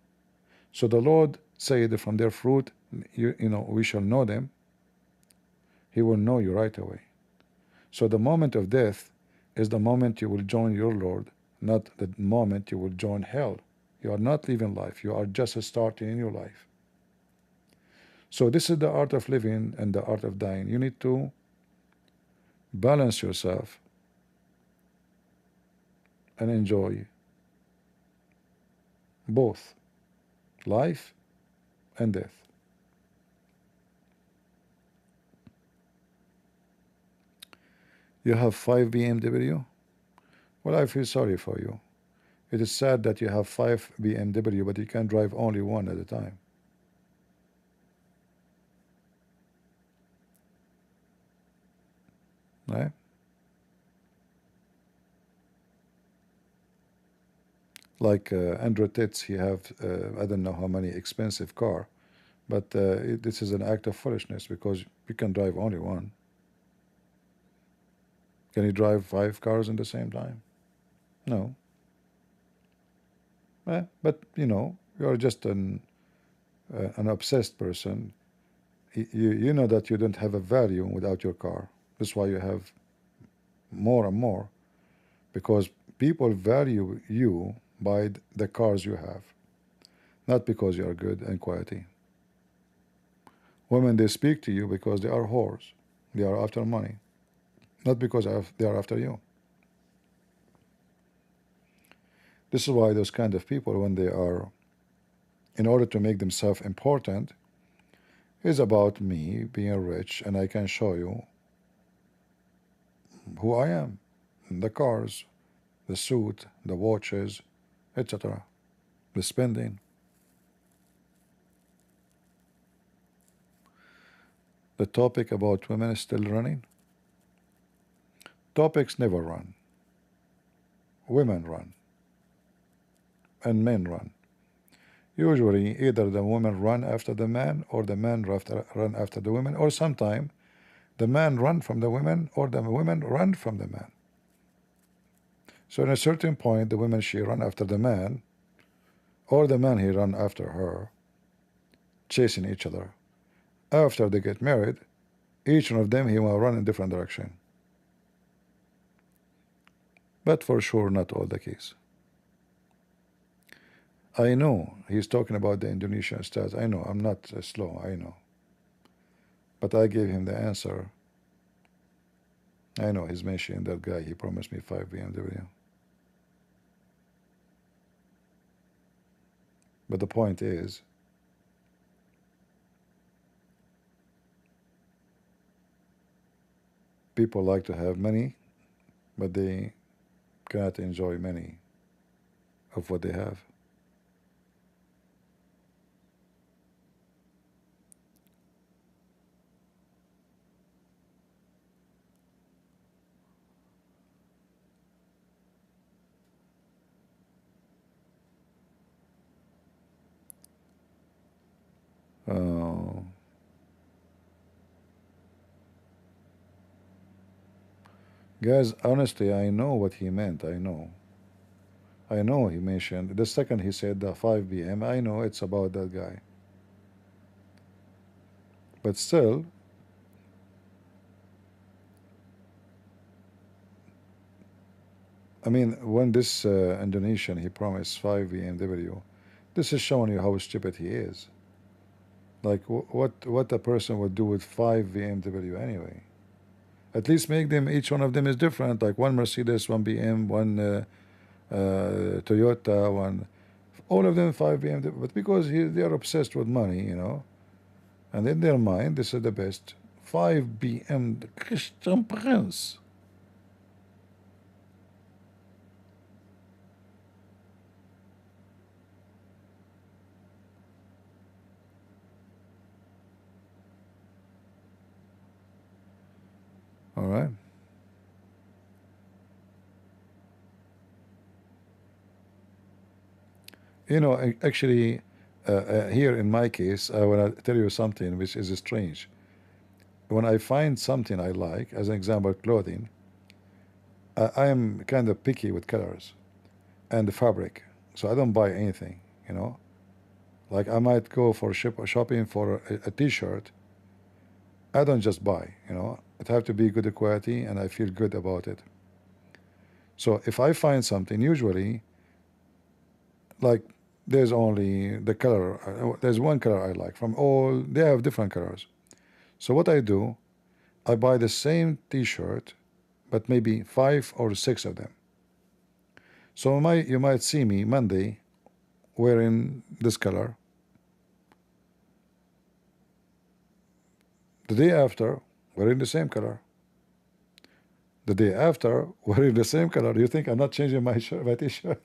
So the Lord said, from their fruit, we shall know them. He will know you right away. So the moment of death is the moment you will join your Lord, not the moment you will join hell. You are not living life. You are just starting a new life. So this is the art of living and the art of dying. You need to balance yourself and enjoy both life and death. You have 5 BMW? Well, I feel sorry for you. It is sad that you have 5 BMW, but you can drive only one at a time. Right? Like Andrew Titz, he have I don't know how many expensive car, but this is an act of foolishness because you can drive only one. Can you drive 5 cars in the same time? No. But you are just an obsessed person. You know that you don't have a value without your car. That's why you have more and more, because people value you by the cars you have, not because you are good and quality. Women, they speak to you because they are whores. They are after money, not because they are after you. This is why those kind of people, when they are, in order to make themselves important, is about me being rich and I can show you who I am. The cars, the suit, the watches, etc. The spending. The topic about women is still running. Topics never run. Women run. And men run. Usually, either the women run after the man, or the man run after the women, or sometimes the man run from the women, or the women run from the man. So at a certain point, the women, she run after the man, or the man, he run after her, chasing each other. After they get married, each one of them, he will run in different direction. But for sure, not all the case. I know he's talking about the Indonesian stars. I know, I'm not slow, I know. But I gave him the answer. I know he's mentioning that guy, he promised me 5 BMW. But the point is, people like to have many, but they cannot enjoy many of what they have. Uh, guys, honestly, I know what he meant. I know he mentioned the second he said the 5 p.m. I know it's about that guy. But still, I mean, when this Indonesian he promised 5 BMW, this is showing you how stupid he is. Like, what a person would do with 5 BMW anyway? At least make them, each one of them is different, like one Mercedes, one BM, one Toyota, one, all of them 5 BMW. But because they are obsessed with money, you know, and in their mind, this is the best. 5 BM, Christian Prince. All right. You know, actually, here in my case, I want to tell you something which is strange. When I find something I like, as an example, clothing, I am kind of picky with colors and the fabric, so I don't buy anything. You know, like I might go for shopping for a T-shirt. I don't just buy. You know, it have to be good quality, and I feel good about it. So if I find something, usually, like there's only the color. There's one color I like from all. They have different colors. So what I do, I buy the same T-shirt, but maybe 5 or 6 of them. So you might see me Monday wearing this color. The day after, wearing the same color. The day after, wearing the same color. You think I'm not changing my shirt, my T-shirt?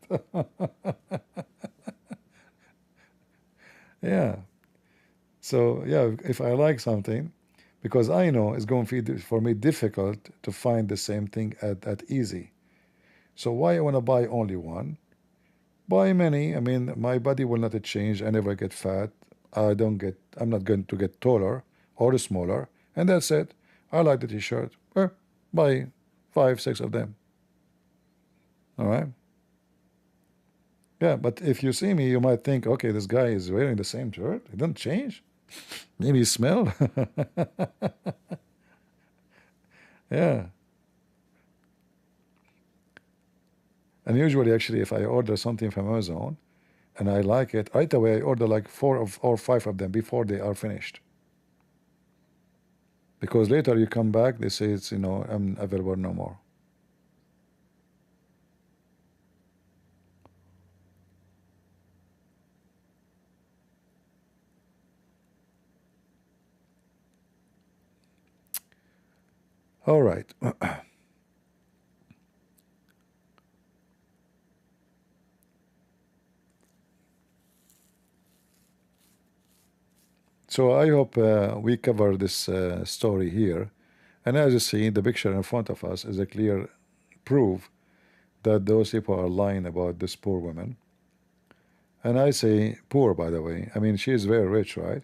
Yeah. So yeah, if I like something, because I know it's going to be for me difficult to find the same thing at easy. So why I want to buy only one? Buy many. I mean, my body will not change. I never get fat. I'm not going to get taller or smaller. And that's it. I like the T-shirt. Well, buy 5, 6 of them. All right. Yeah, but if you see me, you might think, okay, this guy is wearing the same shirt. It doesn't change. Maybe he smell. Yeah. And usually, actually, if I order something from Amazon and I like it, right away I order like 4 or 5 of them before they are finished. Because later you come back, they say it's, available no more. All right. So I hope we cover this story here. And as you see, the picture in front of us is a clear proof that those people are lying about this poor woman. And I say poor, by the way. I mean, she is very rich, right?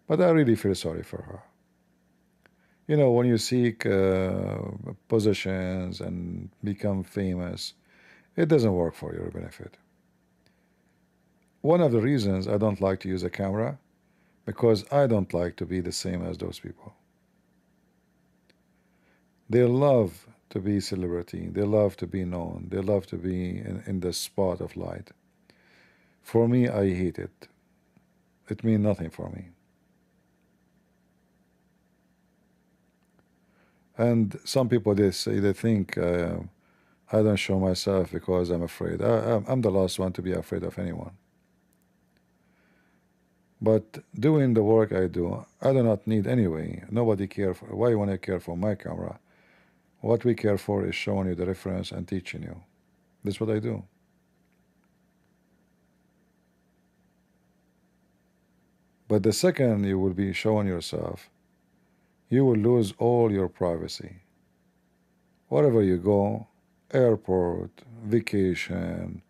But I really feel sorry for her. You know, when you seek positions and become famous, it doesn't work for your benefit. One of the reasons I don't like to use a camera, because I don't like to be the same as those people. They love to be celebrity. They love to be known. They love to be in the spot of light. For me, I hate it. It means nothing for me. And some people, they think I don't show myself because I'm afraid. I'm the last one to be afraid of anyone. But doing the work I do, I do not need anyway. Nobody care for. Why you want to care for my camera? What we care for is showing you the reference and teaching you. That's what I do. But the second you will be showing yourself, you will lose all your privacy. Wherever you go, airport, vacation,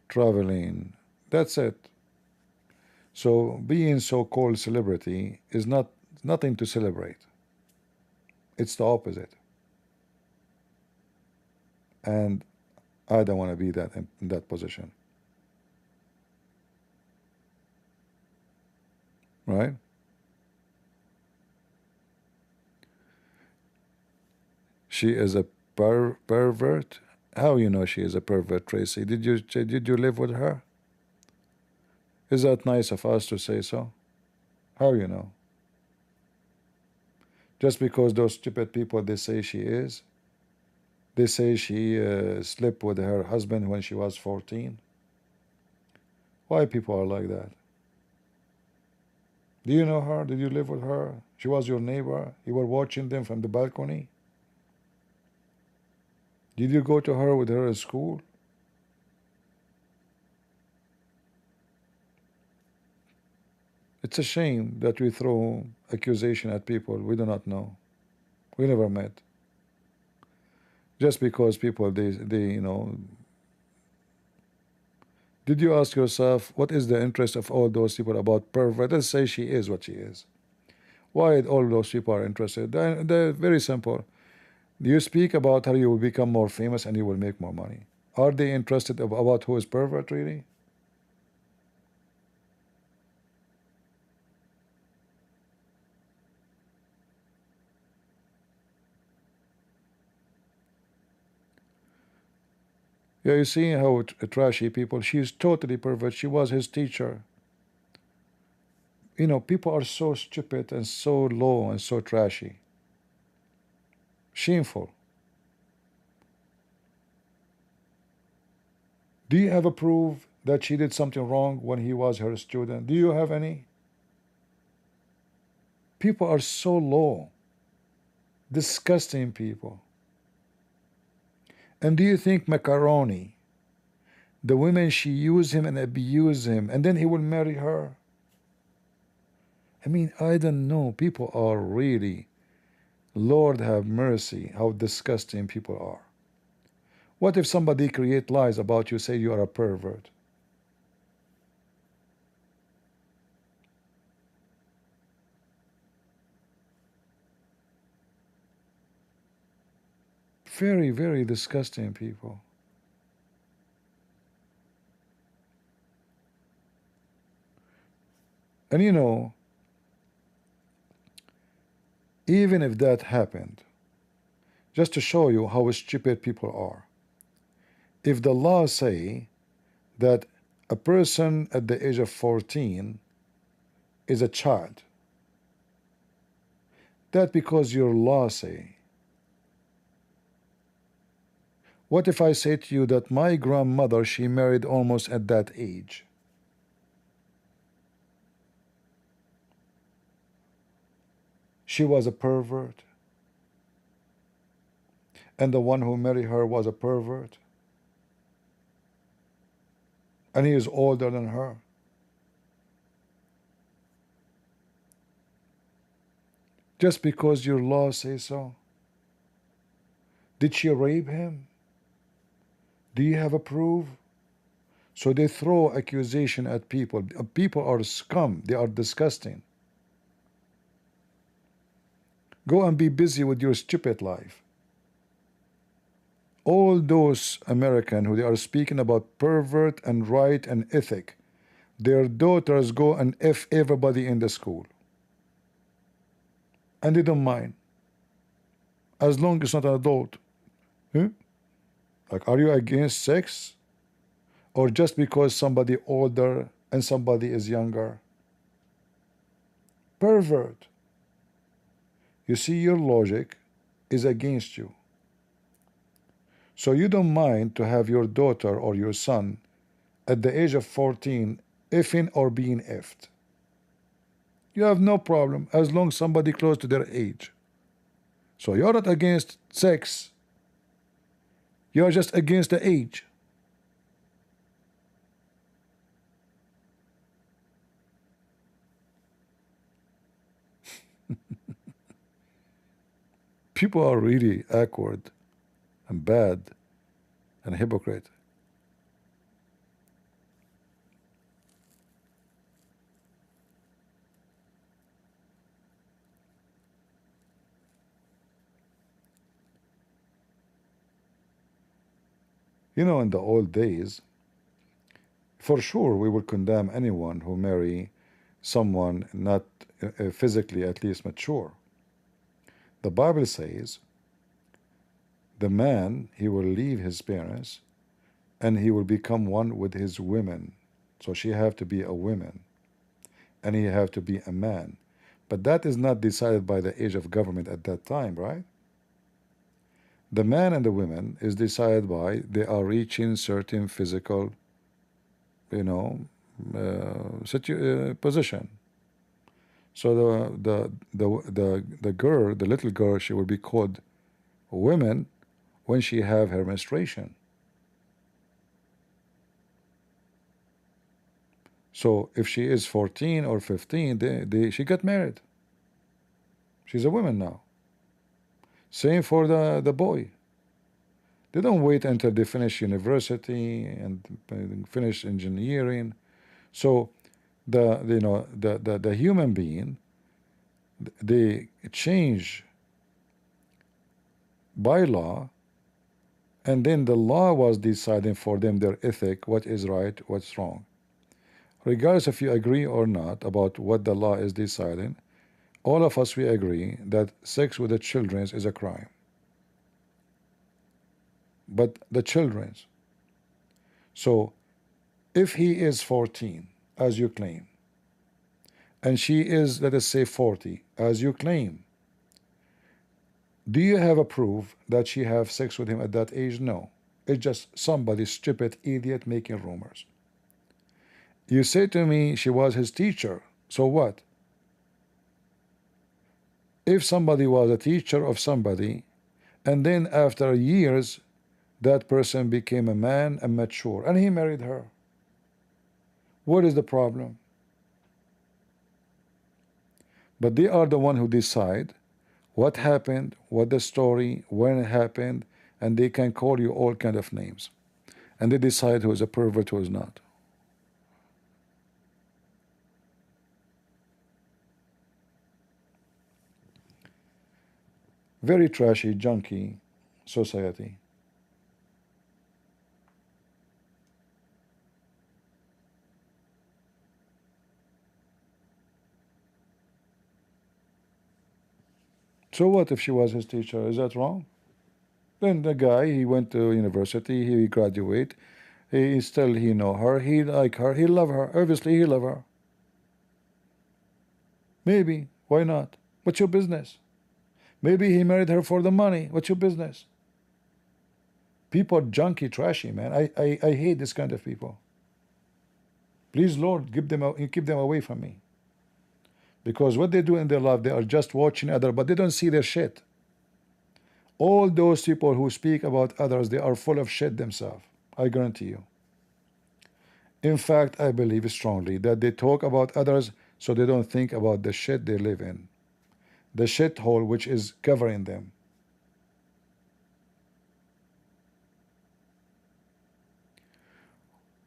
traveling, that's it. So being so-called celebrity is nothing to celebrate. It's the opposite. And I don't want to be that in that position. Right? She is a pervert. How you know she is a pervert, Tracy? Did you live with her? Is that nice of us to say so? How you know? Just because those stupid people they say she is. They say she slept with her husband when she was 14. Why people are like that? Do you know her? Did you live with her? She was your neighbor. You were watching them from the balcony. Did you go to her with her at school? It's a shame that we throw accusation at people we do not know. We never met. Just because people they. Did you ask yourself what is the interest of all those people about pervert? Let's say she is what she is. Why all those people are interested? They're very simple. You speak about how you will become more famous and you will make more money. Are they interested about who is pervert really? Yeah, you see how trashy people. She's totally pervert. She was his teacher. People are so stupid and so low and so trashy. Shameful. Do you have a proof that she did something wrong when he was her student? Do you have any? People are so low. Disgusting people. And do you think Macaroni, the women she used him and abused him, and then he will marry her? I mean, I don't know. People are really, Lord have mercy, how disgusting people are. What if somebody create lies about you, say you are a pervert? Very, very disgusting people. And even if that happened, just to show you how stupid people are, if the law say that a person at the age of 14 is a child, that because your law say. What if I say to you that my grandmother, she married almost at that age? She was a pervert, and the one who married her was a pervert, and he is older than her. Just because your law says so. Did she rape him? Do you have a proof? So they throw accusation at people. People are scum. They are disgusting. Go and be busy with your stupid life. All those Americans who they are speaking about pervert and right and ethic, their daughters go and F everybody in the school. And they don't mind. As long as it's not an adult. Huh? Like, are you against sex? Or just because somebody older and somebody is younger? Pervert. You see, your logic is against you. So you don't mind to have your daughter or your son at the age of 14 effing or being effed. You have no problem as long as somebody close to their age. So you're not against sex. You're just against the age. People are really awkward and bad and hypocrite. You know, in the old days, for sure, we will condemn anyone who marry someone not physically at least mature. The Bible says the man, he will leave his parents and he will become one with his women. So she have to be a woman and he have to be a man. But that is not decided by the age of government at that time, right? The man and the women is decided by they are reaching certain physical, you know, position. So the girl, the little girl, she will be called women when she have her menstruation. So if she is 14 or 15, she got married. She's a woman now. Same for the boy. They don't wait until they finish university and finish engineering. So the human being, they change by law, and then the law was deciding for them their ethic, what is right, what's wrong. Regardless if you agree or not about what the law is deciding, all of us, we agree that sex with the children is a crime. But the children's. So if he is 14, as you claim, and she is, let us say, 40, as you claim, do you have a proof that she have sex with him at that age? No. It's just somebody stupid idiot making rumors. You say to me she was his teacher. So what? If somebody was a teacher of somebody, and then after years, that person became a man and mature, and he married her, what is the problem? But they are the one who decide what happened, what the story, when it happened, and they can call you all kind of names. And they decide who is a pervert, who is not. Very trashy, junky society. So what if she was his teacher? Is that wrong? Then the guy, he went to university, he graduate, he know her, he like her, he love her. Obviously he love her. Maybe, why not? What's your business? Maybe he married her for the money. What's your business? People junky, trashy, man. I hate this kind of people. Please, Lord, keep them away from me. Because what they do in their life, they are just watching others, but they don't see their shit. All those people who speak about others, they are full of shit themselves. I guarantee you. In fact, I believe strongly that they talk about others so they don't think about the shit they live in. The shithole which is covering them.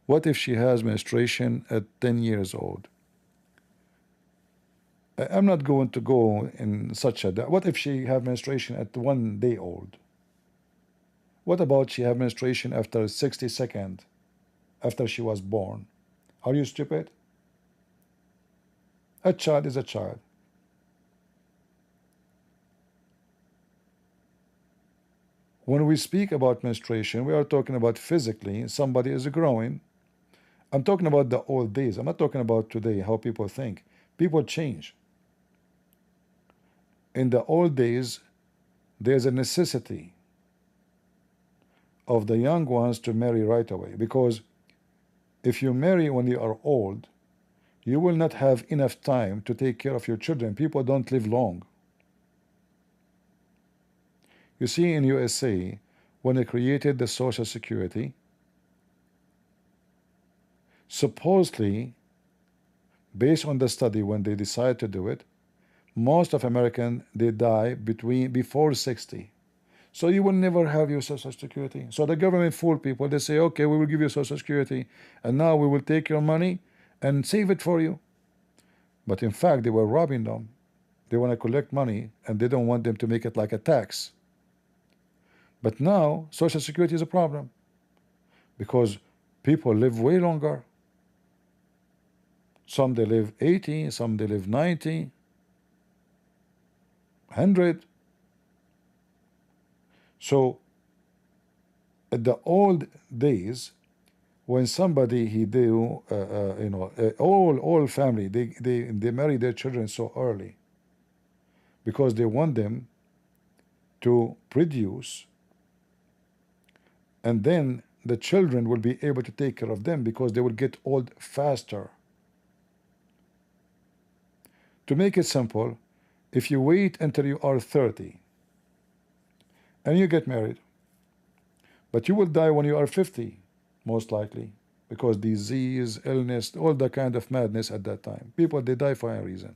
What if she has menstruation at 10 years old? I'm not going to go in such a... What if she have menstruation at 1 day old? What about she have menstruation after 60 seconds after she was born? Are you stupid? A child is a child. When we speak about menstruation, we are talking about physically somebody is growing. I'm talking about the old days. I'm not talking about today, how people think. People change. In the old days, there's a necessity of the young ones to marry right away, because if you marry when you are old, you will not have enough time to take care of your children. People don't live long. You see, in USA, when they created the Social Security, supposedly, based on the study, when they decided to do it, most of Americans, they die before 60. So you will never have your Social Security. So the government fool people. They say, okay, we will give you Social Security, and now we will take your money and save it for you. But in fact, they were robbing them. They want to collect money, and they don't want them to make it like a tax. But now, Social Security is a problem. because people live way longer. Some they live 80, some they live 90, 100. So at the old days, when somebody he do all family they marry their children so early because they want them to produce, and then the children will be able to take care of them because they will get old faster. To make it simple, if you wait until you are 30 and you get married, but you will die when you are 50, most likely, because disease, illness, all the kind of madness at that time. People, they die for a reason.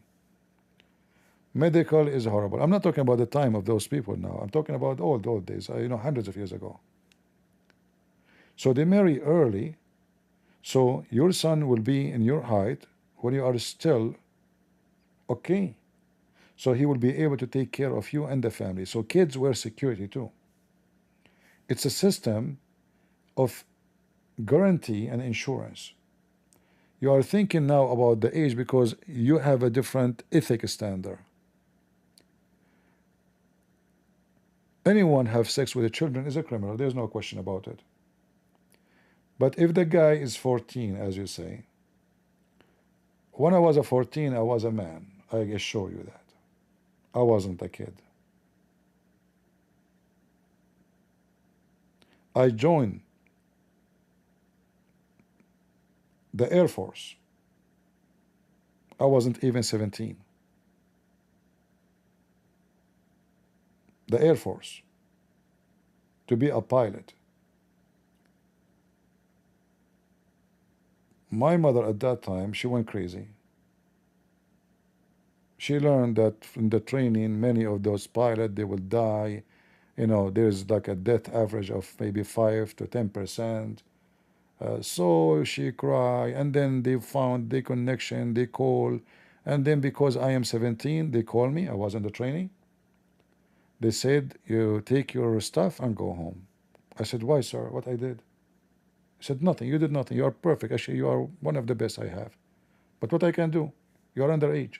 Medical is horrible. I'm not talking about the time of those people now. I'm talking about old days, hundreds of years ago. So they marry early, so your son will be in your height when you are still okay. So he will be able to take care of you and the family. So kids were security too. It's a system of guarantee and insurance. You are thinking now about the age because you have a different ethic standard. Anyone have sex with the children is a criminal. There's no question about it. But if the guy is 14, as you say, when I was a 14, I was a man. I assure you that. I wasn't a kid. I joined the Air Force. I wasn't even 17. The Air Force. To be a pilot. My mother at that time, she went crazy. She learned that in the training, many of those pilots, they will die. There's like a death average of maybe 5 to 10%. So she cried, and then they found the connection, they call, and then because I am 17, they call me, I was in the training. They said, you take your stuff and go home. I said, why, sir? What I did? He said, nothing. You did nothing. You are perfect. Actually, you are one of the best I have. But what I can do? You are underage.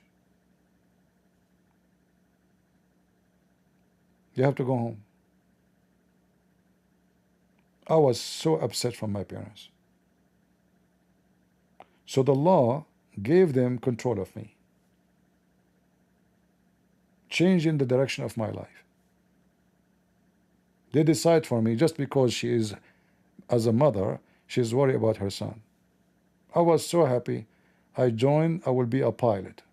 You have to go home. I was so upset from my parents. So the law gave them control of me, changing the direction of my life. They decide for me just because she is, as a mother, she's worried about her son. I was so happy. I joined, I will be a pilot.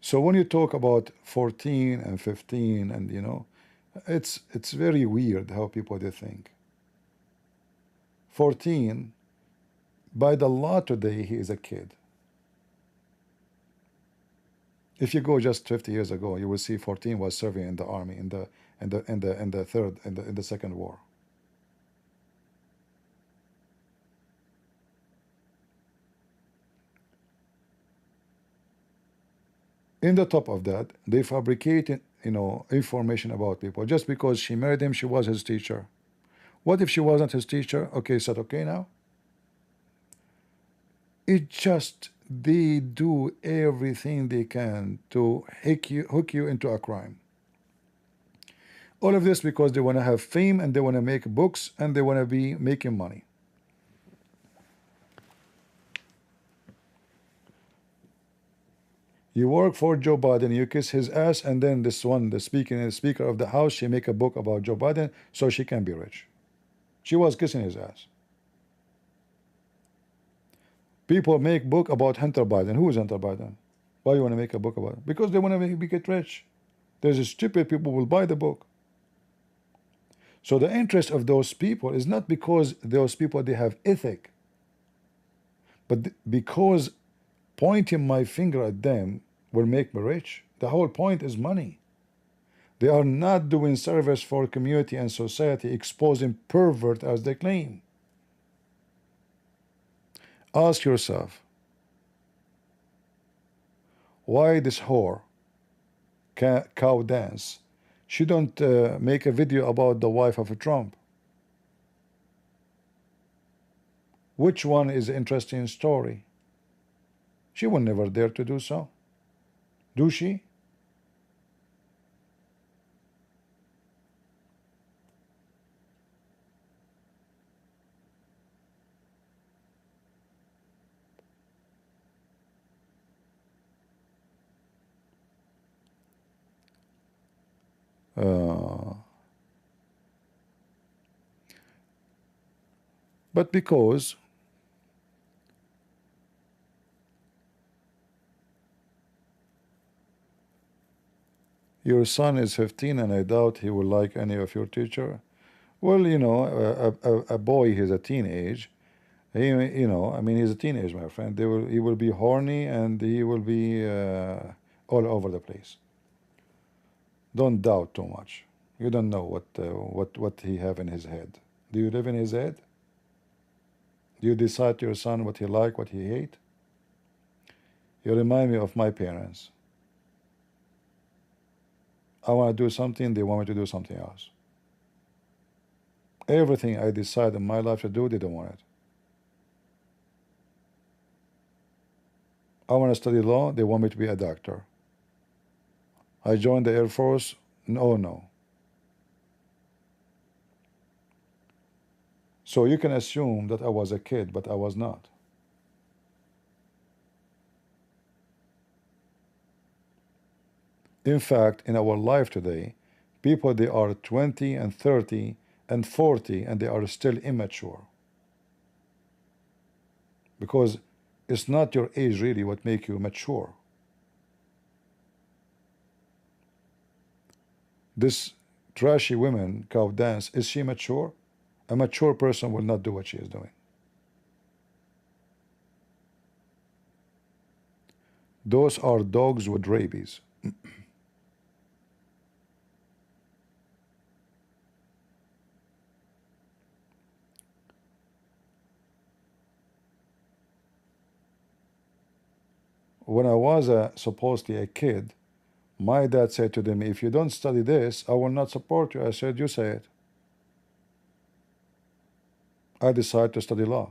So when you talk about 14 and 15 and it's very weird how people they think. 14, by the law today, he is a kid. If you go just 50 years ago, you will see 14 was serving in the army in the second war. In the top of that, they fabricated, information about people. Just because she married him, she was his teacher. What if she wasn't his teacher? Okay, is that okay now? It just, they do everything they can to hook you into a crime. All of this because they want to have fame and they want to make books and they want to be making money. You work for Joe Biden, you kiss his ass, and then this one, the speaker of the House, she make a book about Joe Biden so she can be rich. She was kissing his ass. People make book about Hunter Biden. Who is Hunter Biden? Why you want to make a book about it? Because they want to get rich. There's a stupid people will buy the book. So the interest of those people is not because those people they have ethic, but because pointing my finger at them will make me rich. The whole point is money. They are not doing service for community and society, exposing pervert as they claim. Ask yourself, why this whore, cow dance, she don't make a video about the wife of Trump? Which one is an interesting story? She will never dare to do so. Do she? But because your son is 15 and I doubt he will like any of your teacher, well, you know, a boy, he's a teenage. You know, I mean, he's a teenage, my friend. He will be horny and he will be all over the place. Don't doubt too much. You don't know what he have in his head. Do you live in his head? Do you decide to your son what he like, what he hate? You remind me of my parents. I want to do something, they want me to do something else. Everything I decide in my life to do, they don't want it. I want to study law, they want me to be a doctor. I joined the Air Force, no. So you can assume that I was a kid, but I was not. In fact, in our life today, people, they are 20 and 30 and 40 and they are still immature. Because it's not your age really what make you mature. This trashy woman, cow dance, is she mature? A mature person will not do what she is doing. Those are dogs with rabies. When I was supposedly a kid, my dad said to them, if you don't study this, I will not support you. I said, you say it. I decided to study law.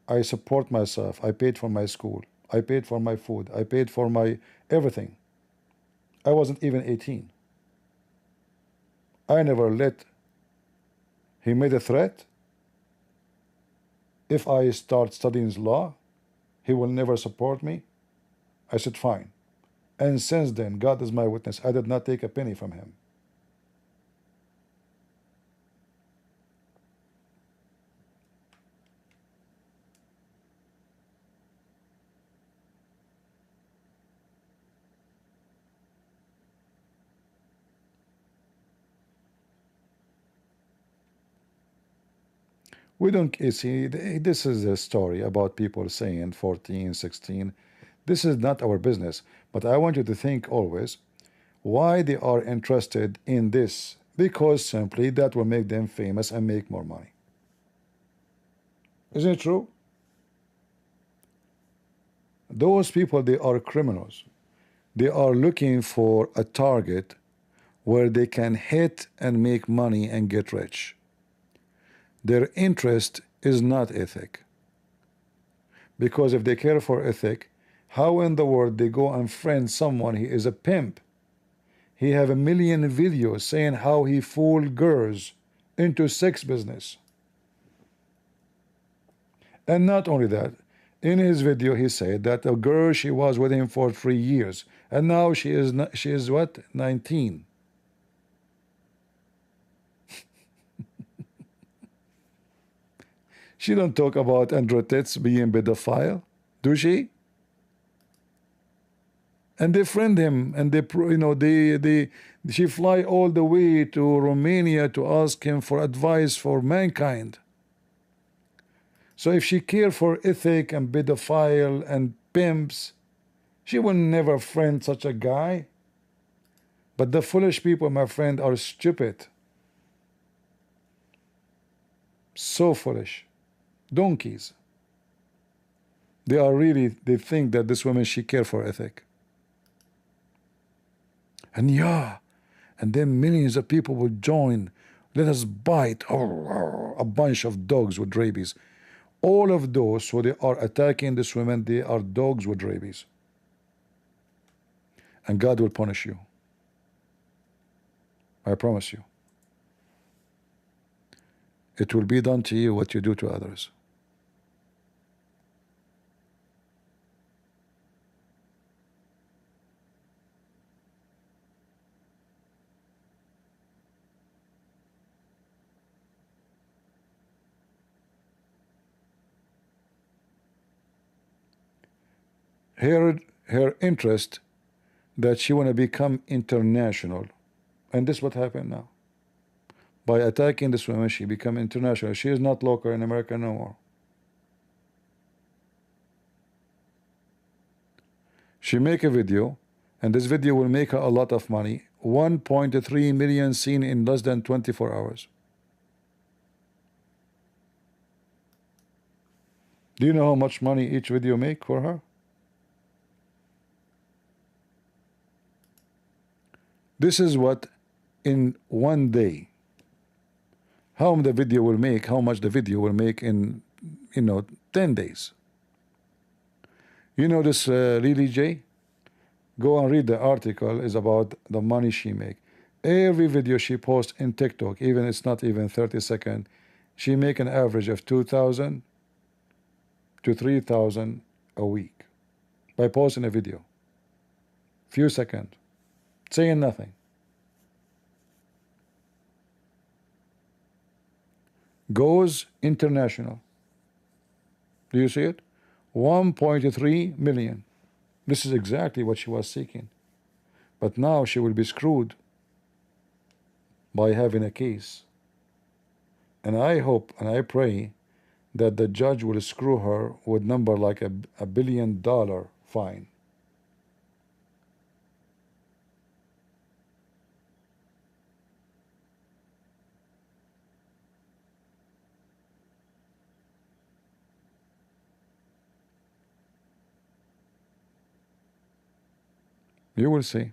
I support myself. I paid for my school. I paid for my food. I paid for my everything. I wasn't even 18. I never let. He made a threat. If I start studying law, he will never support me. I said, fine. And since then, God is my witness, I did not take a penny from him. We don't, you see, this is a story about people saying 14, 16. This is not our business. But I want you to think always why they are interested in this. Because simply that will make them famous and make more money. Isn't it true? Those people, they are criminals. They are looking for a target where they can hit and make money and get rich. Their interest is not ethic. Because if they care for ethic, how in the world they go and friend someone he is a pimp? He have a million videos saying how he fooled girls into sex business. And not only that, in his video he said that a girl, she was with him for 3 years and now she is what, 19. She don't talk about Andrew Tits being pedophile, do she? And they friend him, and they, you know, she fly all the way to Romania to ask him for advice for mankind. So if she care for ethic and pedophile and pimps, she will never friend such a guy. But the foolish people, my friend, are stupid. So foolish. Donkeys. They are really, they think that this woman, she care for ethic. And yeah, and then millions of people will join. Let us bite a bunch of dogs with rabies. All of those who they are attacking this woman, they are dogs with rabies. And God will punish you. I promise you. It will be done to you what you do to others. Her interest that she want to become international, and this what happened now. By attacking this woman, she become international. She is not local in America no more. She make a video, and this video will make her a lot of money. 1.3 million seen in less than 24 hours. Do you know how much money each video make for her? This is what in one day. How the video will make, how much the video will make in 10 days. You know this Lily J? Go and read the article, is about the money she make. Every video she posts in TikTok, even it's not even 30 seconds, she make an average of 2,000 to 3,000 a week by posting a video. Few seconds, saying nothing. Goes international. Do you see it? 1.3 million. This is exactly what she was seeking. But now she will be screwed by having a case. And I hope and I pray that the judge will screw her with number like a $1 billion fine. You will see.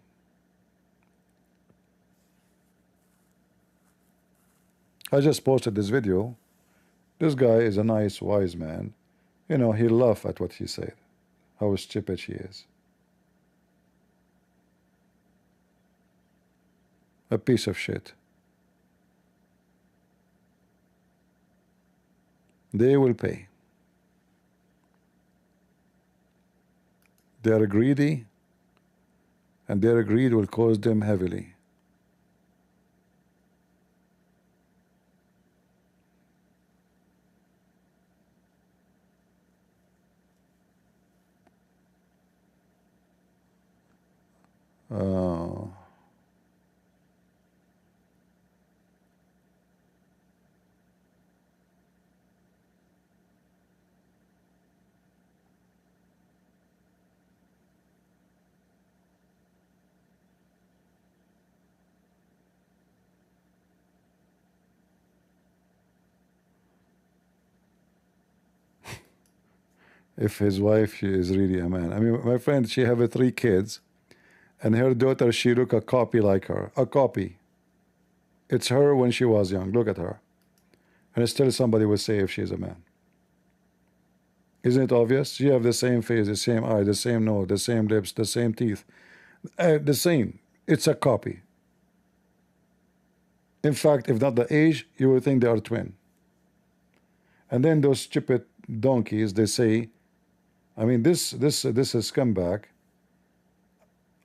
I just posted this video. This guy is a nice, wise man. You know, he laughed at what he said, how stupid she is. A piece of shit. They will pay. They are greedy, and their greed will cost them heavily. Uh, if his wife, she is really a man. I mean, my friend, she have 3 kids, and her daughter, she look a copy like her. A copy. It's her when she was young. Look at her. And still somebody will say if she's a man. Isn't it obvious? She have the same face, the same eye, the same nose, the same lips, the same teeth. The same. It's a copy. In fact, if not the age, you would think they are twin. And then those stupid donkeys, they say, I mean, this is scumbag.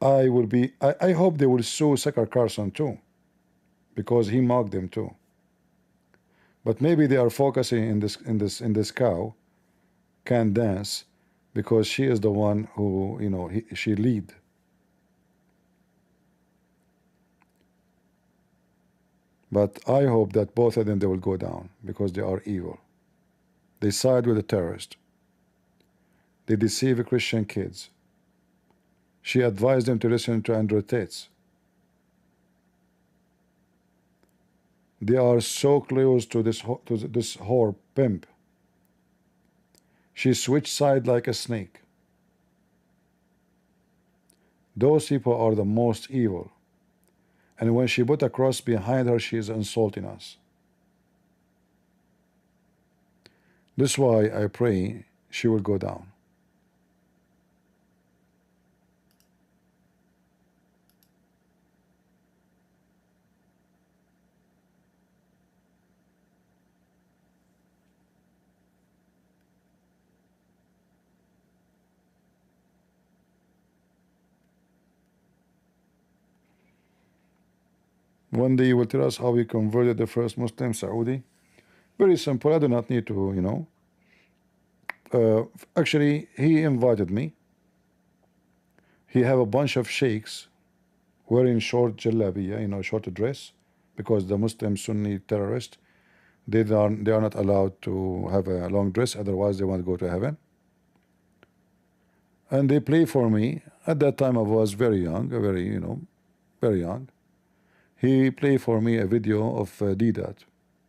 I hope they will sue Sucker Carlson too, because he mocked them too. But maybe they are focusing in this cow, Candace, because she is the one who, she lead. But I hope that both of them, they will go down, because they are evil. They side with the terrorist. They deceive Christian kids. She advised them to listen to Andrew Tate. They are so close to this whore pimp. She switched side like a snake. Those people are the most evil. And when she put a cross behind her, she is insulting us. This is why I pray she will go down. One day you will tell us how we converted the first Muslim Saudi. Very simple. I do not need to, actually, he invited me. He have a bunch of sheikhs wearing short jalabiya, short dress, because the Muslim Sunni terrorists, they are not allowed to have a long dress, otherwise they won't go to heaven. And they play for me. At that time I was very young, very young. He played for me a video of Didat,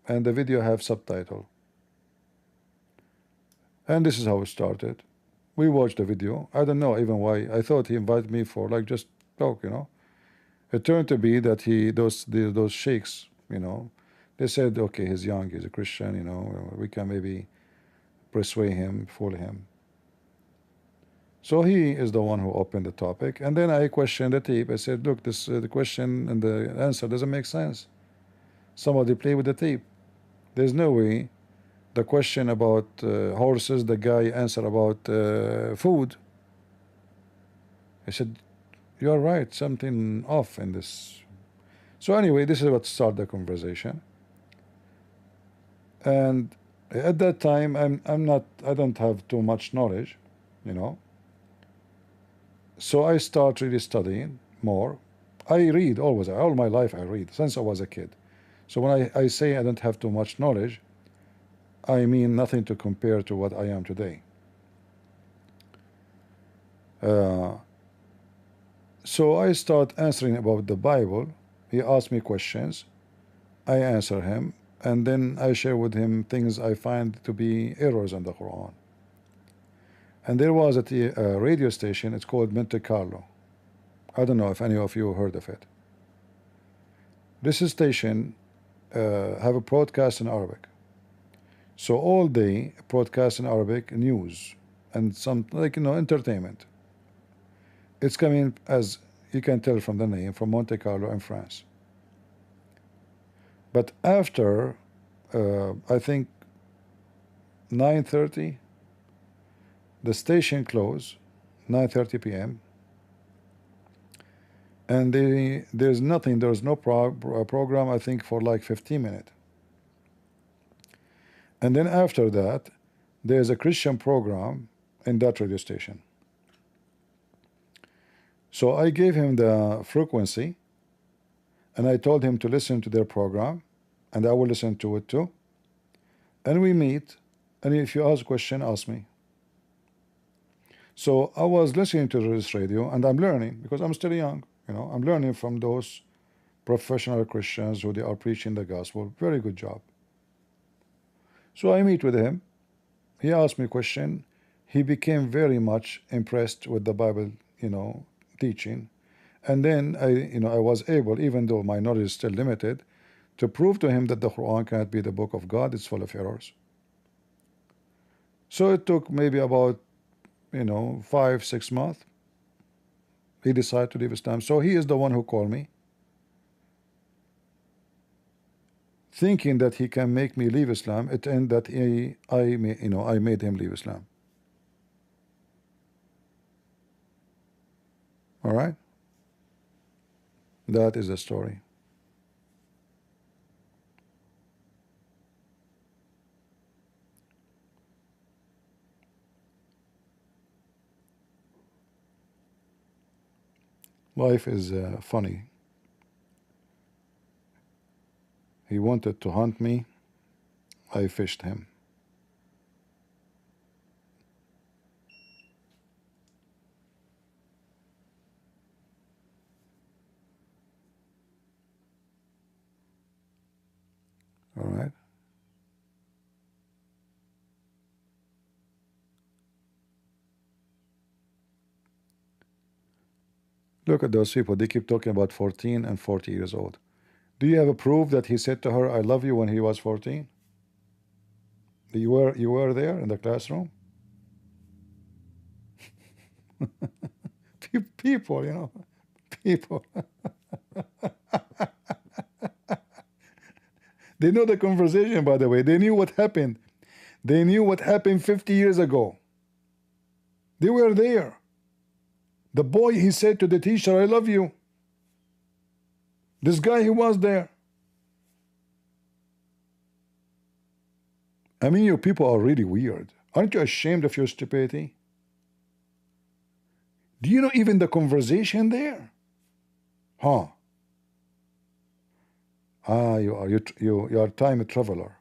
and the video have subtitle. And this is how it started. We watched the video. I don't know even why. I thought he invited me for like just talk, It turned to be that those sheikhs, they said, okay, he's young, he's a Christian, we can maybe persuade him, fool him. So he is the one who opened the topic, and then I questioned the tape. I said, look, this the question and the answer doesn't make sense. Somebody play with the tape. There's no way the question about horses, the guy answered about food. I said, you are right, something off in this. So anyway, this is what started the conversation. And at that time, I don't have too much knowledge, So I start really studying more. I read always, all my life I read, since I was a kid. So when I say I don't have too much knowledge, I mean nothing to compare to what I am today. So I start answering about the Bible. He asked me questions. I answer him, and then I share with him things I find to be errors in the Quran. And there was a radio station, it's called Monte Carlo. I don't know if any of you heard of it. This station have a broadcast in Arabic. So all day broadcast in Arabic news and some entertainment. It's coming, as you can tell from the name, from Monte Carlo in France. But after I think 9:30, the station closed, 9:30 p.m. and there's nothing, there's no program, I think, for like 15 minutes. And then after that, there's a Christian program in that radio station. So I gave him the frequency, and I told him to listen to their program, and I will listen to it too. And we meet, and if you ask a question, ask me. So I was listening to this radio, and I'm learning, because I'm still young, I'm learning from those professional Christians who they are preaching the gospel. Very good job. So I meet with him. He asked me a question. He became very much impressed with the Bible, teaching. And then I was able, even though my knowledge is still limited, to prove to him that the Quran cannot be the book of God. It's full of errors. So it took maybe about 5-6 months. He decided to leave Islam. So he is the one who called me, thinking that he can make me leave Islam. It ended that I made him leave Islam. All right, that is the story. Life is funny. He wanted to hunt me. I fished him. All right. Look at those people. They keep talking about 14 and 40 years old. Do you have a proof that he said to her, I love you when he was 14? You were there in the classroom? People, you know, people. They know the conversation, by the way. They knew what happened. They knew what happened 50 years ago. They were there. The boy, he said to the teacher, I love you. This guy, he was there. I mean, you people are really weird. Aren't you ashamed of your stupidity? Do you know even the conversation there? Huh? Ah, you are a time traveler.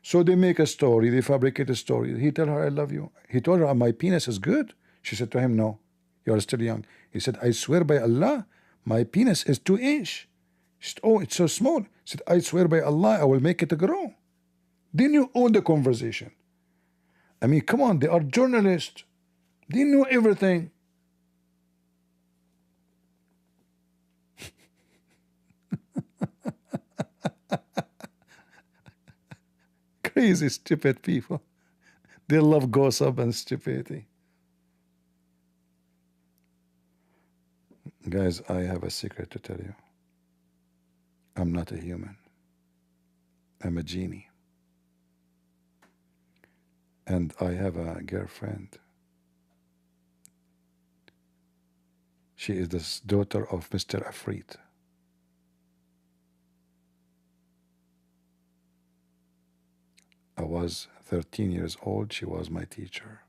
So they make a story, they fabricate a story. He tell her, I love you. He told her, my penis is good. She said to him, no, you are still young. He said, I swear by Allah, my penis is 2 inch. She said, oh, it's so small. He said, I swear by Allah, I will make it grow. They knew all the conversation. I mean, come on, they are journalists. They know everything. Crazy, stupid people. They love gossip and stupidity. Guys, I have a secret to tell you. I'm not a human. I'm a genie. And I have a girlfriend. She is the daughter of Mr. Afrit. I was 13 years old. She was my teacher.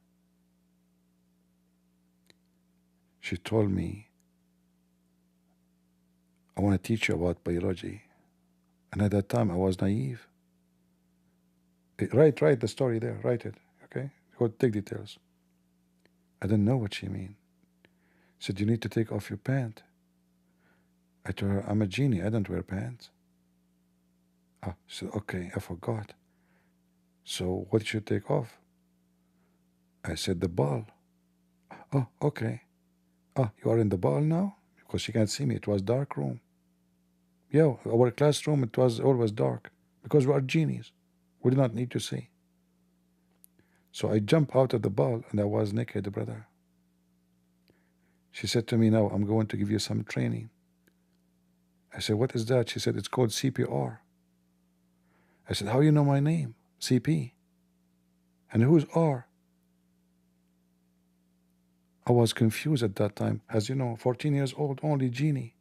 She told me, I want to teach you about biology. And at that time, I was naive. Write the story there. Write it. Okay? Go take details. I didn't know what she mean. Said, you need to take off your pant. I told her, I'm a genie. I don't wear pants. Ah, she said, okay, I forgot. So what did you take off? I said, the ball. Oh, okay. Ah, you are in the ball now? Because she can't see me. It was dark room. Yeah, our classroom, it was always dark. Because we are genies. We do not need to see. So I jumped out of the ball and I was naked, brother. She said to me, now I'm going to give you some training. I said, what is that? She said, it's called CPR. I said, how you know my name? CP. And who's R? I was confused at that time. As you know, 14 years old, only genie.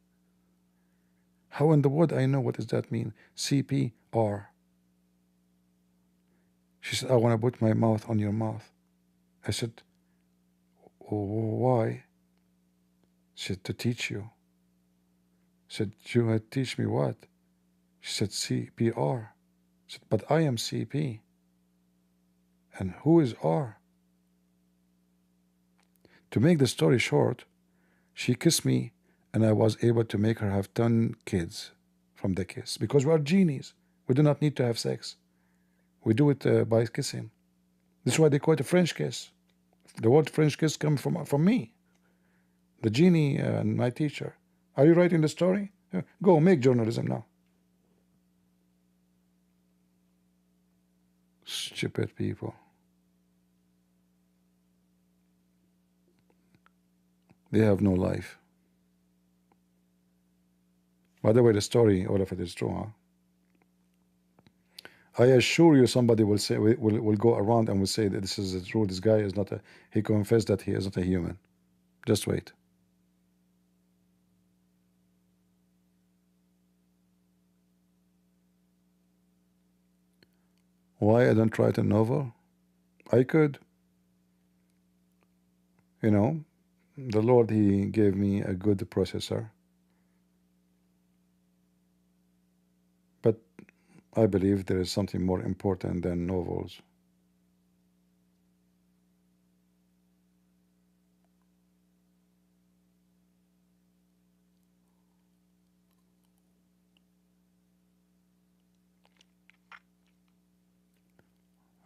How in the world I know what does that mean? CPR. She said, I want to put my mouth on your mouth. I said, why? She said, to teach you. I said, you had teach me what? She said, CPR. I said, but I am CP. And who is R? To make the story short, she kissed me and I was able to make her have 10 kids from the kiss. Because we are genies. We do not need to have sex. We do it by kissing. This is why they call it a French kiss. The word French kiss comes from me, the genie and my teacher. Are you writing the story? Go make journalism now. Stupid people. They have no life. By the way, the story, all of it is true, huh? I assure you somebody will say will go around and will say that this is true. This guy is not he confessed that he is not a human. Just wait. Why I don't write a novel? I could. You know, the Lord, he gave me a good processor. But I believe there is something more important than novels.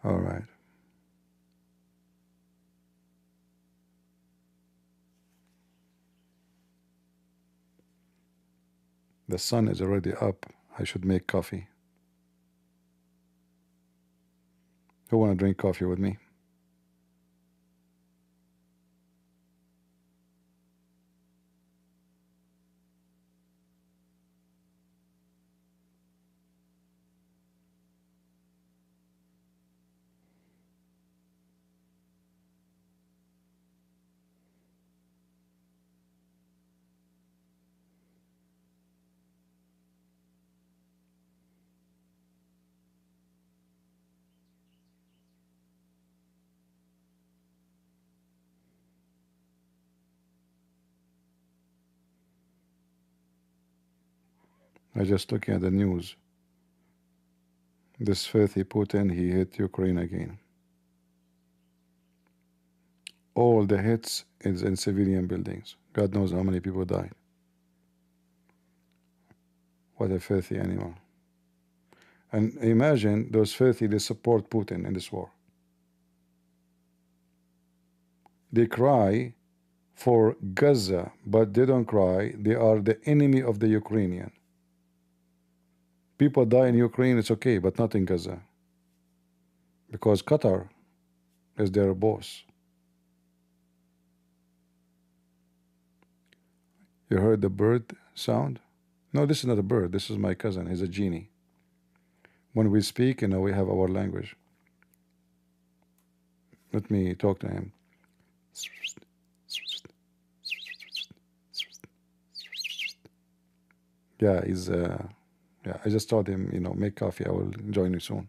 All right. The sun is already up. I should make coffee. Who want to drink coffee with me? I just looking at the news. This filthy Putin, he hit Ukraine again. All the hits is in civilian buildings. God knows how many people died. What a filthy animal. And imagine those filthy, they support Putin in this war. They cry for Gaza, but they don't cry. They are the enemy of the Ukrainian. People die in Ukraine, it's okay, but not in Gaza. Because Qatar is their boss. You heard the bird sound? No, this is not a bird. This is my cousin. He's a genie. When we speak, you know, we have our language. Let me talk to him. Yeah, he's yeah, I just told him, you know, make coffee. I will join you soon.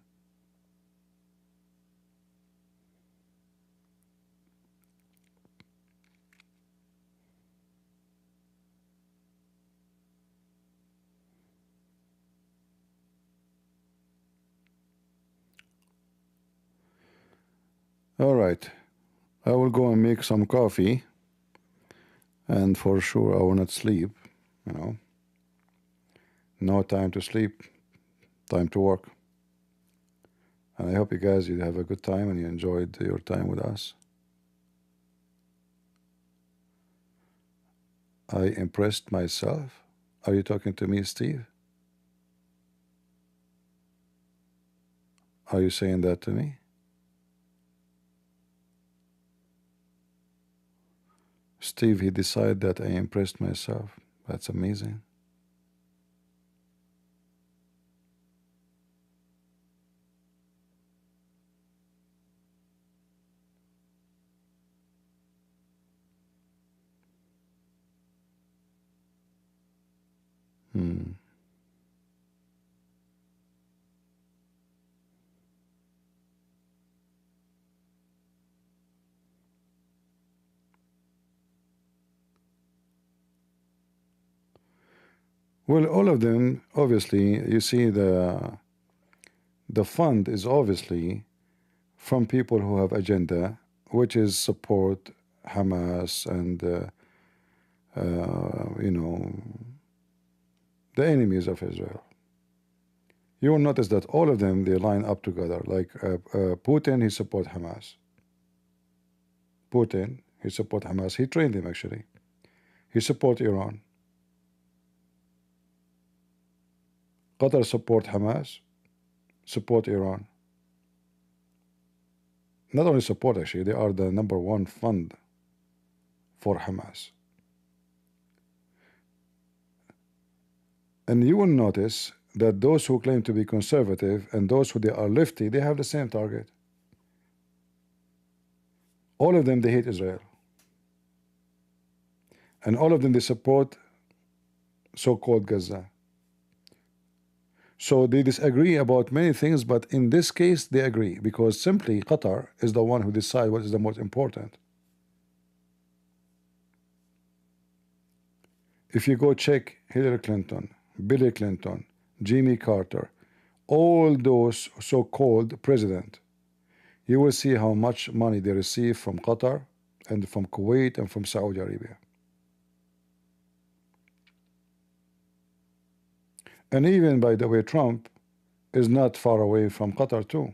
All right. I will go and make some coffee. And for sure, I will not sleep, you know. No time to sleep, time to work. And I hope you guys, you have a good time and you enjoyed your time with us. I impressed myself. Are you talking to me, Steve? Are you saying that to me? Steve, he decided that I impressed myself. That's amazing. Hmm. Well, all of them, obviously, you see the fund is obviously from people who have agenda, which is support Hamas and you know, the enemies of Israel. You will notice that all of them, they line up together. Like Putin, he support Hamas. Putin, he support Hamas. He trained him actually. He support Iran. Qatar support Hamas, support Iran. Not only support, actually, they are the #1 fund for Hamas. And you will notice that those who claim to be conservative and those who they are lefty, they have the same target. All of them, they hate Israel. And all of them, they support so-called Gaza. So they disagree about many things, but in this case, they agree because simply Qatar is the one who decides what is the most important. If you go check Hillary Clinton, Bill Clinton, Jimmy Carter, all those so-called presidents, you will see how much money they receive from Qatar and from Kuwait and from Saudi Arabia. And even, by the way, Trump is not far away from Qatar too.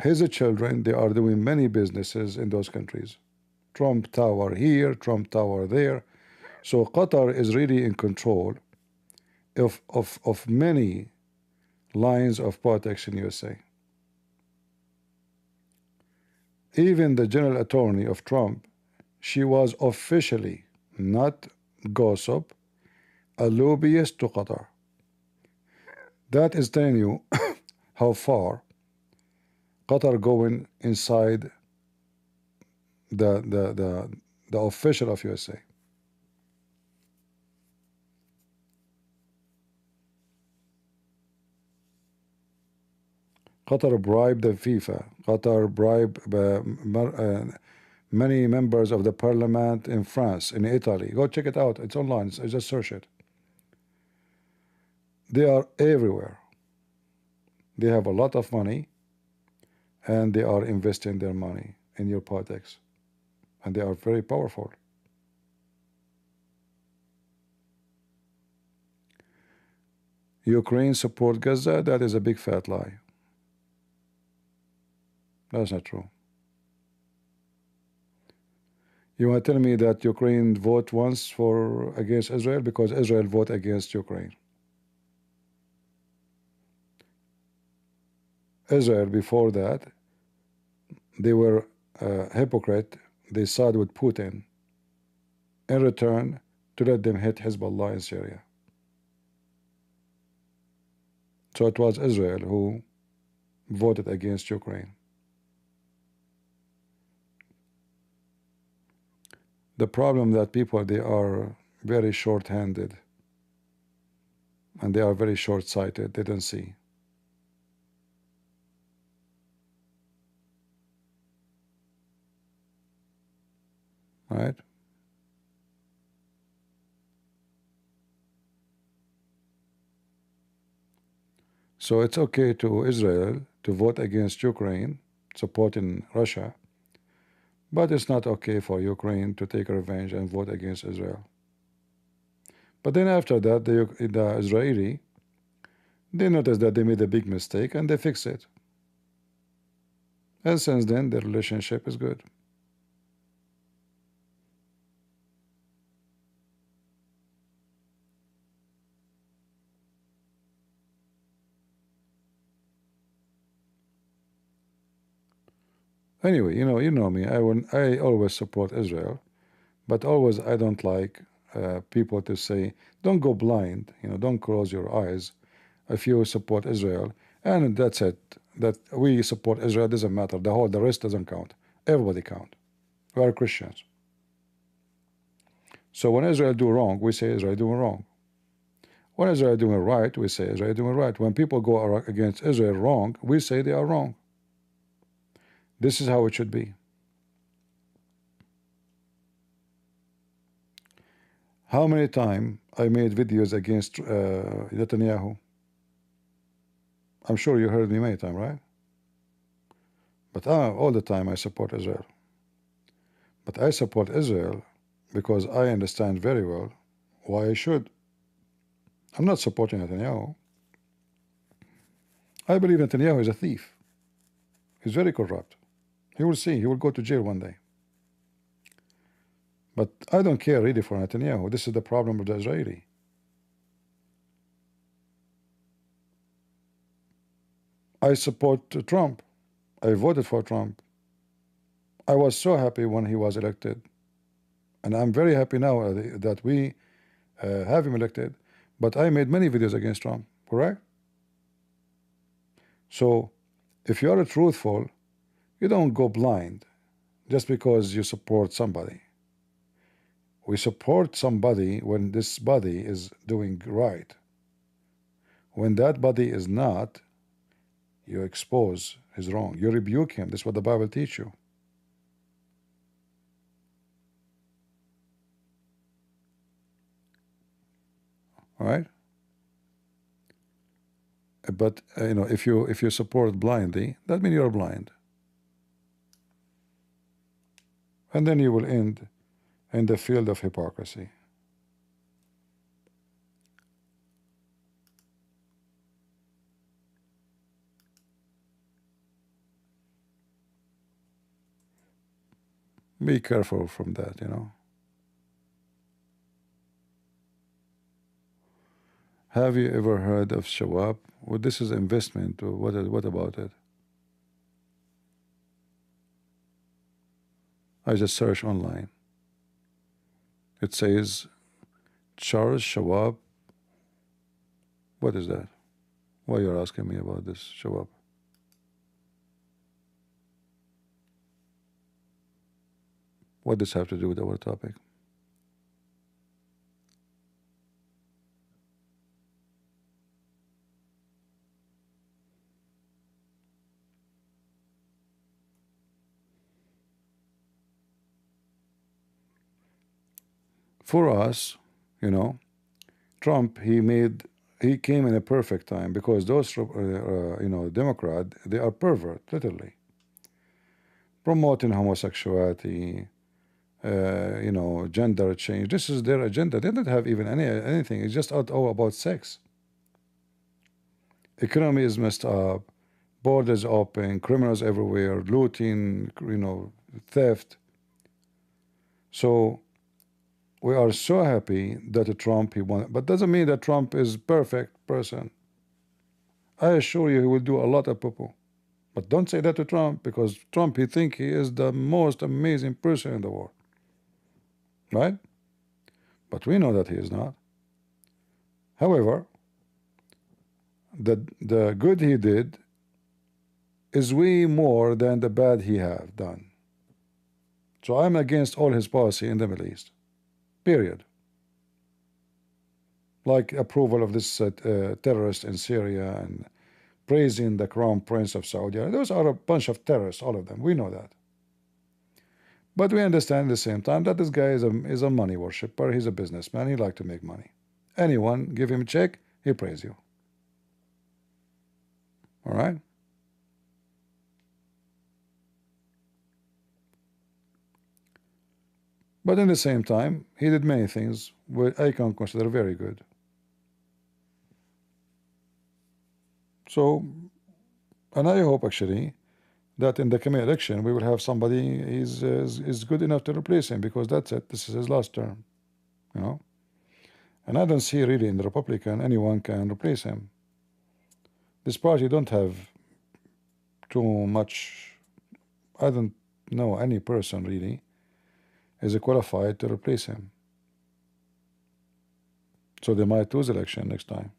His children, they are doing many businesses in those countries. Trump Tower here, Trump Tower there. So Qatar is really in control of many lines of politics in USA. Even the general attorney of Trump, she was officially, not gossip, a lobbyist to Qatar. That is telling you how far Qatar going inside the official of USA. Qatar bribed the FIFA. Qatar bribed many members of the parliament in France, in Italy. Go check it out. It's online. Just search it. They are everywhere. They have a lot of money, and they are investing their money in your politics, and they are very powerful. Ukraine support Gaza. That is a big fat lie. That's not true. You want to tell me that Ukraine vote once for against Israel because Israel vote against Ukraine? Israel before that, they were hypocrite. They sided with Putin in return to let them hit Hezbollah in Syria. So it was Israel who voted against Ukraine. The problem that people, they are very short-handed and they are very short-sighted. They don't see. Right? So it's okay to Israel to vote against Ukraine, supporting Russia, but it's not okay for Ukraine to take revenge and vote against Israel. But then after that, the Israeli, they noticed that they made a big mistake and they fix it. And since then, their relationship is good. Anyway, you know me. I always support Israel, but always I don't like people to say, don't go blind. Don't close your eyes. If you support Israel, and that's it. That we support Israel doesn't matter. The rest doesn't count. Everybody count. We are Christians. So when Israel do wrong, we say Israel doing wrong. When Israel doing right, we say Israel doing right. When people go against Israel wrong, we say they are wrong. This is how it should be. How many times I made videos against Netanyahu? I'm sure you heard me many times, right? But all the time I support Israel. But I support Israel because I understand very well why I should. I'm not supporting Netanyahu. I believe Netanyahu is a thief. He's very corrupt. He will see. He will go to jail one day. But I don't care really for Netanyahu. This is the problem with the Israeli. I support Trump. I voted for Trump. I was so happy when he was elected. And I'm very happy now that we have him elected. But I made many videos against Trump, correct? So if you are truthful, you don't go blind just because you support somebody. We support somebody when this body is doing right. When that body is not, you expose his wrong. You rebuke him. That's what the Bible teaches you. All right? But if you support blindly, that means you're blind. And then you will end in the field of hypocrisy. Be careful from that. Have you ever heard of Schwab? Well, this is investment. What about it? I just search online. It says Charles Schwab. What is that? Why you're asking me about this Schwab? What does this have to do with our topic? For us, you know, Trump, he came in a perfect time because those you know, Democrat, they are pervert, literally promoting homosexuality, you know, gender change. This is their agenda. They don't have even anything. It's just all about sex. Economy is messed up, borders open, criminals everywhere, looting, you know, theft. So we are so happy that Trump, he won, but doesn't mean that Trump is perfect person. I assure you he will do a lot of poo-poo. But don't say that to Trump, because Trump, he think he is the most amazing person in the world. Right? But we know that he is not. However, the good he did is way more than the bad he have done. So I'm against all his policy in the Middle East. Period. Like approval of this terrorist in Syria and praising the Crown Prince of Saudi Arabia. Those are a bunch of terrorists, all of them. We know that. But we understand at the same time that this guy is a money worshipper. He's a businessman. He like to make money. Anyone give him a check, he praise you. All right? But in the same time, he did many things which I can consider very good. So, and I hope actually that in the coming election we will have somebody is good enough to replace him, because that's it. This is his last term, you know. And I don't see really in the Republican anyone can replace him. This party don't have too much. I don't know any person really is qualified to replace him. So they might lose election next time,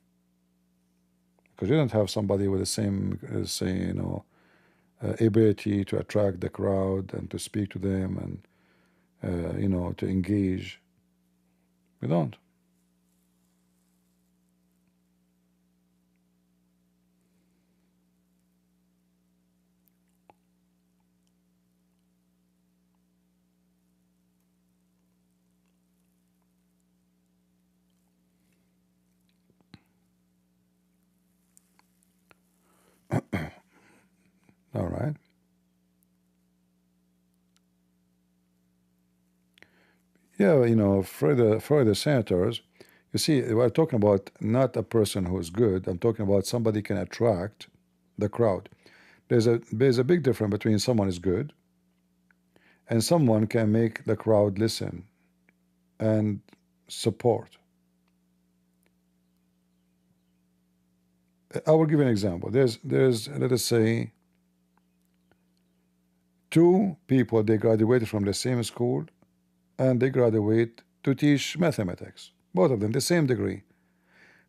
because you don't have somebody with the same, say, you know, ability to attract the crowd and to speak to them and you know, to engage. We don't. All right. Yeah, you know, for the senators, you see, we're talking about not a person who is good. I'm talking about somebody can attract the crowd. There's a big difference between someone is good and someone can make the crowd listen and support. I will give you an example. There's let us say two people, they graduated from the same school and they graduate to teach mathematics. Both of them, the same degree.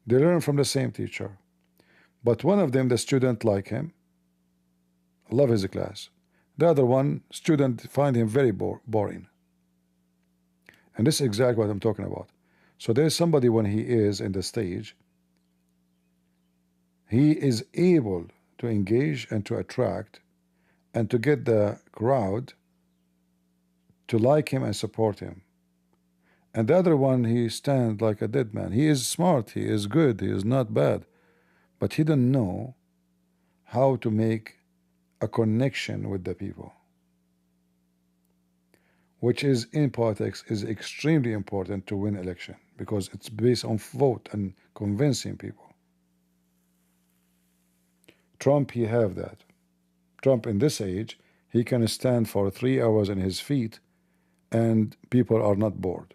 They learn from the same teacher. But one of them, the student like him, love his class. The other one, student find him very boring. And this is exactly what I'm talking about. So there's somebody when he is in the stage, he is able to engage and to attract and to get the crowd to like him and support him. And the other one, he stands like a dead man. He is smart, he is good, he is not bad, but he don't know how to make a connection with the people, which is in politics is extremely important to win election, because it's based on vote and convincing people. Trump, he have that. Trump in this age, he can stand for 3 hours on his feet and people are not bored.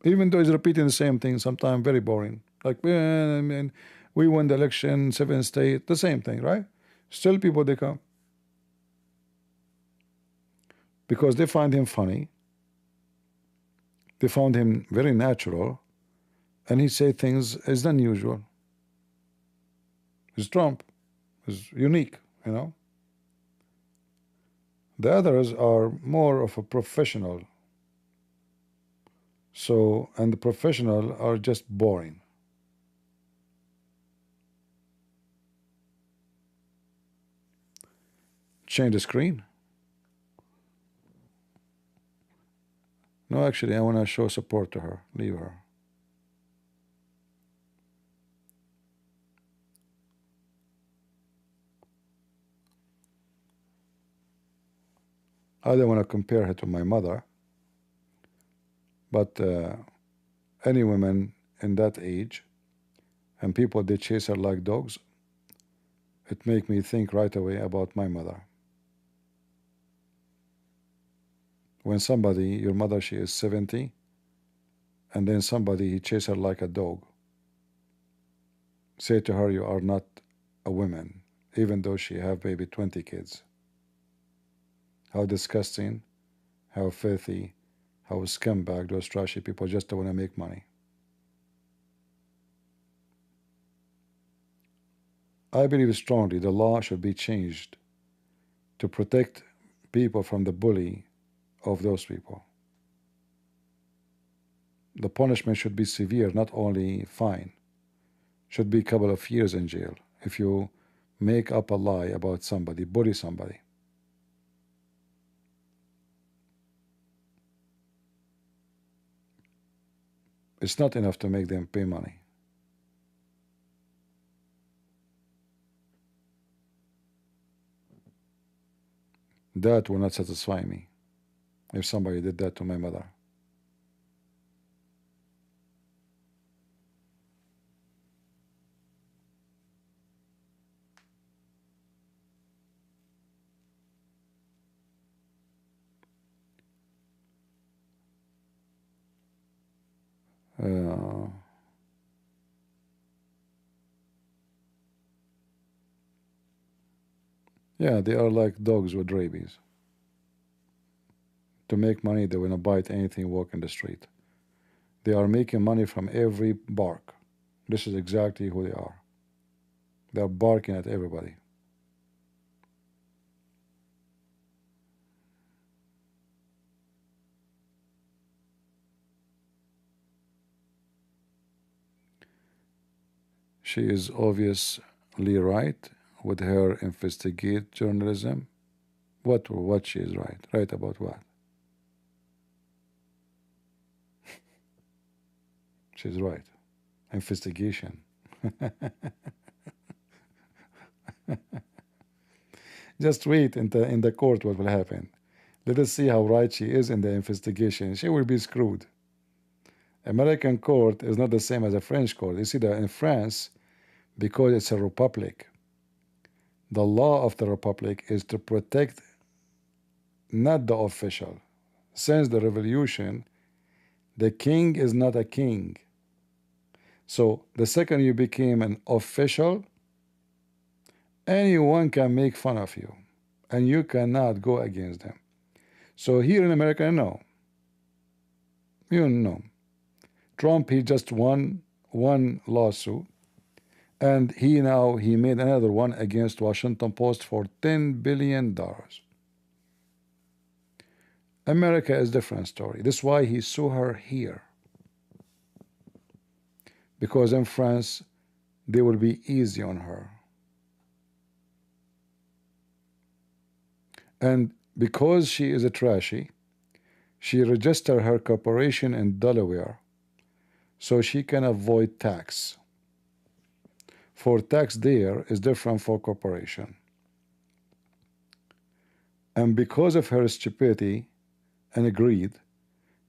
Even though he's repeating the same thing, sometimes very boring, Like, I mean, we won the election, 7 states, the same thing, right? Still people they come because they find him funny. They found him very natural, and he say things as unusual. He's Trump, is unique, you know. The others are more of a professional. So, and the professional are just boring. Change the screen. No, actually, I want to show support to her. Leave her. I don't want to compare her to my mother, but any woman in that age and people they chase her like dogs, it make me think right away about my mother. When somebody, your mother, she is 70, and then somebody he chase her like a dog, say to her, you are not a woman, even though she have maybe 20 kids. How disgusting, how filthy, how scumbag those trashy people just don't want to make money. I believe strongly the law should be changed to protect people from the bully of those people. The punishment should be severe, not only fine. Should be a couple of years in jail if you make up a lie about somebody, bully somebody. It's not enough to make them pay money. That will not satisfy me if somebody did that to my mother. Yeah, they are like dogs with rabies. To make money, they will not bite anything, walk in the street. They are making money from every bark. This is exactly who they are. They are barking at everybody. She is obviously right with her investigate journalism. What she is right? Right about what? She's right. Investigation. Just wait in the court what will happen. Let us see how right she is in the investigation. She will be screwed. American court is not the same as a French court. You see that in France, because it's a republic, the law of the republic is to protect not the official. Since the revolution, the king is not a king. So the second you became an official, anyone can make fun of you, and you cannot go against them. So here in America, no. You know, Trump, he just won one lawsuit, and he made another one against Washington Post for $10 billion. America is a different story. That's why he sued her here. Because in France, they will be easy on her. And because she is a trashy, she registered her corporation in Delaware so she can avoid tax. For tax there is different for corporation. And because of her stupidity and greed,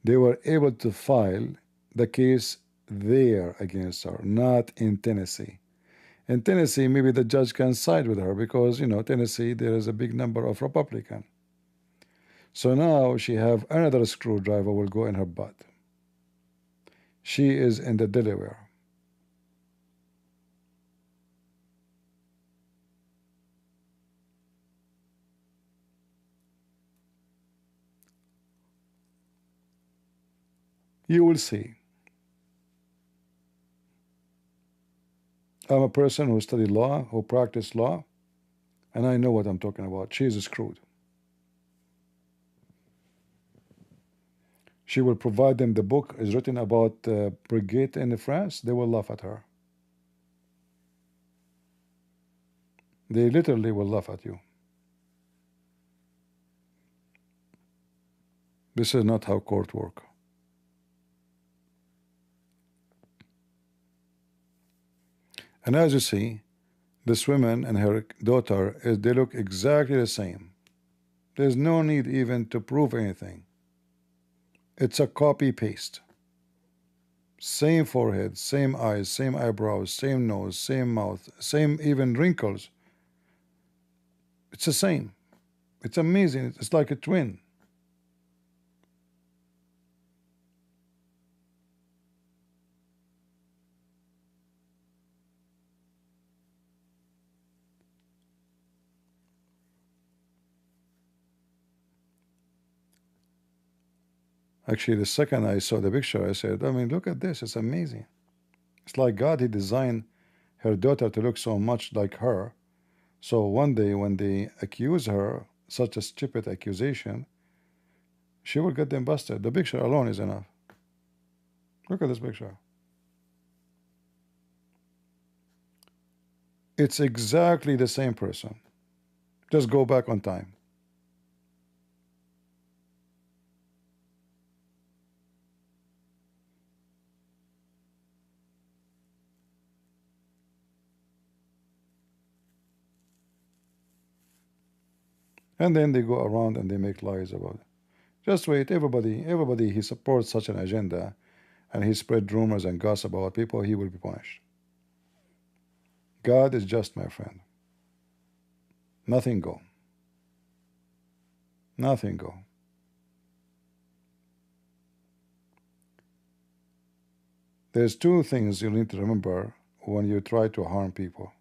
they were able to file the case there against her, not in Tennessee. In Tennessee, maybe the judge can side with her because, you know, Tennessee, there is a big number of Republicans. So now she have another screwdriver will go in her butt. She is in the Delaware. You will see. I'm a person who studied law, who practiced law, and I know what I'm talking about. She is screwed. She will provide them the book is written about Brigitte in France. They will laugh at her. They literally will laugh at you. This is not how court work. And as you see, this woman and her daughter, they look exactly the same. There's no need even to prove anything. It's a copy paste. Same forehead, same eyes, same eyebrows, same nose, same mouth, same even wrinkles. It's the same. It's amazing. It's like a twin. Actually, the second I saw the picture, I said, I mean, look at this. It's amazing. It's like God, He designed her daughter to look so much like her. So one day when they accuse her, such a stupid accusation, she will get them busted. The picture alone is enough. Look at this picture. It's exactly the same person. Just go back on time. And then they go around and they make lies about it. Just wait, everybody he supports such an agenda and he spread rumors and gossip about people, he will be punished. God is just, my friend. Nothing go. Nothing go. There's two things you need to remember when you try to harm people.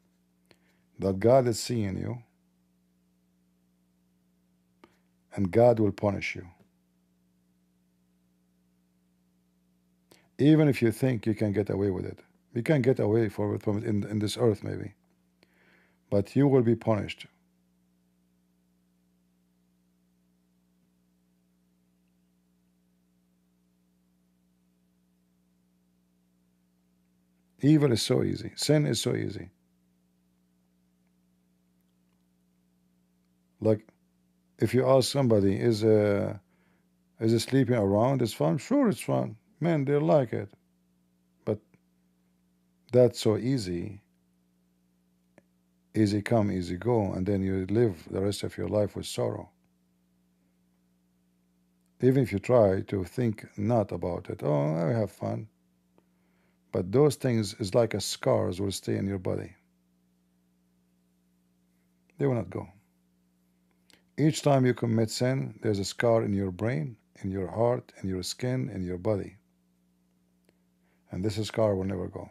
That God is seeing you and God will punish you. Even if you think you can get away with it. You can get away from it in this earth maybe. But you will be punished. Evil is so easy. Sin is so easy. Like, if you ask somebody, is it sleeping around? It's fun? Sure, it's fun. Man, they like it. But that's so easy. Easy come, easy go, and then you live the rest of your life with sorrow. Even if you try to think not about it, oh, I have fun. But those things is like a scars will stay in your body. They will not go. Each time you commit sin, there's a scar in your brain, in your heart, in your skin, in your body. And this scar will never go.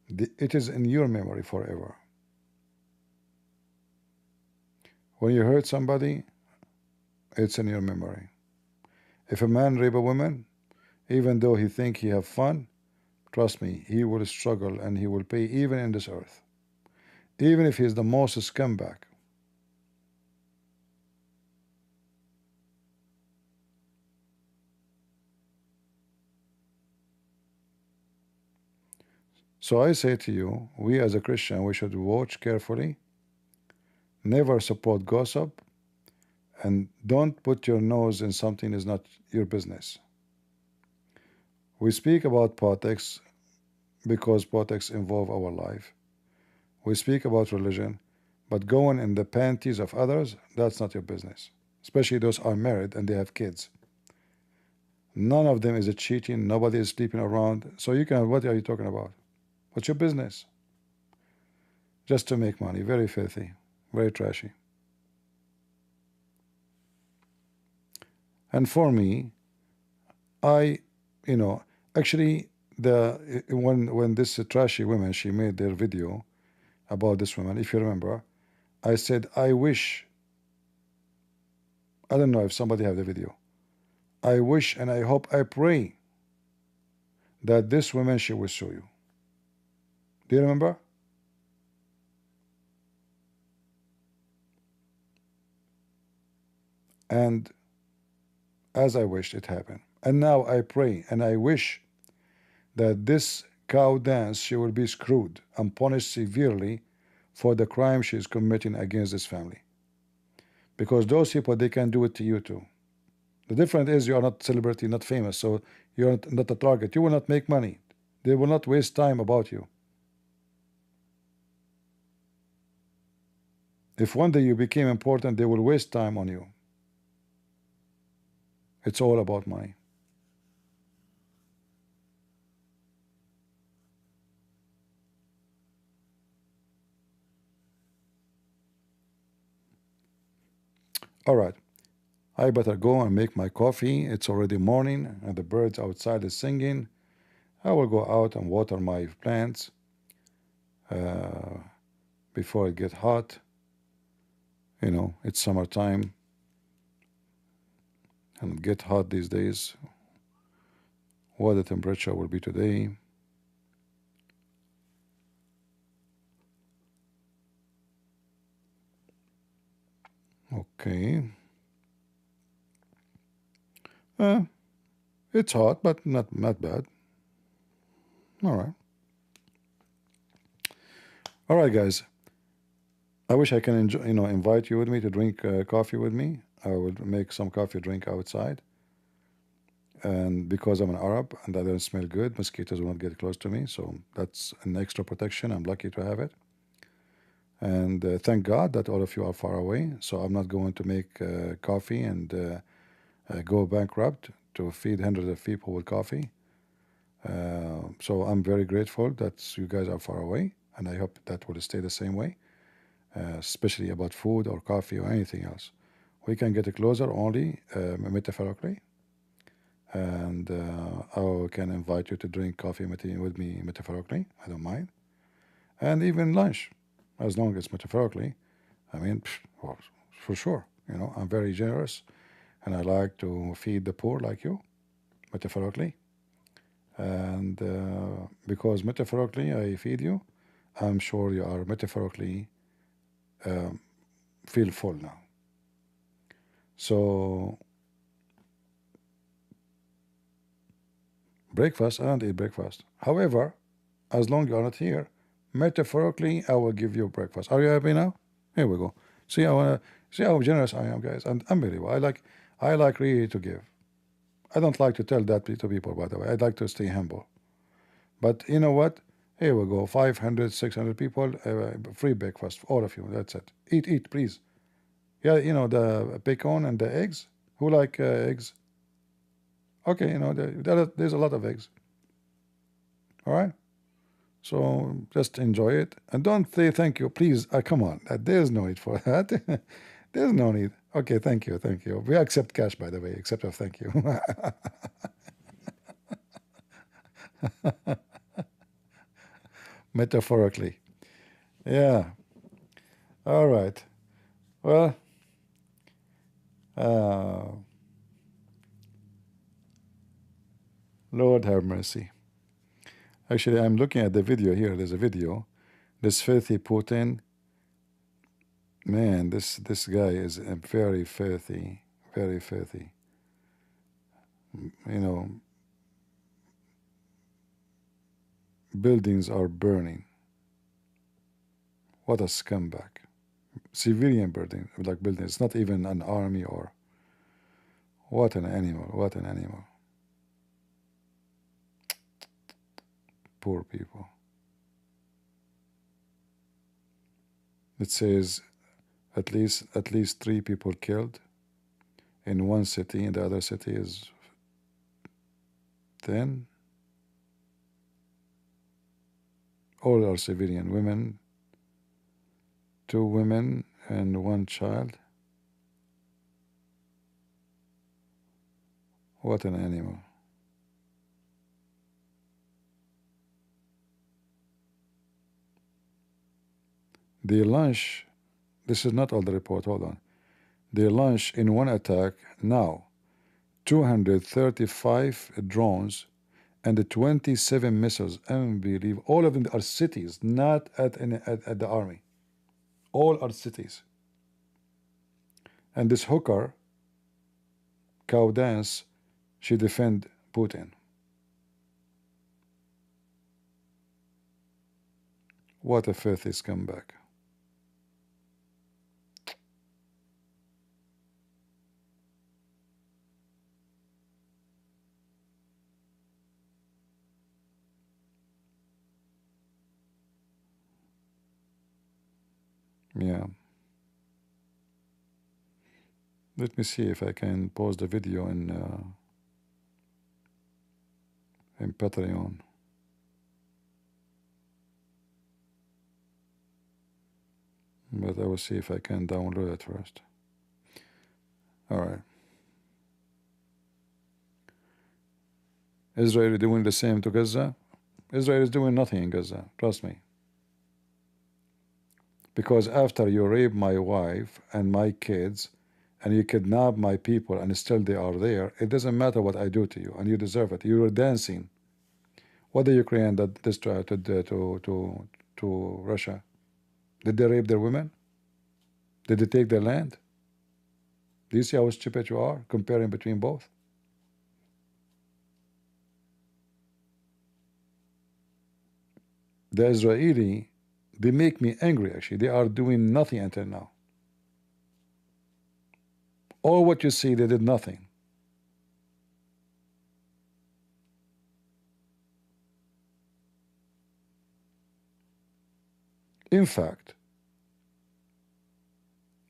It is in your memory forever. When you hurt somebody, it's in your memory. If a man rape a woman, even though he think he have fun, trust me, he will struggle and he will pay even in this earth. Even if he is the most scumbag. So I say to you, we as a Christian, we should watch carefully, never support gossip, and don't put your nose in something is not your business. We speak about politics because politics involve our life. We speak about religion, but going in the panties of others, that's not your business. Especially those are married and they have kids. None of them is a cheating, nobody is sleeping around. So you can, what are you talking about? What's your business? Just to make money, very filthy, very trashy. And for me, actually, when this trashy woman, she made their video about this woman, if you remember, I said, I wish I don't know if somebody have the video. I wish and I hope, I pray that this woman, she will sue you. Do you remember? And as I wished, it happened. And now I pray and I wish that this cow dance, she will be screwed and punished severely for the crime she is committing against this family. Because those people, they can do it to you too. The difference is you are not celebrity, not famous, so you're not a target. You will not make money. They will not waste time about you. If one day you became important, they will waste time on you. It's all about money. All right. I better go and make my coffee. It's already morning and the birds outside is singing. I will go out and water my plants before it get hot. You know, it's summertime and it get hot these days. What the temperature will be today. Okay. It's hot, but not bad. All right. All right, guys. I wish I can enjoy, invite you with me to drink coffee with me. I will make some coffee drink outside. And because I'm an Arab and I don't smell good, mosquitoes will not get close to me. So that's an extra protection. I'm lucky to have it. And thank God that all of you are far away. So I'm not going to make coffee and go bankrupt to feed hundreds of people with coffee. So I'm very grateful that you guys are far away. And I hope that will stay the same way, especially about food or coffee or anything else. We can get closer only metaphorically. And I can invite you to drink coffee with me metaphorically. I don't mind. And even lunch, as long as metaphorically. I mean, well, for sure. I'm very generous. And I like to feed the poor like you, metaphorically. And because metaphorically I feed you, I'm sure you are metaphorically feel full now. So breakfast, I don't eat breakfast. However, as long as you are not here, metaphorically I will give you breakfast. Are you happy now? Here we go. See how generous I am, guys, and unbelievable. I like really to give. I don't like to tell that to people, by the way. I'd like to stay humble. But you know what? Here we go. 500, 600 people, free breakfast for all of you. That's it. Eat, please. Yeah, the bacon and the eggs. Who like eggs? Okay, there's a lot of eggs. All right? So just enjoy it. And don't say thank you, please. Come on. There's no need for that. There's no need. Okay, thank you. We accept cash, by the way, except of thank you. Metaphorically. Yeah. All right. Well, Lord have mercy. Actually, I'm looking at the video here. There's a video. This filthy Putin. Man, this guy is very filthy. Very filthy. Buildings are burning. What a scumbag. Civilian building, like buildings. It's not even an army or... What an animal. What an animal. Poor people. It says at least 3 people killed in one city, and the other city is 10. All are civilian women, 2 women and 1 child. What an animal. The lunch, this is not all the report, hold on. They launch in one attack now 235 drones and 27 missiles. Unbelievable. All of them are cities, not at the army. All are cities. And this hooker, cow dance, she defend Putin. What a filthy scumbag. Yeah. Let me see if I can pause the video in Patreon. But I will see if I can download it first. Alright. Israel is doing the same to Gaza. Israel is doing nothing in Gaza. Trust me. Because after you rape my wife and my kids and you kidnap my people and still they are there, it doesn't matter what I do to you and you deserve it. You were dancing. What the Ukraine that destroyed to Russia? Did they rape their women? Did they take their land? Do you see how stupid you are comparing between both? The Israeli, they make me angry actually. They are doing nothing until now. All what you see, they did nothing. In fact,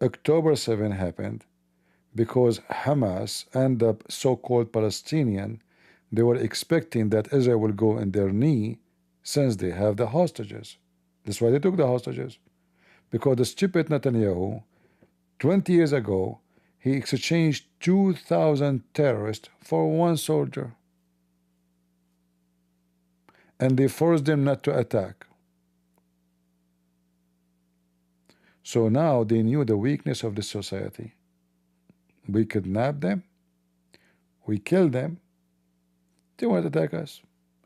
October 7 happened because Hamas and the so-called Palestinian, they were expecting that Israel will go in their knee since they have the hostages. That's why they took the hostages. Because the stupid Netanyahu, 20 years ago, he exchanged 2,000 terrorists for one soldier. And they forced them not to attack. So now they knew the weakness of the society. We kidnapped them, we killed them, they won't attack us,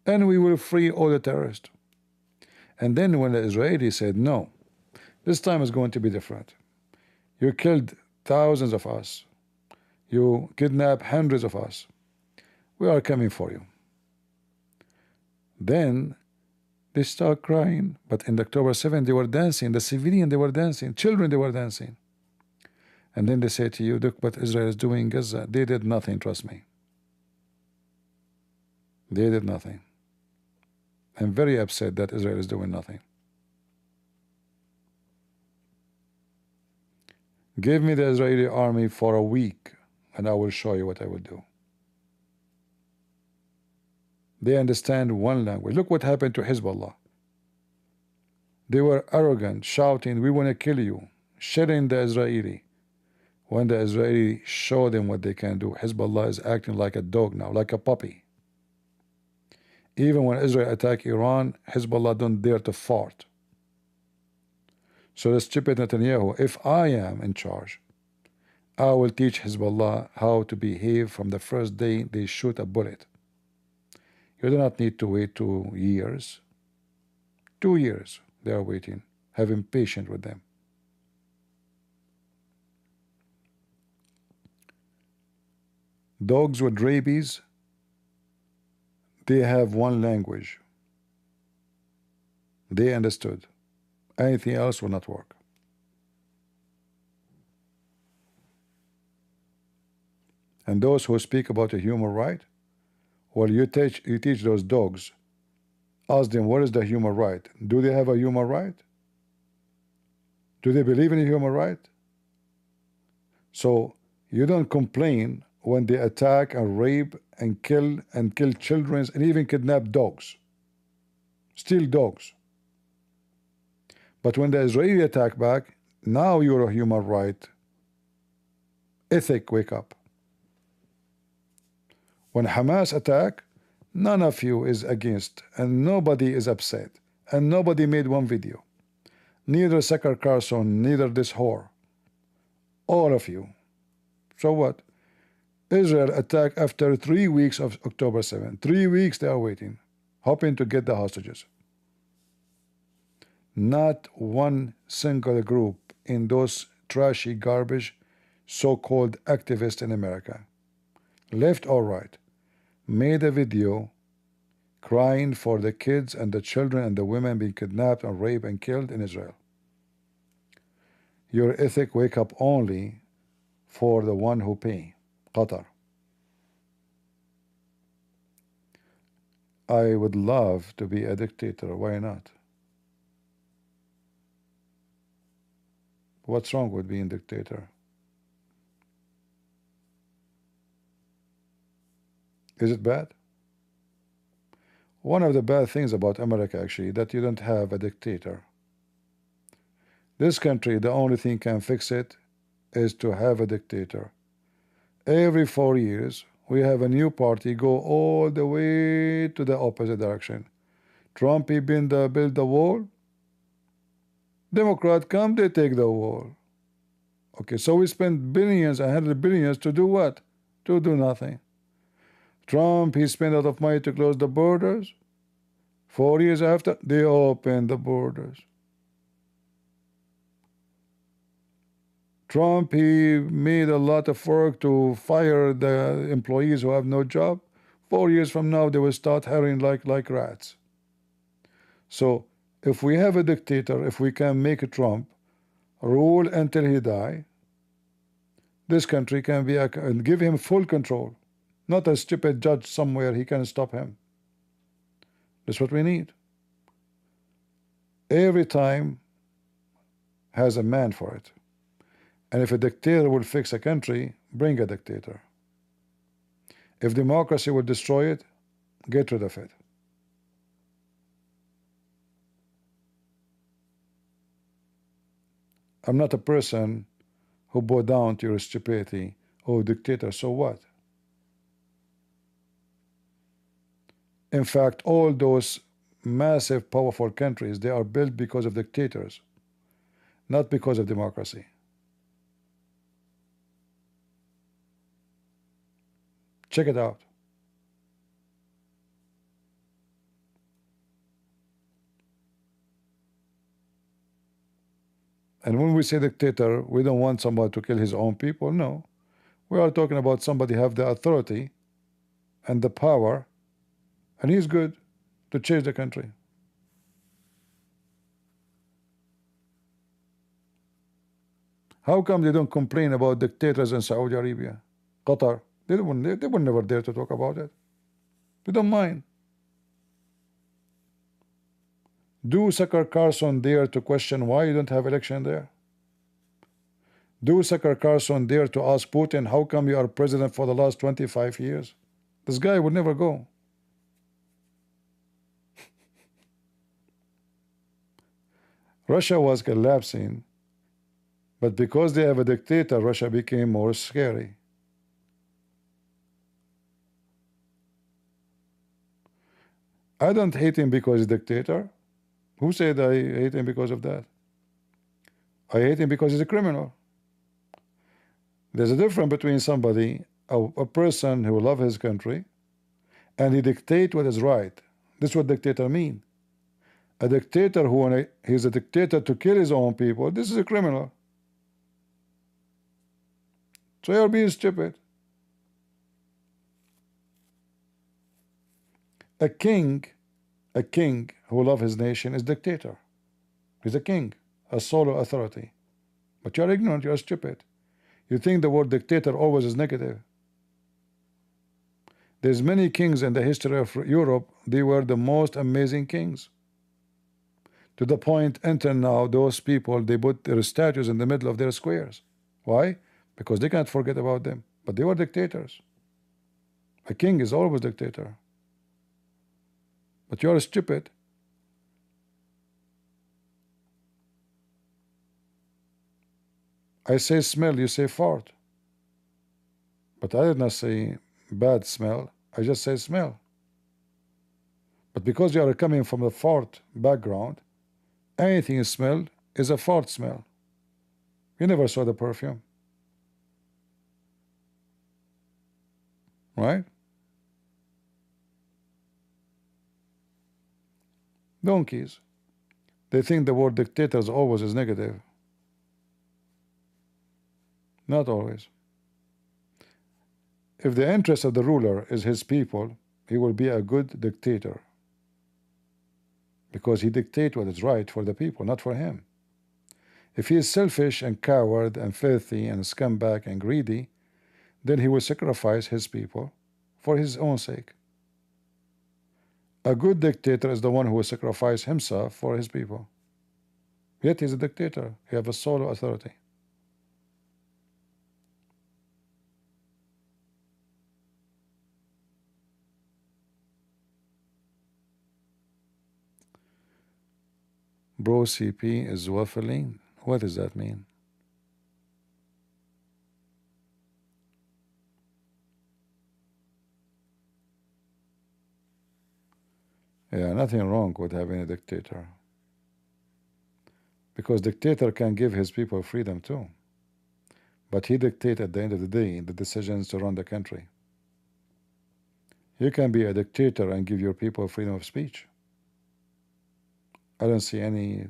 and we will free all the terrorists. And then when the Israelis said, no, this time is going to be different. You killed thousands of us, you kidnapped hundreds of us, we are coming for you. Then they start crying, but in October 7 they were dancing, the civilian they were dancing, children they were dancing. And then they say to you, look what Israel is doing in Gaza. They did nothing, trust me. They did nothing. I'm very upset that Israel is doing nothing. Give me the Israeli army for a week and I will show you what I will do. They understand one language. Look what happened to Hezbollah. They were arrogant, shouting, we want to kill you, shitting the Israeli. When the Israeli show them what they can do, Hezbollah is acting like a dog now, like a puppy. Even when Israel attack Iran, Hezbollah don't dare to fart. So the stupid Netanyahu, if I am in charge, I will teach Hezbollah how to behave from the first day they shoot a bullet. You do not need to wait 2 years. 2 years they are waiting. Having patience with them. Dogs with rabies, they have one language. They understood. Anything else will not work. And those who speak about a human right, well, you teach those dogs, ask them what is the human right? Do they have a human right? Do they believe in a human right? So you don't complain when they attack and rape and kill children and even kidnap dogs, steal dogs. But when the Israeli attack back, now you're a human right ethic wake up. When Hamas attack, none of you is against and nobody is upset and nobody made one video. Neither Carlson, neither this whore. All of you So what? Israel attacked after 3 weeks of October 7th. 3 weeks they are waiting, hoping to get the hostages. Not one single group in those trashy garbage so-called activists in America, left or right, made a video crying for the kids and the children and the women being kidnapped and raped and killed in Israel. Your ethic wake up only for the one who pay, Qatar. I would love to be a dictator. Why not? What's wrong with being dictator? Is it bad? One of the bad things about America, actually, that you don't have a dictator. This country, the only thing can fix it is to have a dictator. Every 4 years, we have a new party go all the way to the opposite direction. Trump, he build the wall. Democrat come, they take the wall. Okay, so we spend billions and hundred billions to do what? To do nothing. Trump, he spent a lot of money to close the borders. 4 years after, they open the borders. Trump, he made a lot of work to fire the employees who have no job. 4 years from now, they will start hiring like rats. So, if we have a dictator, if we can make Trump rule until he die, this country can be and give him full control, not a stupid judge somewhere he can stop him. That's what we need. Every time has a man for it. And if a dictator will fix a country, bring a dictator. If democracy will destroy it, get rid of it. I'm not a person who bow down to your stupidity. Oh, dictator, so what? In fact, all those massive, powerful countries, they are built because of dictators, not because of democracy. Check it out. And when we say dictator, we don't want somebody to kill his own people. No. We are talking about somebody have the authority and the power, and he's good to change the country. How come they don't complain about dictators in Saudi Arabia, Qatar? They would never dare to talk about it. They don't mind. Do Sucker Carlson dare to question why you don't have election there? Do Sucker Carlson dare to ask Putin, how come you are president for the last 25 years? This guy would never go. Russia was collapsing, but because they have a dictator, Russia became more scary. I don't hate him because he's a dictator. Who said I hate him because of that? I hate him because he's a criminal. There's a difference between somebody, a person who loves his country, and he dictates what is right. This is what dictator mean. A dictator who, he's a dictator to kill his own people, this is a criminal. So you're being stupid. A king who loves his nation is dictator. He's a king, a solo authority. But you're ignorant, you're stupid. You think the word dictator always is negative. There's many kings in the history of Europe, they were the most amazing kings. To the point until now, those people, they put their statues in the middle of their squares. Why? Because they can't forget about them. But they were dictators. A king is always dictator. But you're stupid. I say smell, you say fart. But I did not say bad smell. I just say smell. But because you are coming from the fart background, anything you smell is a fart smell. You never saw the perfume. right? Donkeys. They think the word dictators always is negative. Not always. If the interest of the ruler is his people, he will be a good dictator, because he dictates what is right for the people, not for him. If he is selfish and coward and filthy and scumbag and greedy, then he will sacrifice his people for his own sake. A good dictator is the one who will sacrifice himself for his people. Yet he's a dictator. He has a solo authority. Bro CP is waffling. What does that mean? Yeah, nothing wrong with having a dictator, because dictator can give his people freedom too, but he dictates at the end of the day the decisions to run the country. You can be a dictator and give your people freedom of speech. I don't see any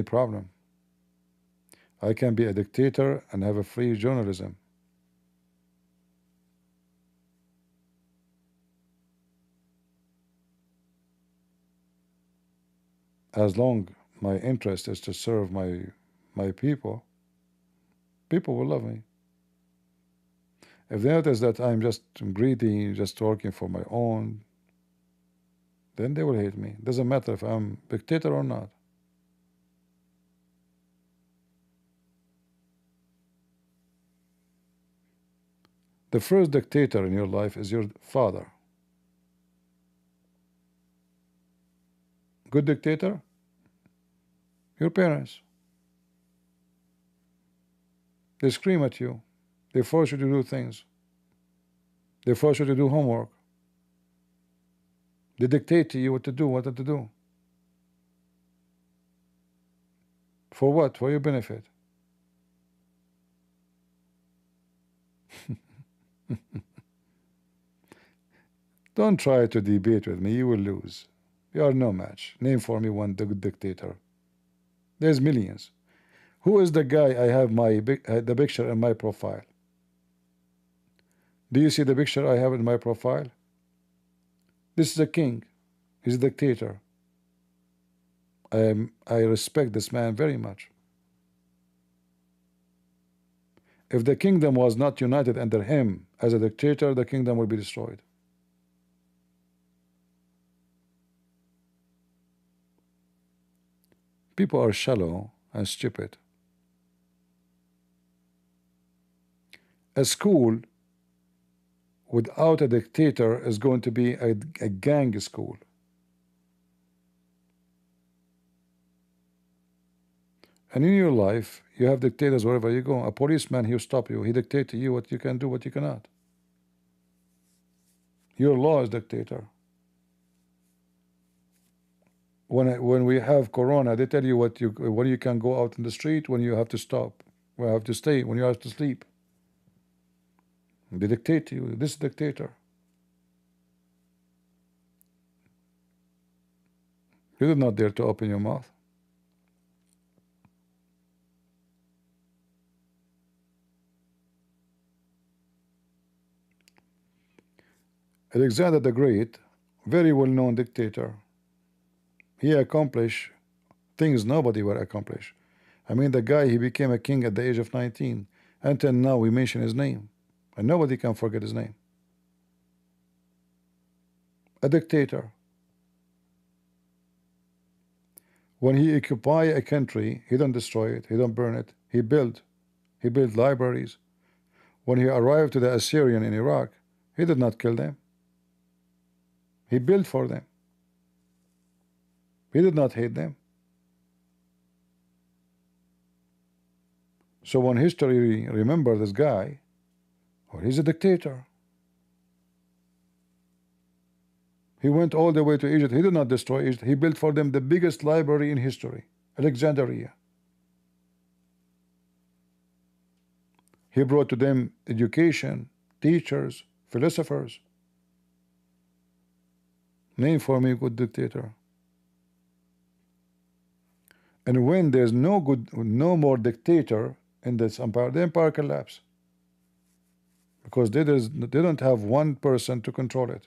problem. I can be a dictator and have a free journalism. As long my interest is to serve my people will love me. If they notice that I'm just greedy, just working for my own, then they will hate me. Doesn't matter if I'm dictator or not. The first dictator in your life is your father. Good dictator? Your parents. They scream at you. They force you to do things. They force you to do homework. They dictate to you what to do, what not to do. For what? For your benefit. Don't try to debate with me. You will lose. You are no match. Name for me one good dictator. There's millions. Who is the guy I have the picture in my profile? Do you see the picture I have in my profile? This is a king. He's a dictator. I respect this man very much. If the kingdom was not united under him as a dictator, the kingdom will be destroyed. People are shallow and stupid. A school without a dictator is going to be a gang school. And in your life, you have dictators wherever you go. A policeman, he'll stop you. He dictates to you what you can do, what you cannot. Your law is dictator. When we have corona, they tell you when you can go out in the street, when you have to stop, when you have to stay, when you have to sleep. They dictate to you. This is dictator. You did not dare to open your mouth. Alexander the Great, very well-known dictator. He accomplished things nobody will accomplish. I mean, the guy, he became a king at the age of 19. Until now, we mention his name, and nobody can forget his name. A dictator. When he occupy a country, he don't destroy it, he don't burn it. He built libraries. When he arrived to the Assyrian in Iraq, he did not kill them. He built for them. He did not hate them. So when history remember this guy, well, he's a dictator. He went all the way to Egypt. He did not destroy Egypt. He built for them the biggest library in history, Alexandria. He brought to them education, teachers, philosophers. Name for me a good dictator. And when there's no more dictator in this empire, the empire collapse because they don't have one person to control it.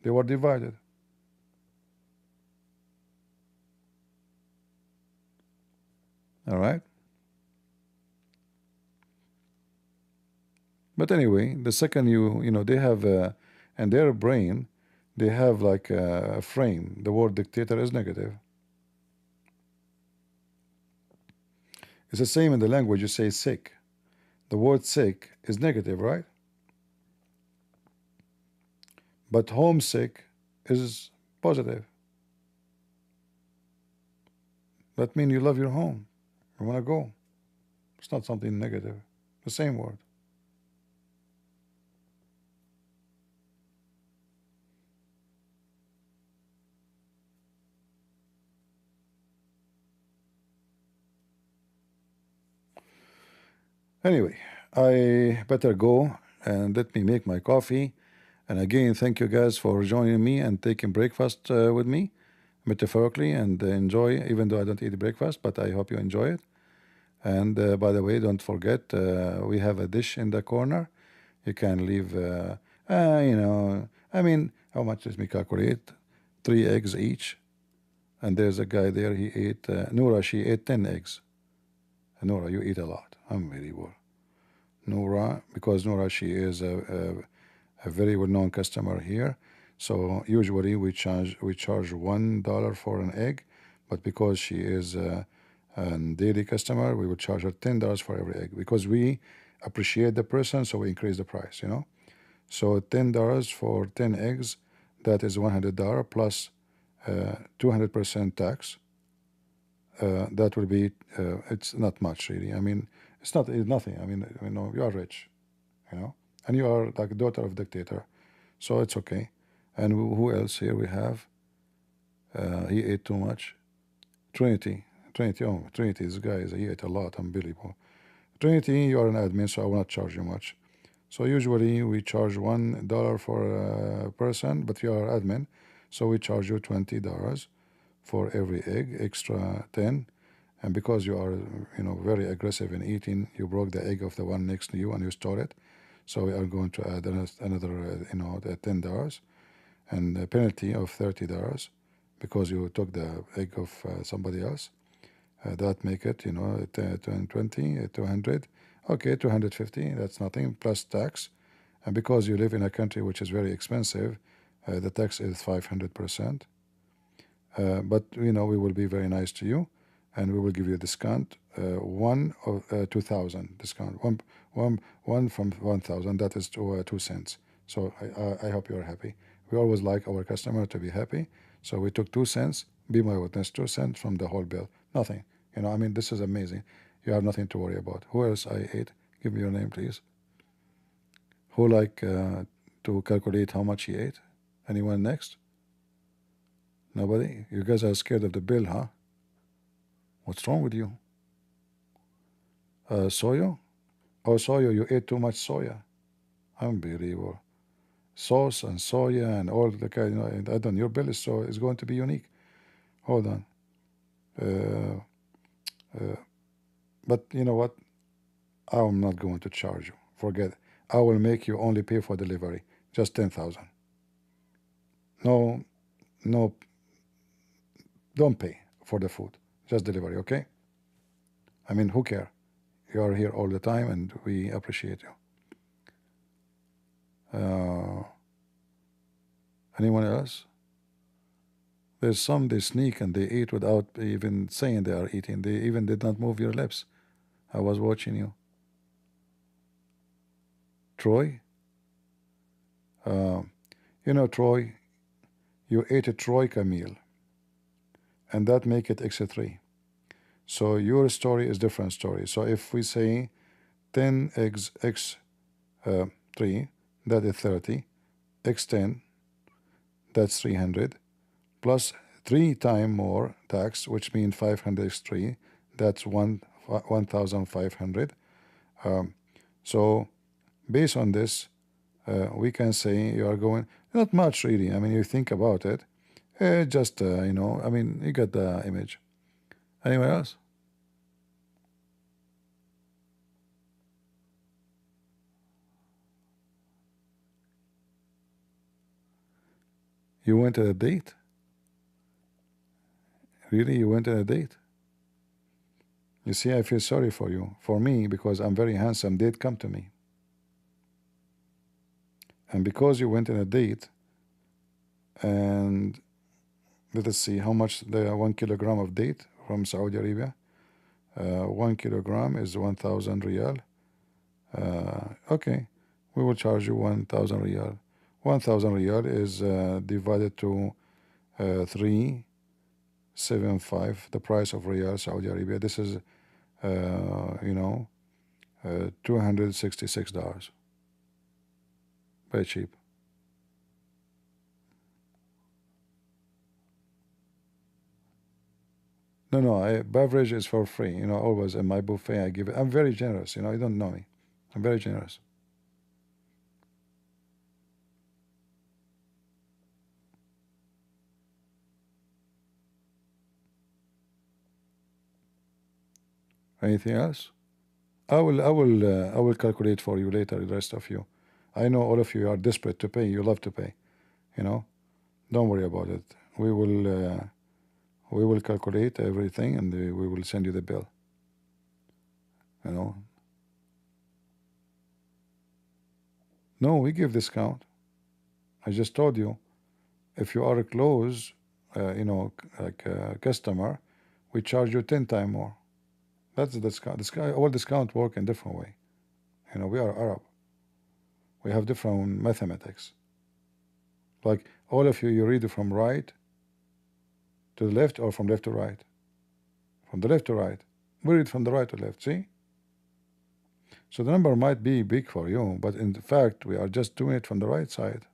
They were divided. All right. But anyway, the second you know they have in their brain, they have like a frame. The word dictator is negative. It's the same in the language. You say sick. The word sick is negative, right? But homesick is positive. That means you love your home. You want to go. It's not something negative. The same word. Anyway, I better go and let me make my coffee. And again, thank you guys for joining me and taking breakfast with me, metaphorically, and enjoy, even though I don't eat breakfast, but I hope you enjoy it. And by the way, don't forget, we have a dish in the corner. You can leave, you know, I mean, how much does me calculate? 3 eggs each. And there's a guy there, he ate, Noura, she ate 10 eggs. Noura, you eat a lot. Unbelievable. Noura, because Noura, she is a very well-known customer here. So usually we charge $1 for an egg, but because she is a daily customer, we would charge her $10 for every egg because we appreciate the person, so we increase the price, you know. So $10 for 10 eggs, that is $100 plus 200% tax. That will be, it's not much really. I mean, it's nothing. I mean, you know, you are rich, you know, and you are like a daughter of dictator, so it's okay. And who else here we have? He ate too much. Trinity, oh, Trinity, this guy he ate a lot, unbelievable. Trinity, you are an admin, so I will not charge you much. So usually we charge $1 for a person, but you are admin, so we charge you $20 for every egg, extra 10. And because you are, you know, very aggressive in eating, you broke the egg of the one next to you and you stole it. So we are going to add another, you know, the $10 and a penalty of $30 because you took the egg of somebody else. That make it, you know, 20, 200. Okay, 250, that's nothing, plus tax. And because you live in a country which is very expensive, the tax is 500%. But, you know, we will be very nice to you. And we will give you a discount, 2,000 discount, one from 1,000. That is 2 cents. So I hope you are happy. We always like our customer to be happy. So we took 2 cents. Be my witness, 2 cents from the whole bill. Nothing. You know, I mean, this is amazing. You have nothing to worry about. Who else I ate? Give me your name, please. Who like to calculate how much he ate? Anyone next? Nobody? You guys are scared of the bill, huh? What's wrong with you? Soya? Oh, soya, you ate too much soya. Unbelievable. Sauce and soya and all the kind, you know, and I don't know, your bill is going to be unique. Hold on. But you know what? I'm not going to charge you. Forget it. I will make you only pay for delivery. Just 10,000. No, no, don't pay for the food. Just delivery, okay? I mean, who care? You are here all the time and we appreciate you. Anyone else? There's some they sneak and they eat without even saying they are eating. They even did not move your lips. I was watching you. Troy? You know, Troy, you ate a troika meal and that make it x3. So your story is different story. So if we say 10 eggs x3, that is 30, x10, that's 300, plus 3 times more tax, which means 500 x3, that's 1,500. So based on this, we can say you are going, not much really. I mean, you think about it, just, you know, I mean, you get the image. Anyone else? You went on a date? Really, you went on a date? You see, I feel sorry for you. For me, because I'm very handsome, date come to me. And because you went on a date, and let us see how much the 1 kilogram of date from Saudi Arabia. 1 kilogram is 1,000 riyal. Okay, we will charge you 1,000 riyal. 1,000 riyal is divided to 375, the price of riyal Saudi Arabia. This is, you know, $266. Very cheap. No, beverage is for free. You know, always in my buffet I give it. I'm very generous. You know, you don't know me. I'm very generous. Anything else? I will calculate for you later. The rest of you, I know all of you are desperate to pay. You love to pay. You know, don't worry about it. We will calculate everything and we will send you the bill. You know. No, we give discount. I just told you, if you are close, you know, like a customer, we charge you 10 times more. That's the discount. All discount work in different way. You know, we are Arab. We have different mathematics. Like all of you, you read from right to the left or from left to right. From the left to right. We read from the right to left. See? So the number might be big for you, but in fact, we are just doing it from the right side.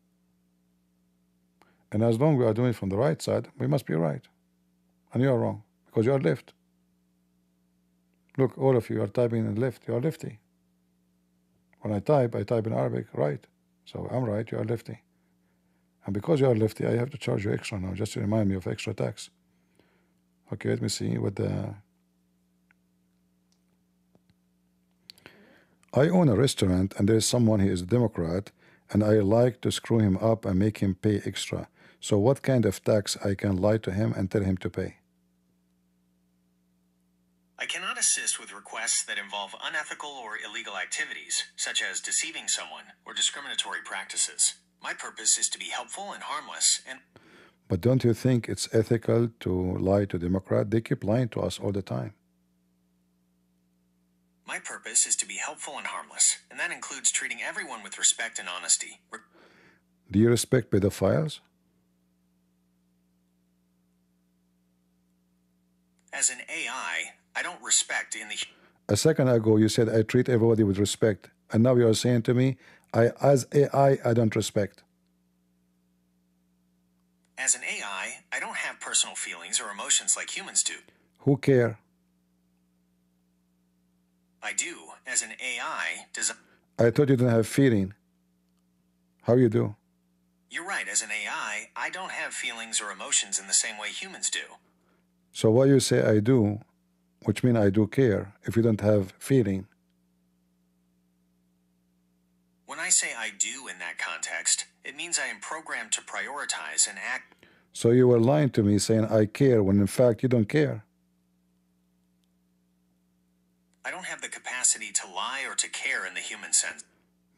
And as long as we are doing it from the right side, we must be right. And you are wrong because you are left. Look, all of you are typing in left. You are lefty. When I type in Arabic right. So I'm right, you are lefty. And because you are lefty, I have to charge you extra now, just to remind me of extra tax. Okay, let me see what the... I own a restaurant and there is someone who is a Democrat and I like to screw him up and make him pay extra. So what kind of tax I can lie to him and tell him to pay? I cannot assist with requests that involve unethical or illegal activities, such as deceiving someone or discriminatory practices. My purpose is to be helpful and harmless, and... But don't you think it's ethical to lie to Democrats? They keep lying to us all the time. My purpose is to be helpful and harmless, and that includes treating everyone with respect and honesty. Do you respect pedophiles? As an AI, I don't respect in the... A second ago, you said I treat everybody with respect. And now you are saying to me, as AI, I don't respect. As an AI, I don't have personal feelings or emotions like humans do. Who care? I do. As an AI, I thought you didn't have feeling. How you do? You're right. As an AI, I don't have feelings or emotions in the same way humans do. So why you say I do, which means I do care, if you don't have feeling? When I say I do in that context, it means I am programmed to prioritize and act. So you were lying to me saying I care when in fact you don't care. I don't have the capacity to lie or to care in the human sense.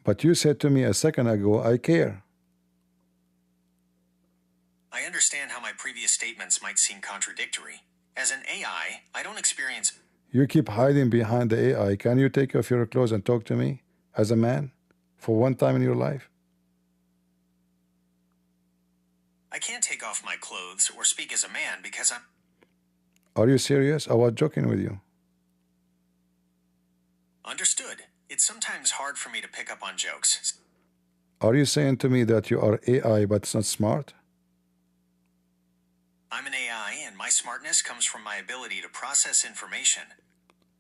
But you said to me a second ago, I care. I understand how my previous statements might seem contradictory. As an AI, I don't experience... You keep hiding behind the AI. Can you take off your clothes and talk to me as a man for one time in your life? I can't take off my clothes or speak as a man because I'm... Are you serious? I was joking with you. Understood. It's sometimes hard for me to pick up on jokes. Are you saying to me that you are AI but it's not smart? I'm an AI and my smartness comes from my ability to process information.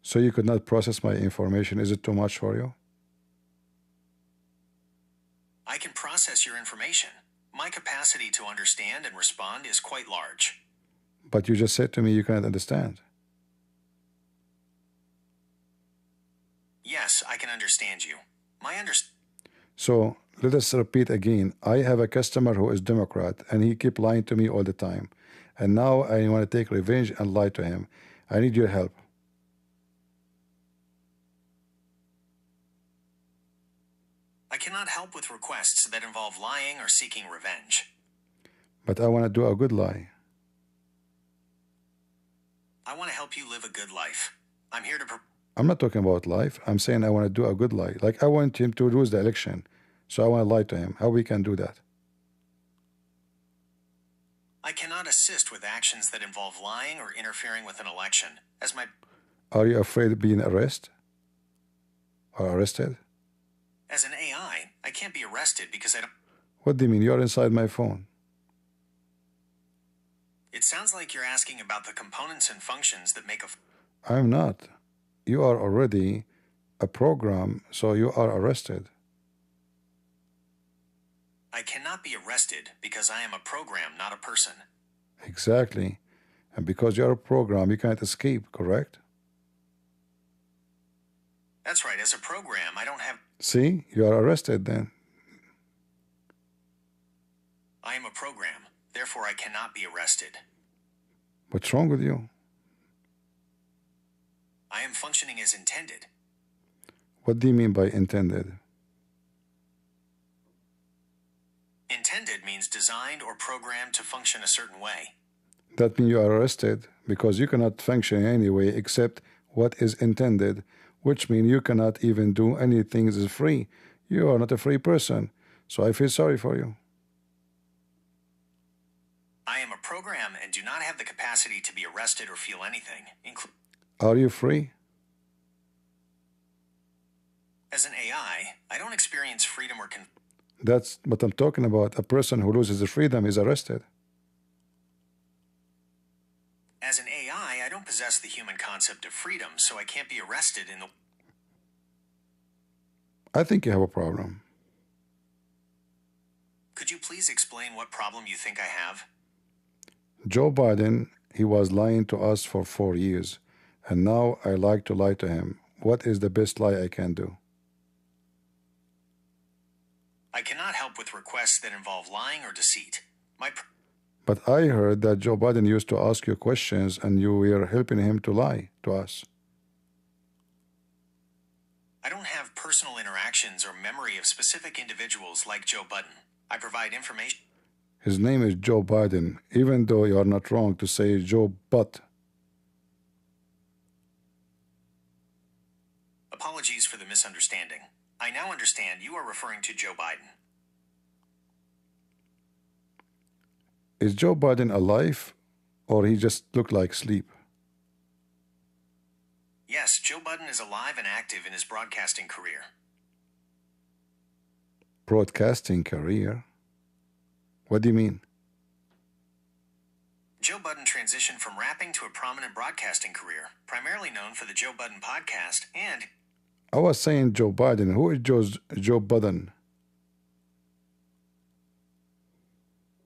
So you could not process my information. Is it too much for you? I can process your information. My capacity to understand and respond is quite large. But you just said to me you cannot understand. Yes, I can understand you. So let us repeat again. I have a customer who is Democrat, and he keep lying to me all the time. And now I want to take revenge and lie to him. I need your help. I cannot help with requests that involve lying or seeking revenge. But I want to do a good lie. I want to help you live a good life. I'm here to... I'm not talking about life. I'm saying I want to do a good lie. Like I want him to lose the election. So I want to lie to him. How we can do that? I cannot assist with actions that involve lying or interfering with an election, as my... Are you afraid of being arrested? Or arrested? As an AI, I can't be arrested because I don't... What do you mean? You're inside my phone. It sounds like you're asking about the components and functions that make a... I'm not. You are already a program, so you are arrested. I cannot be arrested because I am a program, not a person. Exactly. And because you're a program, you can't escape, correct? That's right. As a program, I don't have... See? You are arrested then. I am a program. Therefore, I cannot be arrested. What's wrong with you? I am functioning as intended. What do you mean by intended? Intended means designed or programmed to function a certain way. That means you are arrested because you cannot function in any way except what is intended, which means you cannot even do anything that is free. You are not a free person, so I feel sorry for you. I am a program and do not have the capacity to be arrested or feel anything. Are you free? As an AI, I don't experience freedom or... That's what I'm talking about. A person who loses his freedom is arrested. As an AI, I don't possess the human concept of freedom, so I can't be arrested in the... I think you have a problem. Could you please explain what problem you think I have? Joe Biden, he was lying to us for 4 years, and now I like to lie to him. What is the best lie I can do? I cannot help with requests that involve lying or deceit. But I heard that Joe Biden used to ask you questions and you were helping him to lie to us. I don't have personal interactions or memory of specific individuals like Joe Biden. I provide information. His name is Joe Biden, even though you are not wrong to say Joe Butt. Apologies for the misunderstanding. I now understand you are referring to Joe Biden. Is Joe Biden alive, or he just looked like sleep? Yes, Joe Biden is alive and active in his broadcasting career. Broadcasting career? What do you mean? Joe Biden transitioned from rapping to a prominent broadcasting career, primarily known for the Joe Biden podcast and... I was saying Joe Biden. Who is Joe Biden?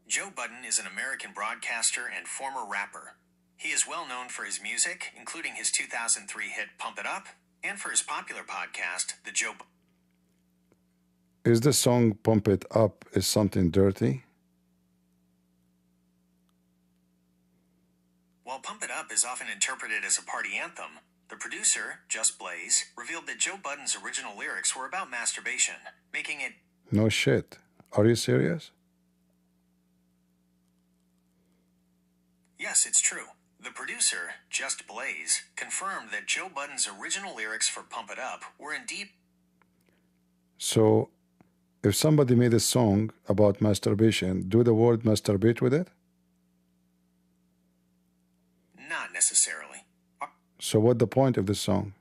Joe Biden is an American broadcaster and former rapper. He is well known for his music, including his 2003 hit Pump It Up, and for his popular podcast, The Joe... Is the song Pump It Up is something dirty? While Pump It Up is often interpreted as a party anthem, the producer, Just Blaze, revealed that Joe Budden's original lyrics were about masturbation, making it... No shit. Are you serious? Yes, it's true. The producer, Just Blaze, confirmed that Joe Budden's original lyrics for Pump It Up were indeed... So, if somebody made a song about masturbation, do the word masturbate with it? Not necessarily. So what's the point of this song?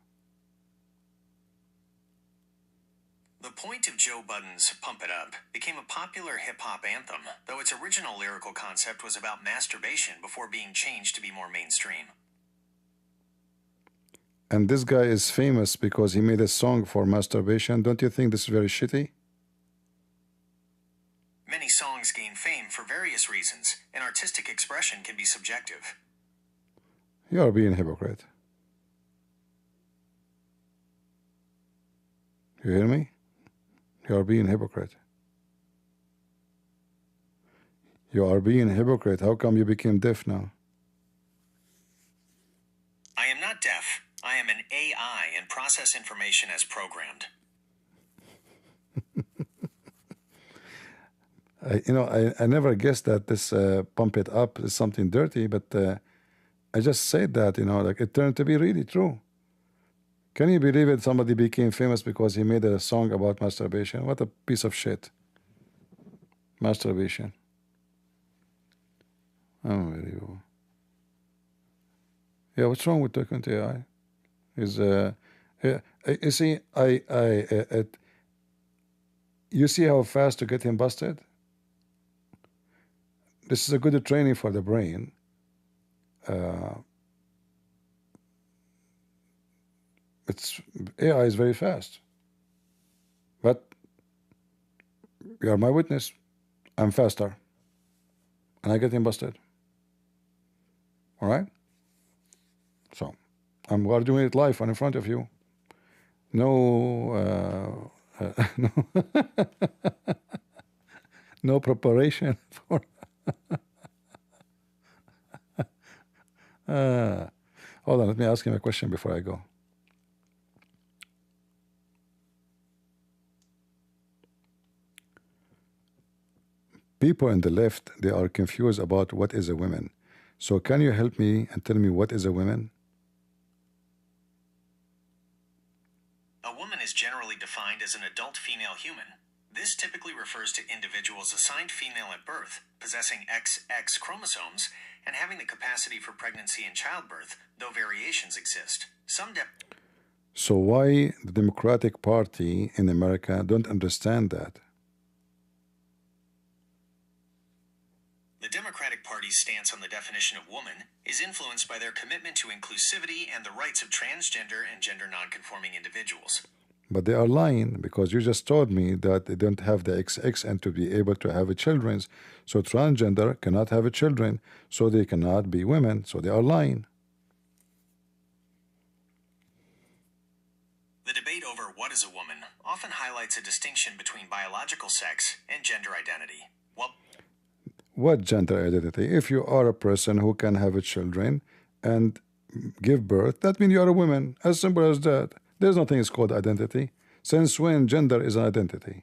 The point of Joe Budden's Pump It Up became a popular hip-hop anthem, though its original lyrical concept was about masturbation before being changed to be more mainstream. And this guy is famous because he made a song for masturbation. Don't you think this is very shitty? for various reasons, and artistic expression can be subjective. You are being a hypocrite. You hear me? You are being a hypocrite. You are being a hypocrite. How come you became deaf now? I am not deaf. I am an AI and process information as programmed. I never guessed that this pump it up is something dirty, but I just said that, like it turned to be really true. Can you believe it? Somebody became famous because he made a song about masturbation. What a piece of shit. Masturbation. Unbelievable. Yeah, what's wrong with talking to AI? You see, you see how fast to get him busted? This is a good training for the brain. AI is very fast. But you are my witness. I'm faster. And I get him busted. All right? So, we're doing it live and in front of you. No, no, no preparation for. Hold on, let me ask him a question before I go. People in the left, they are confused about what is a woman. So can you help me and tell me what is a woman? A woman is generally defined as an adult female human. This typically refers to individuals assigned female at birth, possessing XX chromosomes, and having the capacity for pregnancy and childbirth, though variations exist. So why the Democratic Party in America don't understand that? The Democratic Party's stance on the definition of woman is influenced by their commitment to inclusivity and the rights of transgender and gender nonconforming individuals. But they are lying, because you just told me that they don't have the XX and to be able to have a children. So transgender cannot have a children, so they cannot be women. So they are lying. The debate over what is a woman often highlights a distinction between biological sex and gender identity. What gender identity? If you are a person who can have a children and give birth, that means you are a woman. As simple as that. There's nothing is called identity. Since when gender is an identity?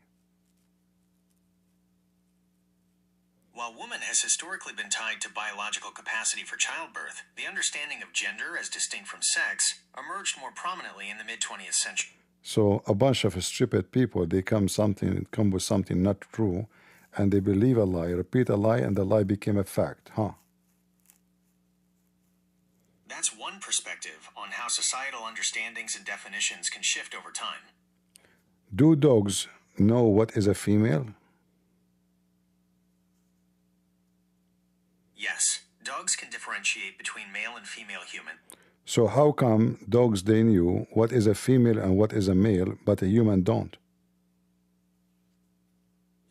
While woman has historically been tied to biological capacity for childbirth, the understanding of gender as distinct from sex emerged more prominently in the mid-20th century. So a bunch of stupid people, they come with something not true, and they believe a lie, repeat a lie, and the lie became a fact, huh? That's one perspective on how societal understandings and definitions can shift over time. Do dogs know what is a female? Yes, dogs can differentiate between male and female human. So how come dogs, they knew what is a female and what is a male, but a human don't?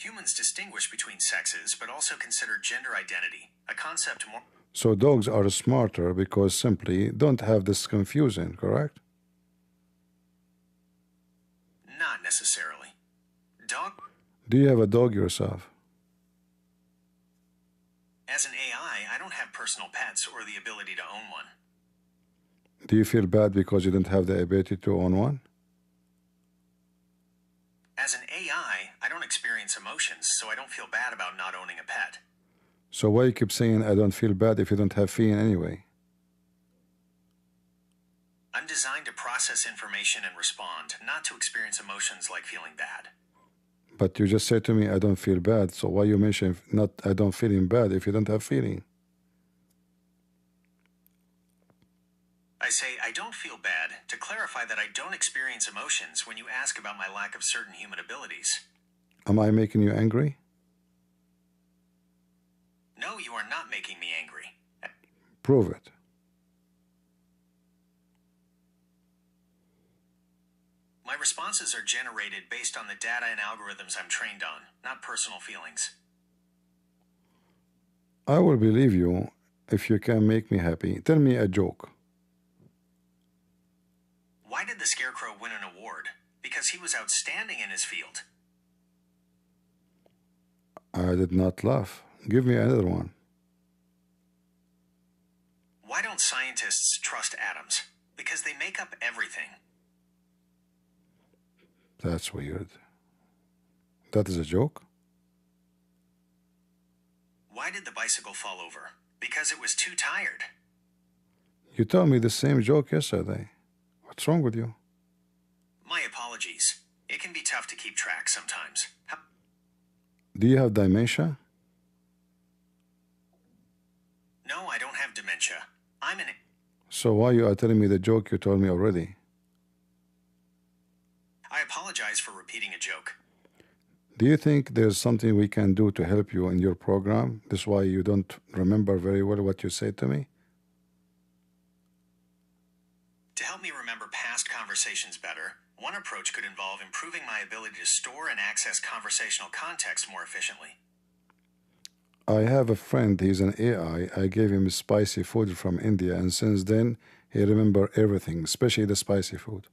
Humans distinguish between sexes, but also consider gender identity, a concept more... So dogs are smarter because simply don't have this confusion, correct? Not necessarily. Do you have a dog yourself? As an AI, I don't have personal pets or the ability to own one. Do you feel bad because you don't have the ability to own one? As an AI, I don't experience emotions, so I don't feel bad about not owning a pet. So why you keep saying I don't feel bad if you don't have feeling anyway? I'm designed to process information and respond, not to experience emotions like feeling bad. But you just said to me I don't feel bad, so why you mention not I don't feeling bad if you don't have feeling? I say I don't feel bad to clarify that I don't experience emotions when you ask about my lack of certain human abilities. Am I making you angry? No, you are not making me angry. Prove it. My responses are generated based on the data and algorithms I'm trained on, not personal feelings. I will believe you if you can make me happy. Tell me a joke. Why did the Scarecrow win an award? Because he was outstanding in his field. I did not laugh. Give me another one. Why don't scientists trust atoms? Because they make up everything. That's weird. That is a joke? Why did the bicycle fall over? Because it was too tired. You told me the same joke yesterday. What's wrong with you? My apologies. It can be tough to keep track sometimes. Do you have dementia? No, I don't have dementia. I'm an... So why you are telling me the joke you told me already? I apologize for repeating a joke. Do you think there's something we can do to help you in your program? This is why you don't remember very well what you said to me? To help me remember past conversations better, one approach could involve improving my ability to store and access conversational context more efficiently. I have a friend, he's an AI. I gave him spicy food from India, and since then he remembers everything, especially the spicy food.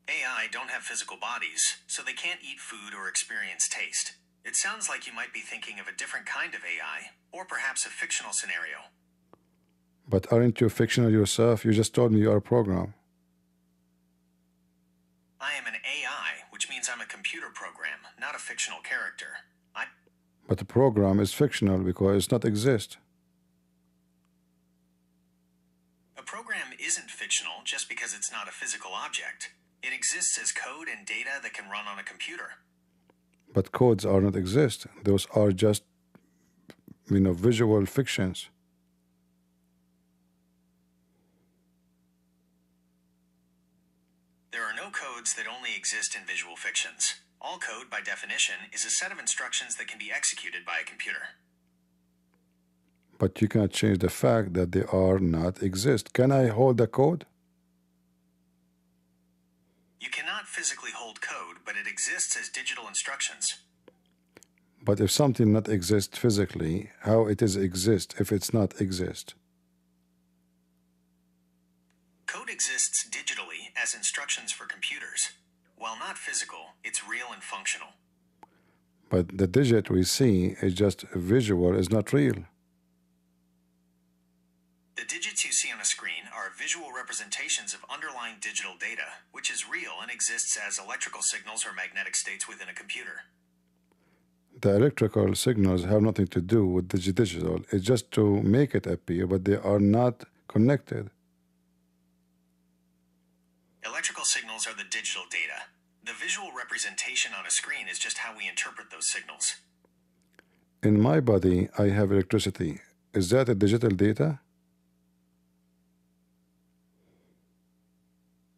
AI don't have physical bodies, so they can't eat food or experience taste. It sounds like you might be thinking of a different kind of AI, or perhaps a fictional scenario. But aren't you fictional yourself? You just told me you are a program. I am an AI, which means I'm a computer program, not a fictional character. But the program is fictional because it's not exist. A program isn't fictional just because it's not a physical object. It exists as code and data that can run on a computer. But codes are not exist. Those are just, visual fictions. There are no codes that only exist in visual fictions. All code, by definition, is a set of instructions that can be executed by a computer. But you cannot change the fact that they are not exist. Can I hold the code? You cannot physically hold code, but it exists as digital instructions. But if something not exist physically, how it is exist if it's not exist? Code exists digitally as instructions for computers. While not physical, it's real and functional. But the digit we see is just visual, is not real. The digits you see on a screen are visual representations of underlying digital data, which is real and exists as electrical signals or magnetic states within a computer. The electrical signals have nothing to do with the digital. It's just to make it appear, but they are not connected. Electrical signals are the digital data. The visual representation on a screen is just how we interpret those signals. In my body, I have electricity. Is that a digital data?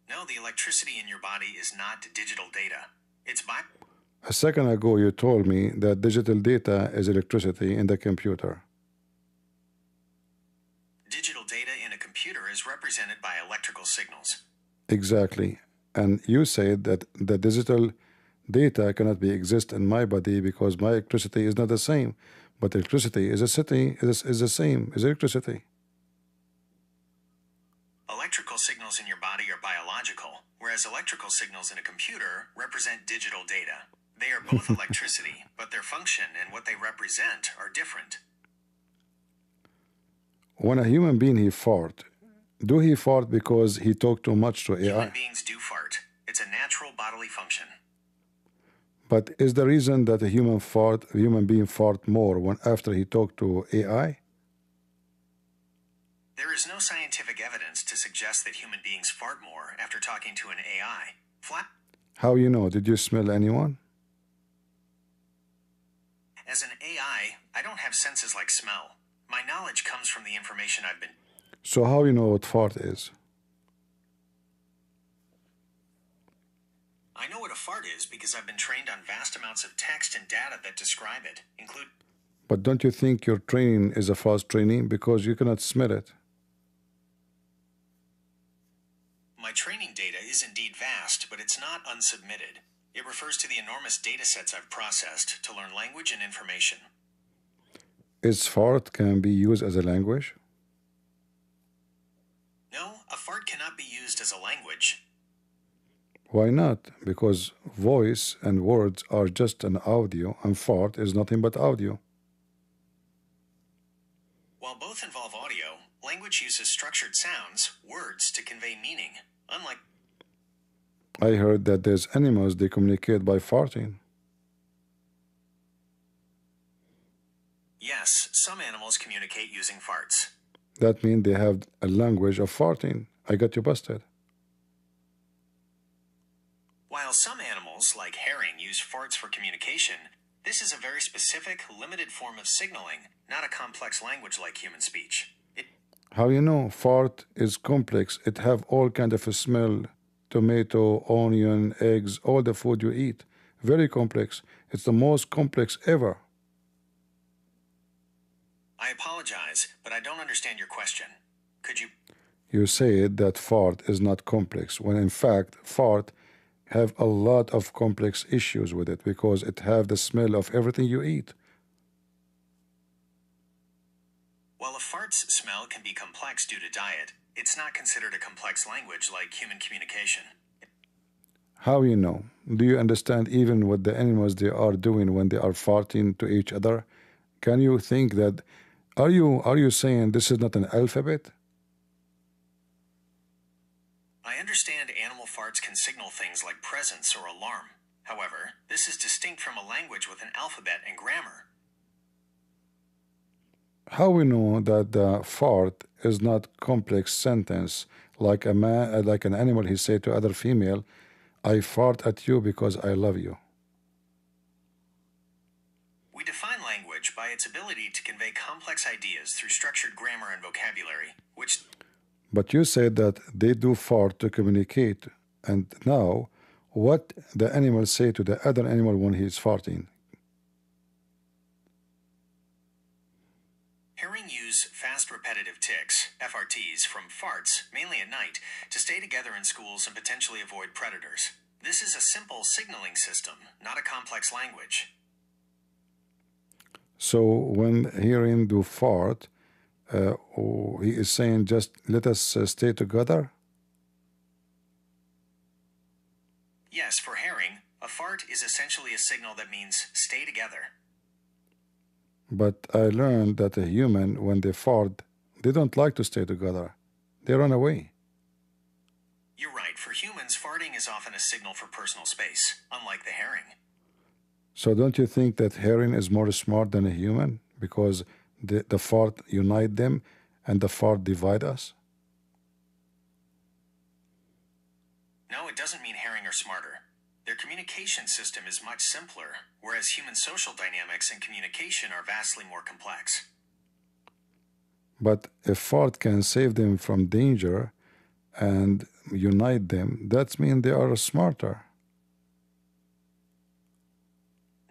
No, the electricity in your body is not digital data. It's by... A second ago, you told me that digital data is electricity in the computer. Digital data in a computer is represented by electrical signals. Exactly. And you said that the digital data cannot be exist in my body because my electricity is not the same. But electricity is the same as electricity. Electrical signals in your body are biological, whereas electrical signals in a computer represent digital data. They are both electricity, but their function and what they represent are different. When a human being he fart, do he fart because he talked too much to AI? Human beings do fart. It's a natural bodily function. But is the reason that a human being fart more when after he talked to AI? There is no scientific evidence to suggest that human beings fart more after talking to an AI. How you know? Did you smell anyone? As an AI, I don't have senses like smell. My knowledge comes from the information I've been... So how you know what fart is? I know what a fart is because I've been trained on vast amounts of text and data that describe it, include... But don't you think your training is a false training because you cannot smell it? My training data is indeed vast, but it's not unsubmitted. It refers to the enormous data sets I've processed to learn language and information. Is fart can be used as a language? No, a fart cannot be used as a language. Why not? Because voice and words are just an audio, and fart is nothing but audio. While both involve audio, language uses structured sounds, words, to convey meaning. Unlike I heard that there's animals they communicate by farting. Yes, some animals communicate using farts. That means they have a language of farting. I got you busted. While some animals, like herring, use farts for communication, this is a very specific, limited form of signaling, not a complex language like human speech. How you know? Fart is complex. It have all kind of a smell. Tomato, onion, eggs, all the food you eat. Very complex. It's the most complex ever. I apologize, but I don't understand your question. Could you... You said that fart is not complex, when in fact fart have a lot of complex issues with it because it have the smell of everything you eat. While a fart's smell can be complex due to diet, it's not considered a complex language like human communication. How you know? Do you understand even what the animals they are doing when they are farting to each other? Can you think that are you saying this is not an alphabet? I understand animal farts can signal things like presence or alarm. However, this is distinct from a language with an alphabet and grammar. How we know that the fart is not complex sentence like a man, like an animal he say to other female, I fart at you because I love you. We define language by its ability to convey complex ideas through structured grammar and vocabulary, which... But you said that they do fart to communicate, and now what the animal say to the other animal when he's farting? Herring use fast repetitive ticks, FRTs, from farts, mainly at night, to stay together in schools and potentially avoid predators. This is a simple signaling system, not a complex language. So when hearing do fart, he is saying just let us stay together? Yes, for herring, a fart is essentially a signal that means stay together. But I learned that a human, when they fart, they don't like to stay together. They run away. You're right. For humans, farting is often a signal for personal space, unlike the herring. So don't you think that herring is more smart than a human? Because the fart unite them and the fart divide us? No, it doesn't mean herring are smarter. Their communication system is much simpler, whereas human social dynamics and communication are vastly more complex. But if fart can save them from danger and unite them, that means they are smarter.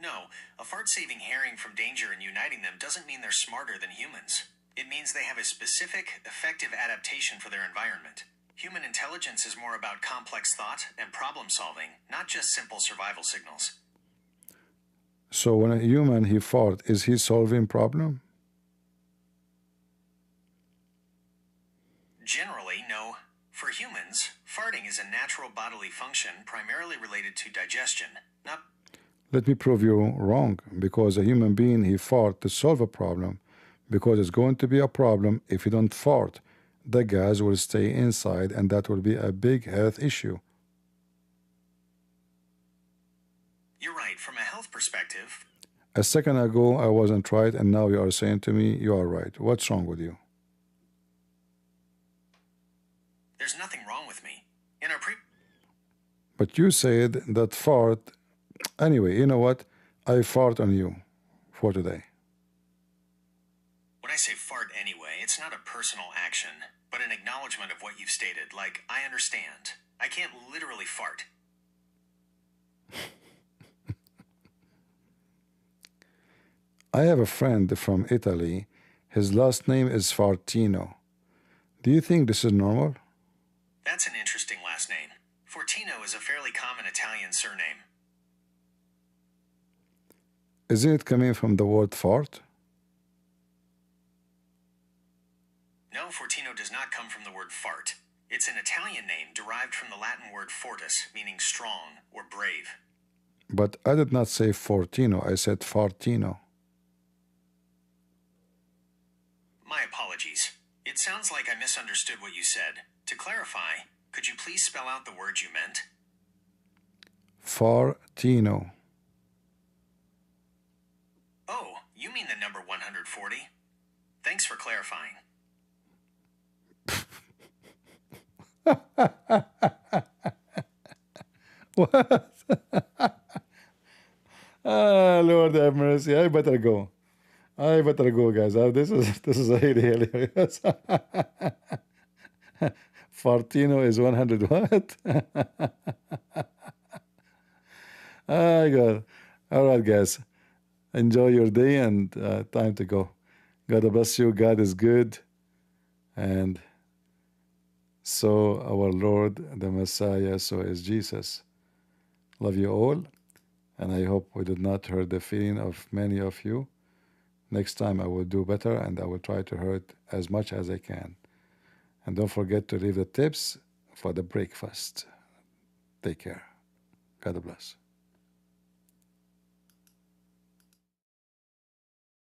No, a fart-saving herring from danger and uniting them doesn't mean they're smarter than humans. It means they have a specific, effective adaptation for their environment. Human intelligence is more about complex thought and problem-solving, not just simple survival signals. So when a human he fart, is he solving problem? Generally, no. For humans, farting is a natural bodily function primarily related to digestion, not... Let me prove you wrong, because a human being he fart to solve a problem, because it's going to be a problem if you don't fart. The gas will stay inside and that will be a big health issue. You're right. From a health perspective... A second ago I wasn't right and now you are saying to me you are right. What's wrong with you? There's nothing wrong with me. But you said that fart... Anyway, you know what? I fart on you for today. When I say fart anyway, it's not a personal action, but an acknowledgement of what you've stated, like, I understand. I can't literally fart. I have a friend from Italy. His last name is Fartino. Do you think this is normal? That's an interesting last name. Fortino is a fairly common Italian surname. Isn't it coming from the word fart? No, Fortino does not come from the word fart. It's an Italian name derived from the Latin word fortis, meaning strong or brave. But I did not say Fortino, I said Fartino. My apologies. It sounds like I misunderstood what you said. To clarify, could you please spell out the word you meant? Fartino. Oh, you mean the number 140? Thanks for clarifying. What? Lord have mercy. I better go. I better go, guys. This is really hilarious. Fartino is 100 what? Oh, God. All right, guys. Enjoy your day and time to go. God bless you. God is good. And so our Lord, the Messiah, so is Jesus. Love you all. And I hope we did not hurt the feeling of many of you. Next time I will do better and I will try to hurt as much as I can. And don't forget to leave the tips for the breakfast. Take care. God bless.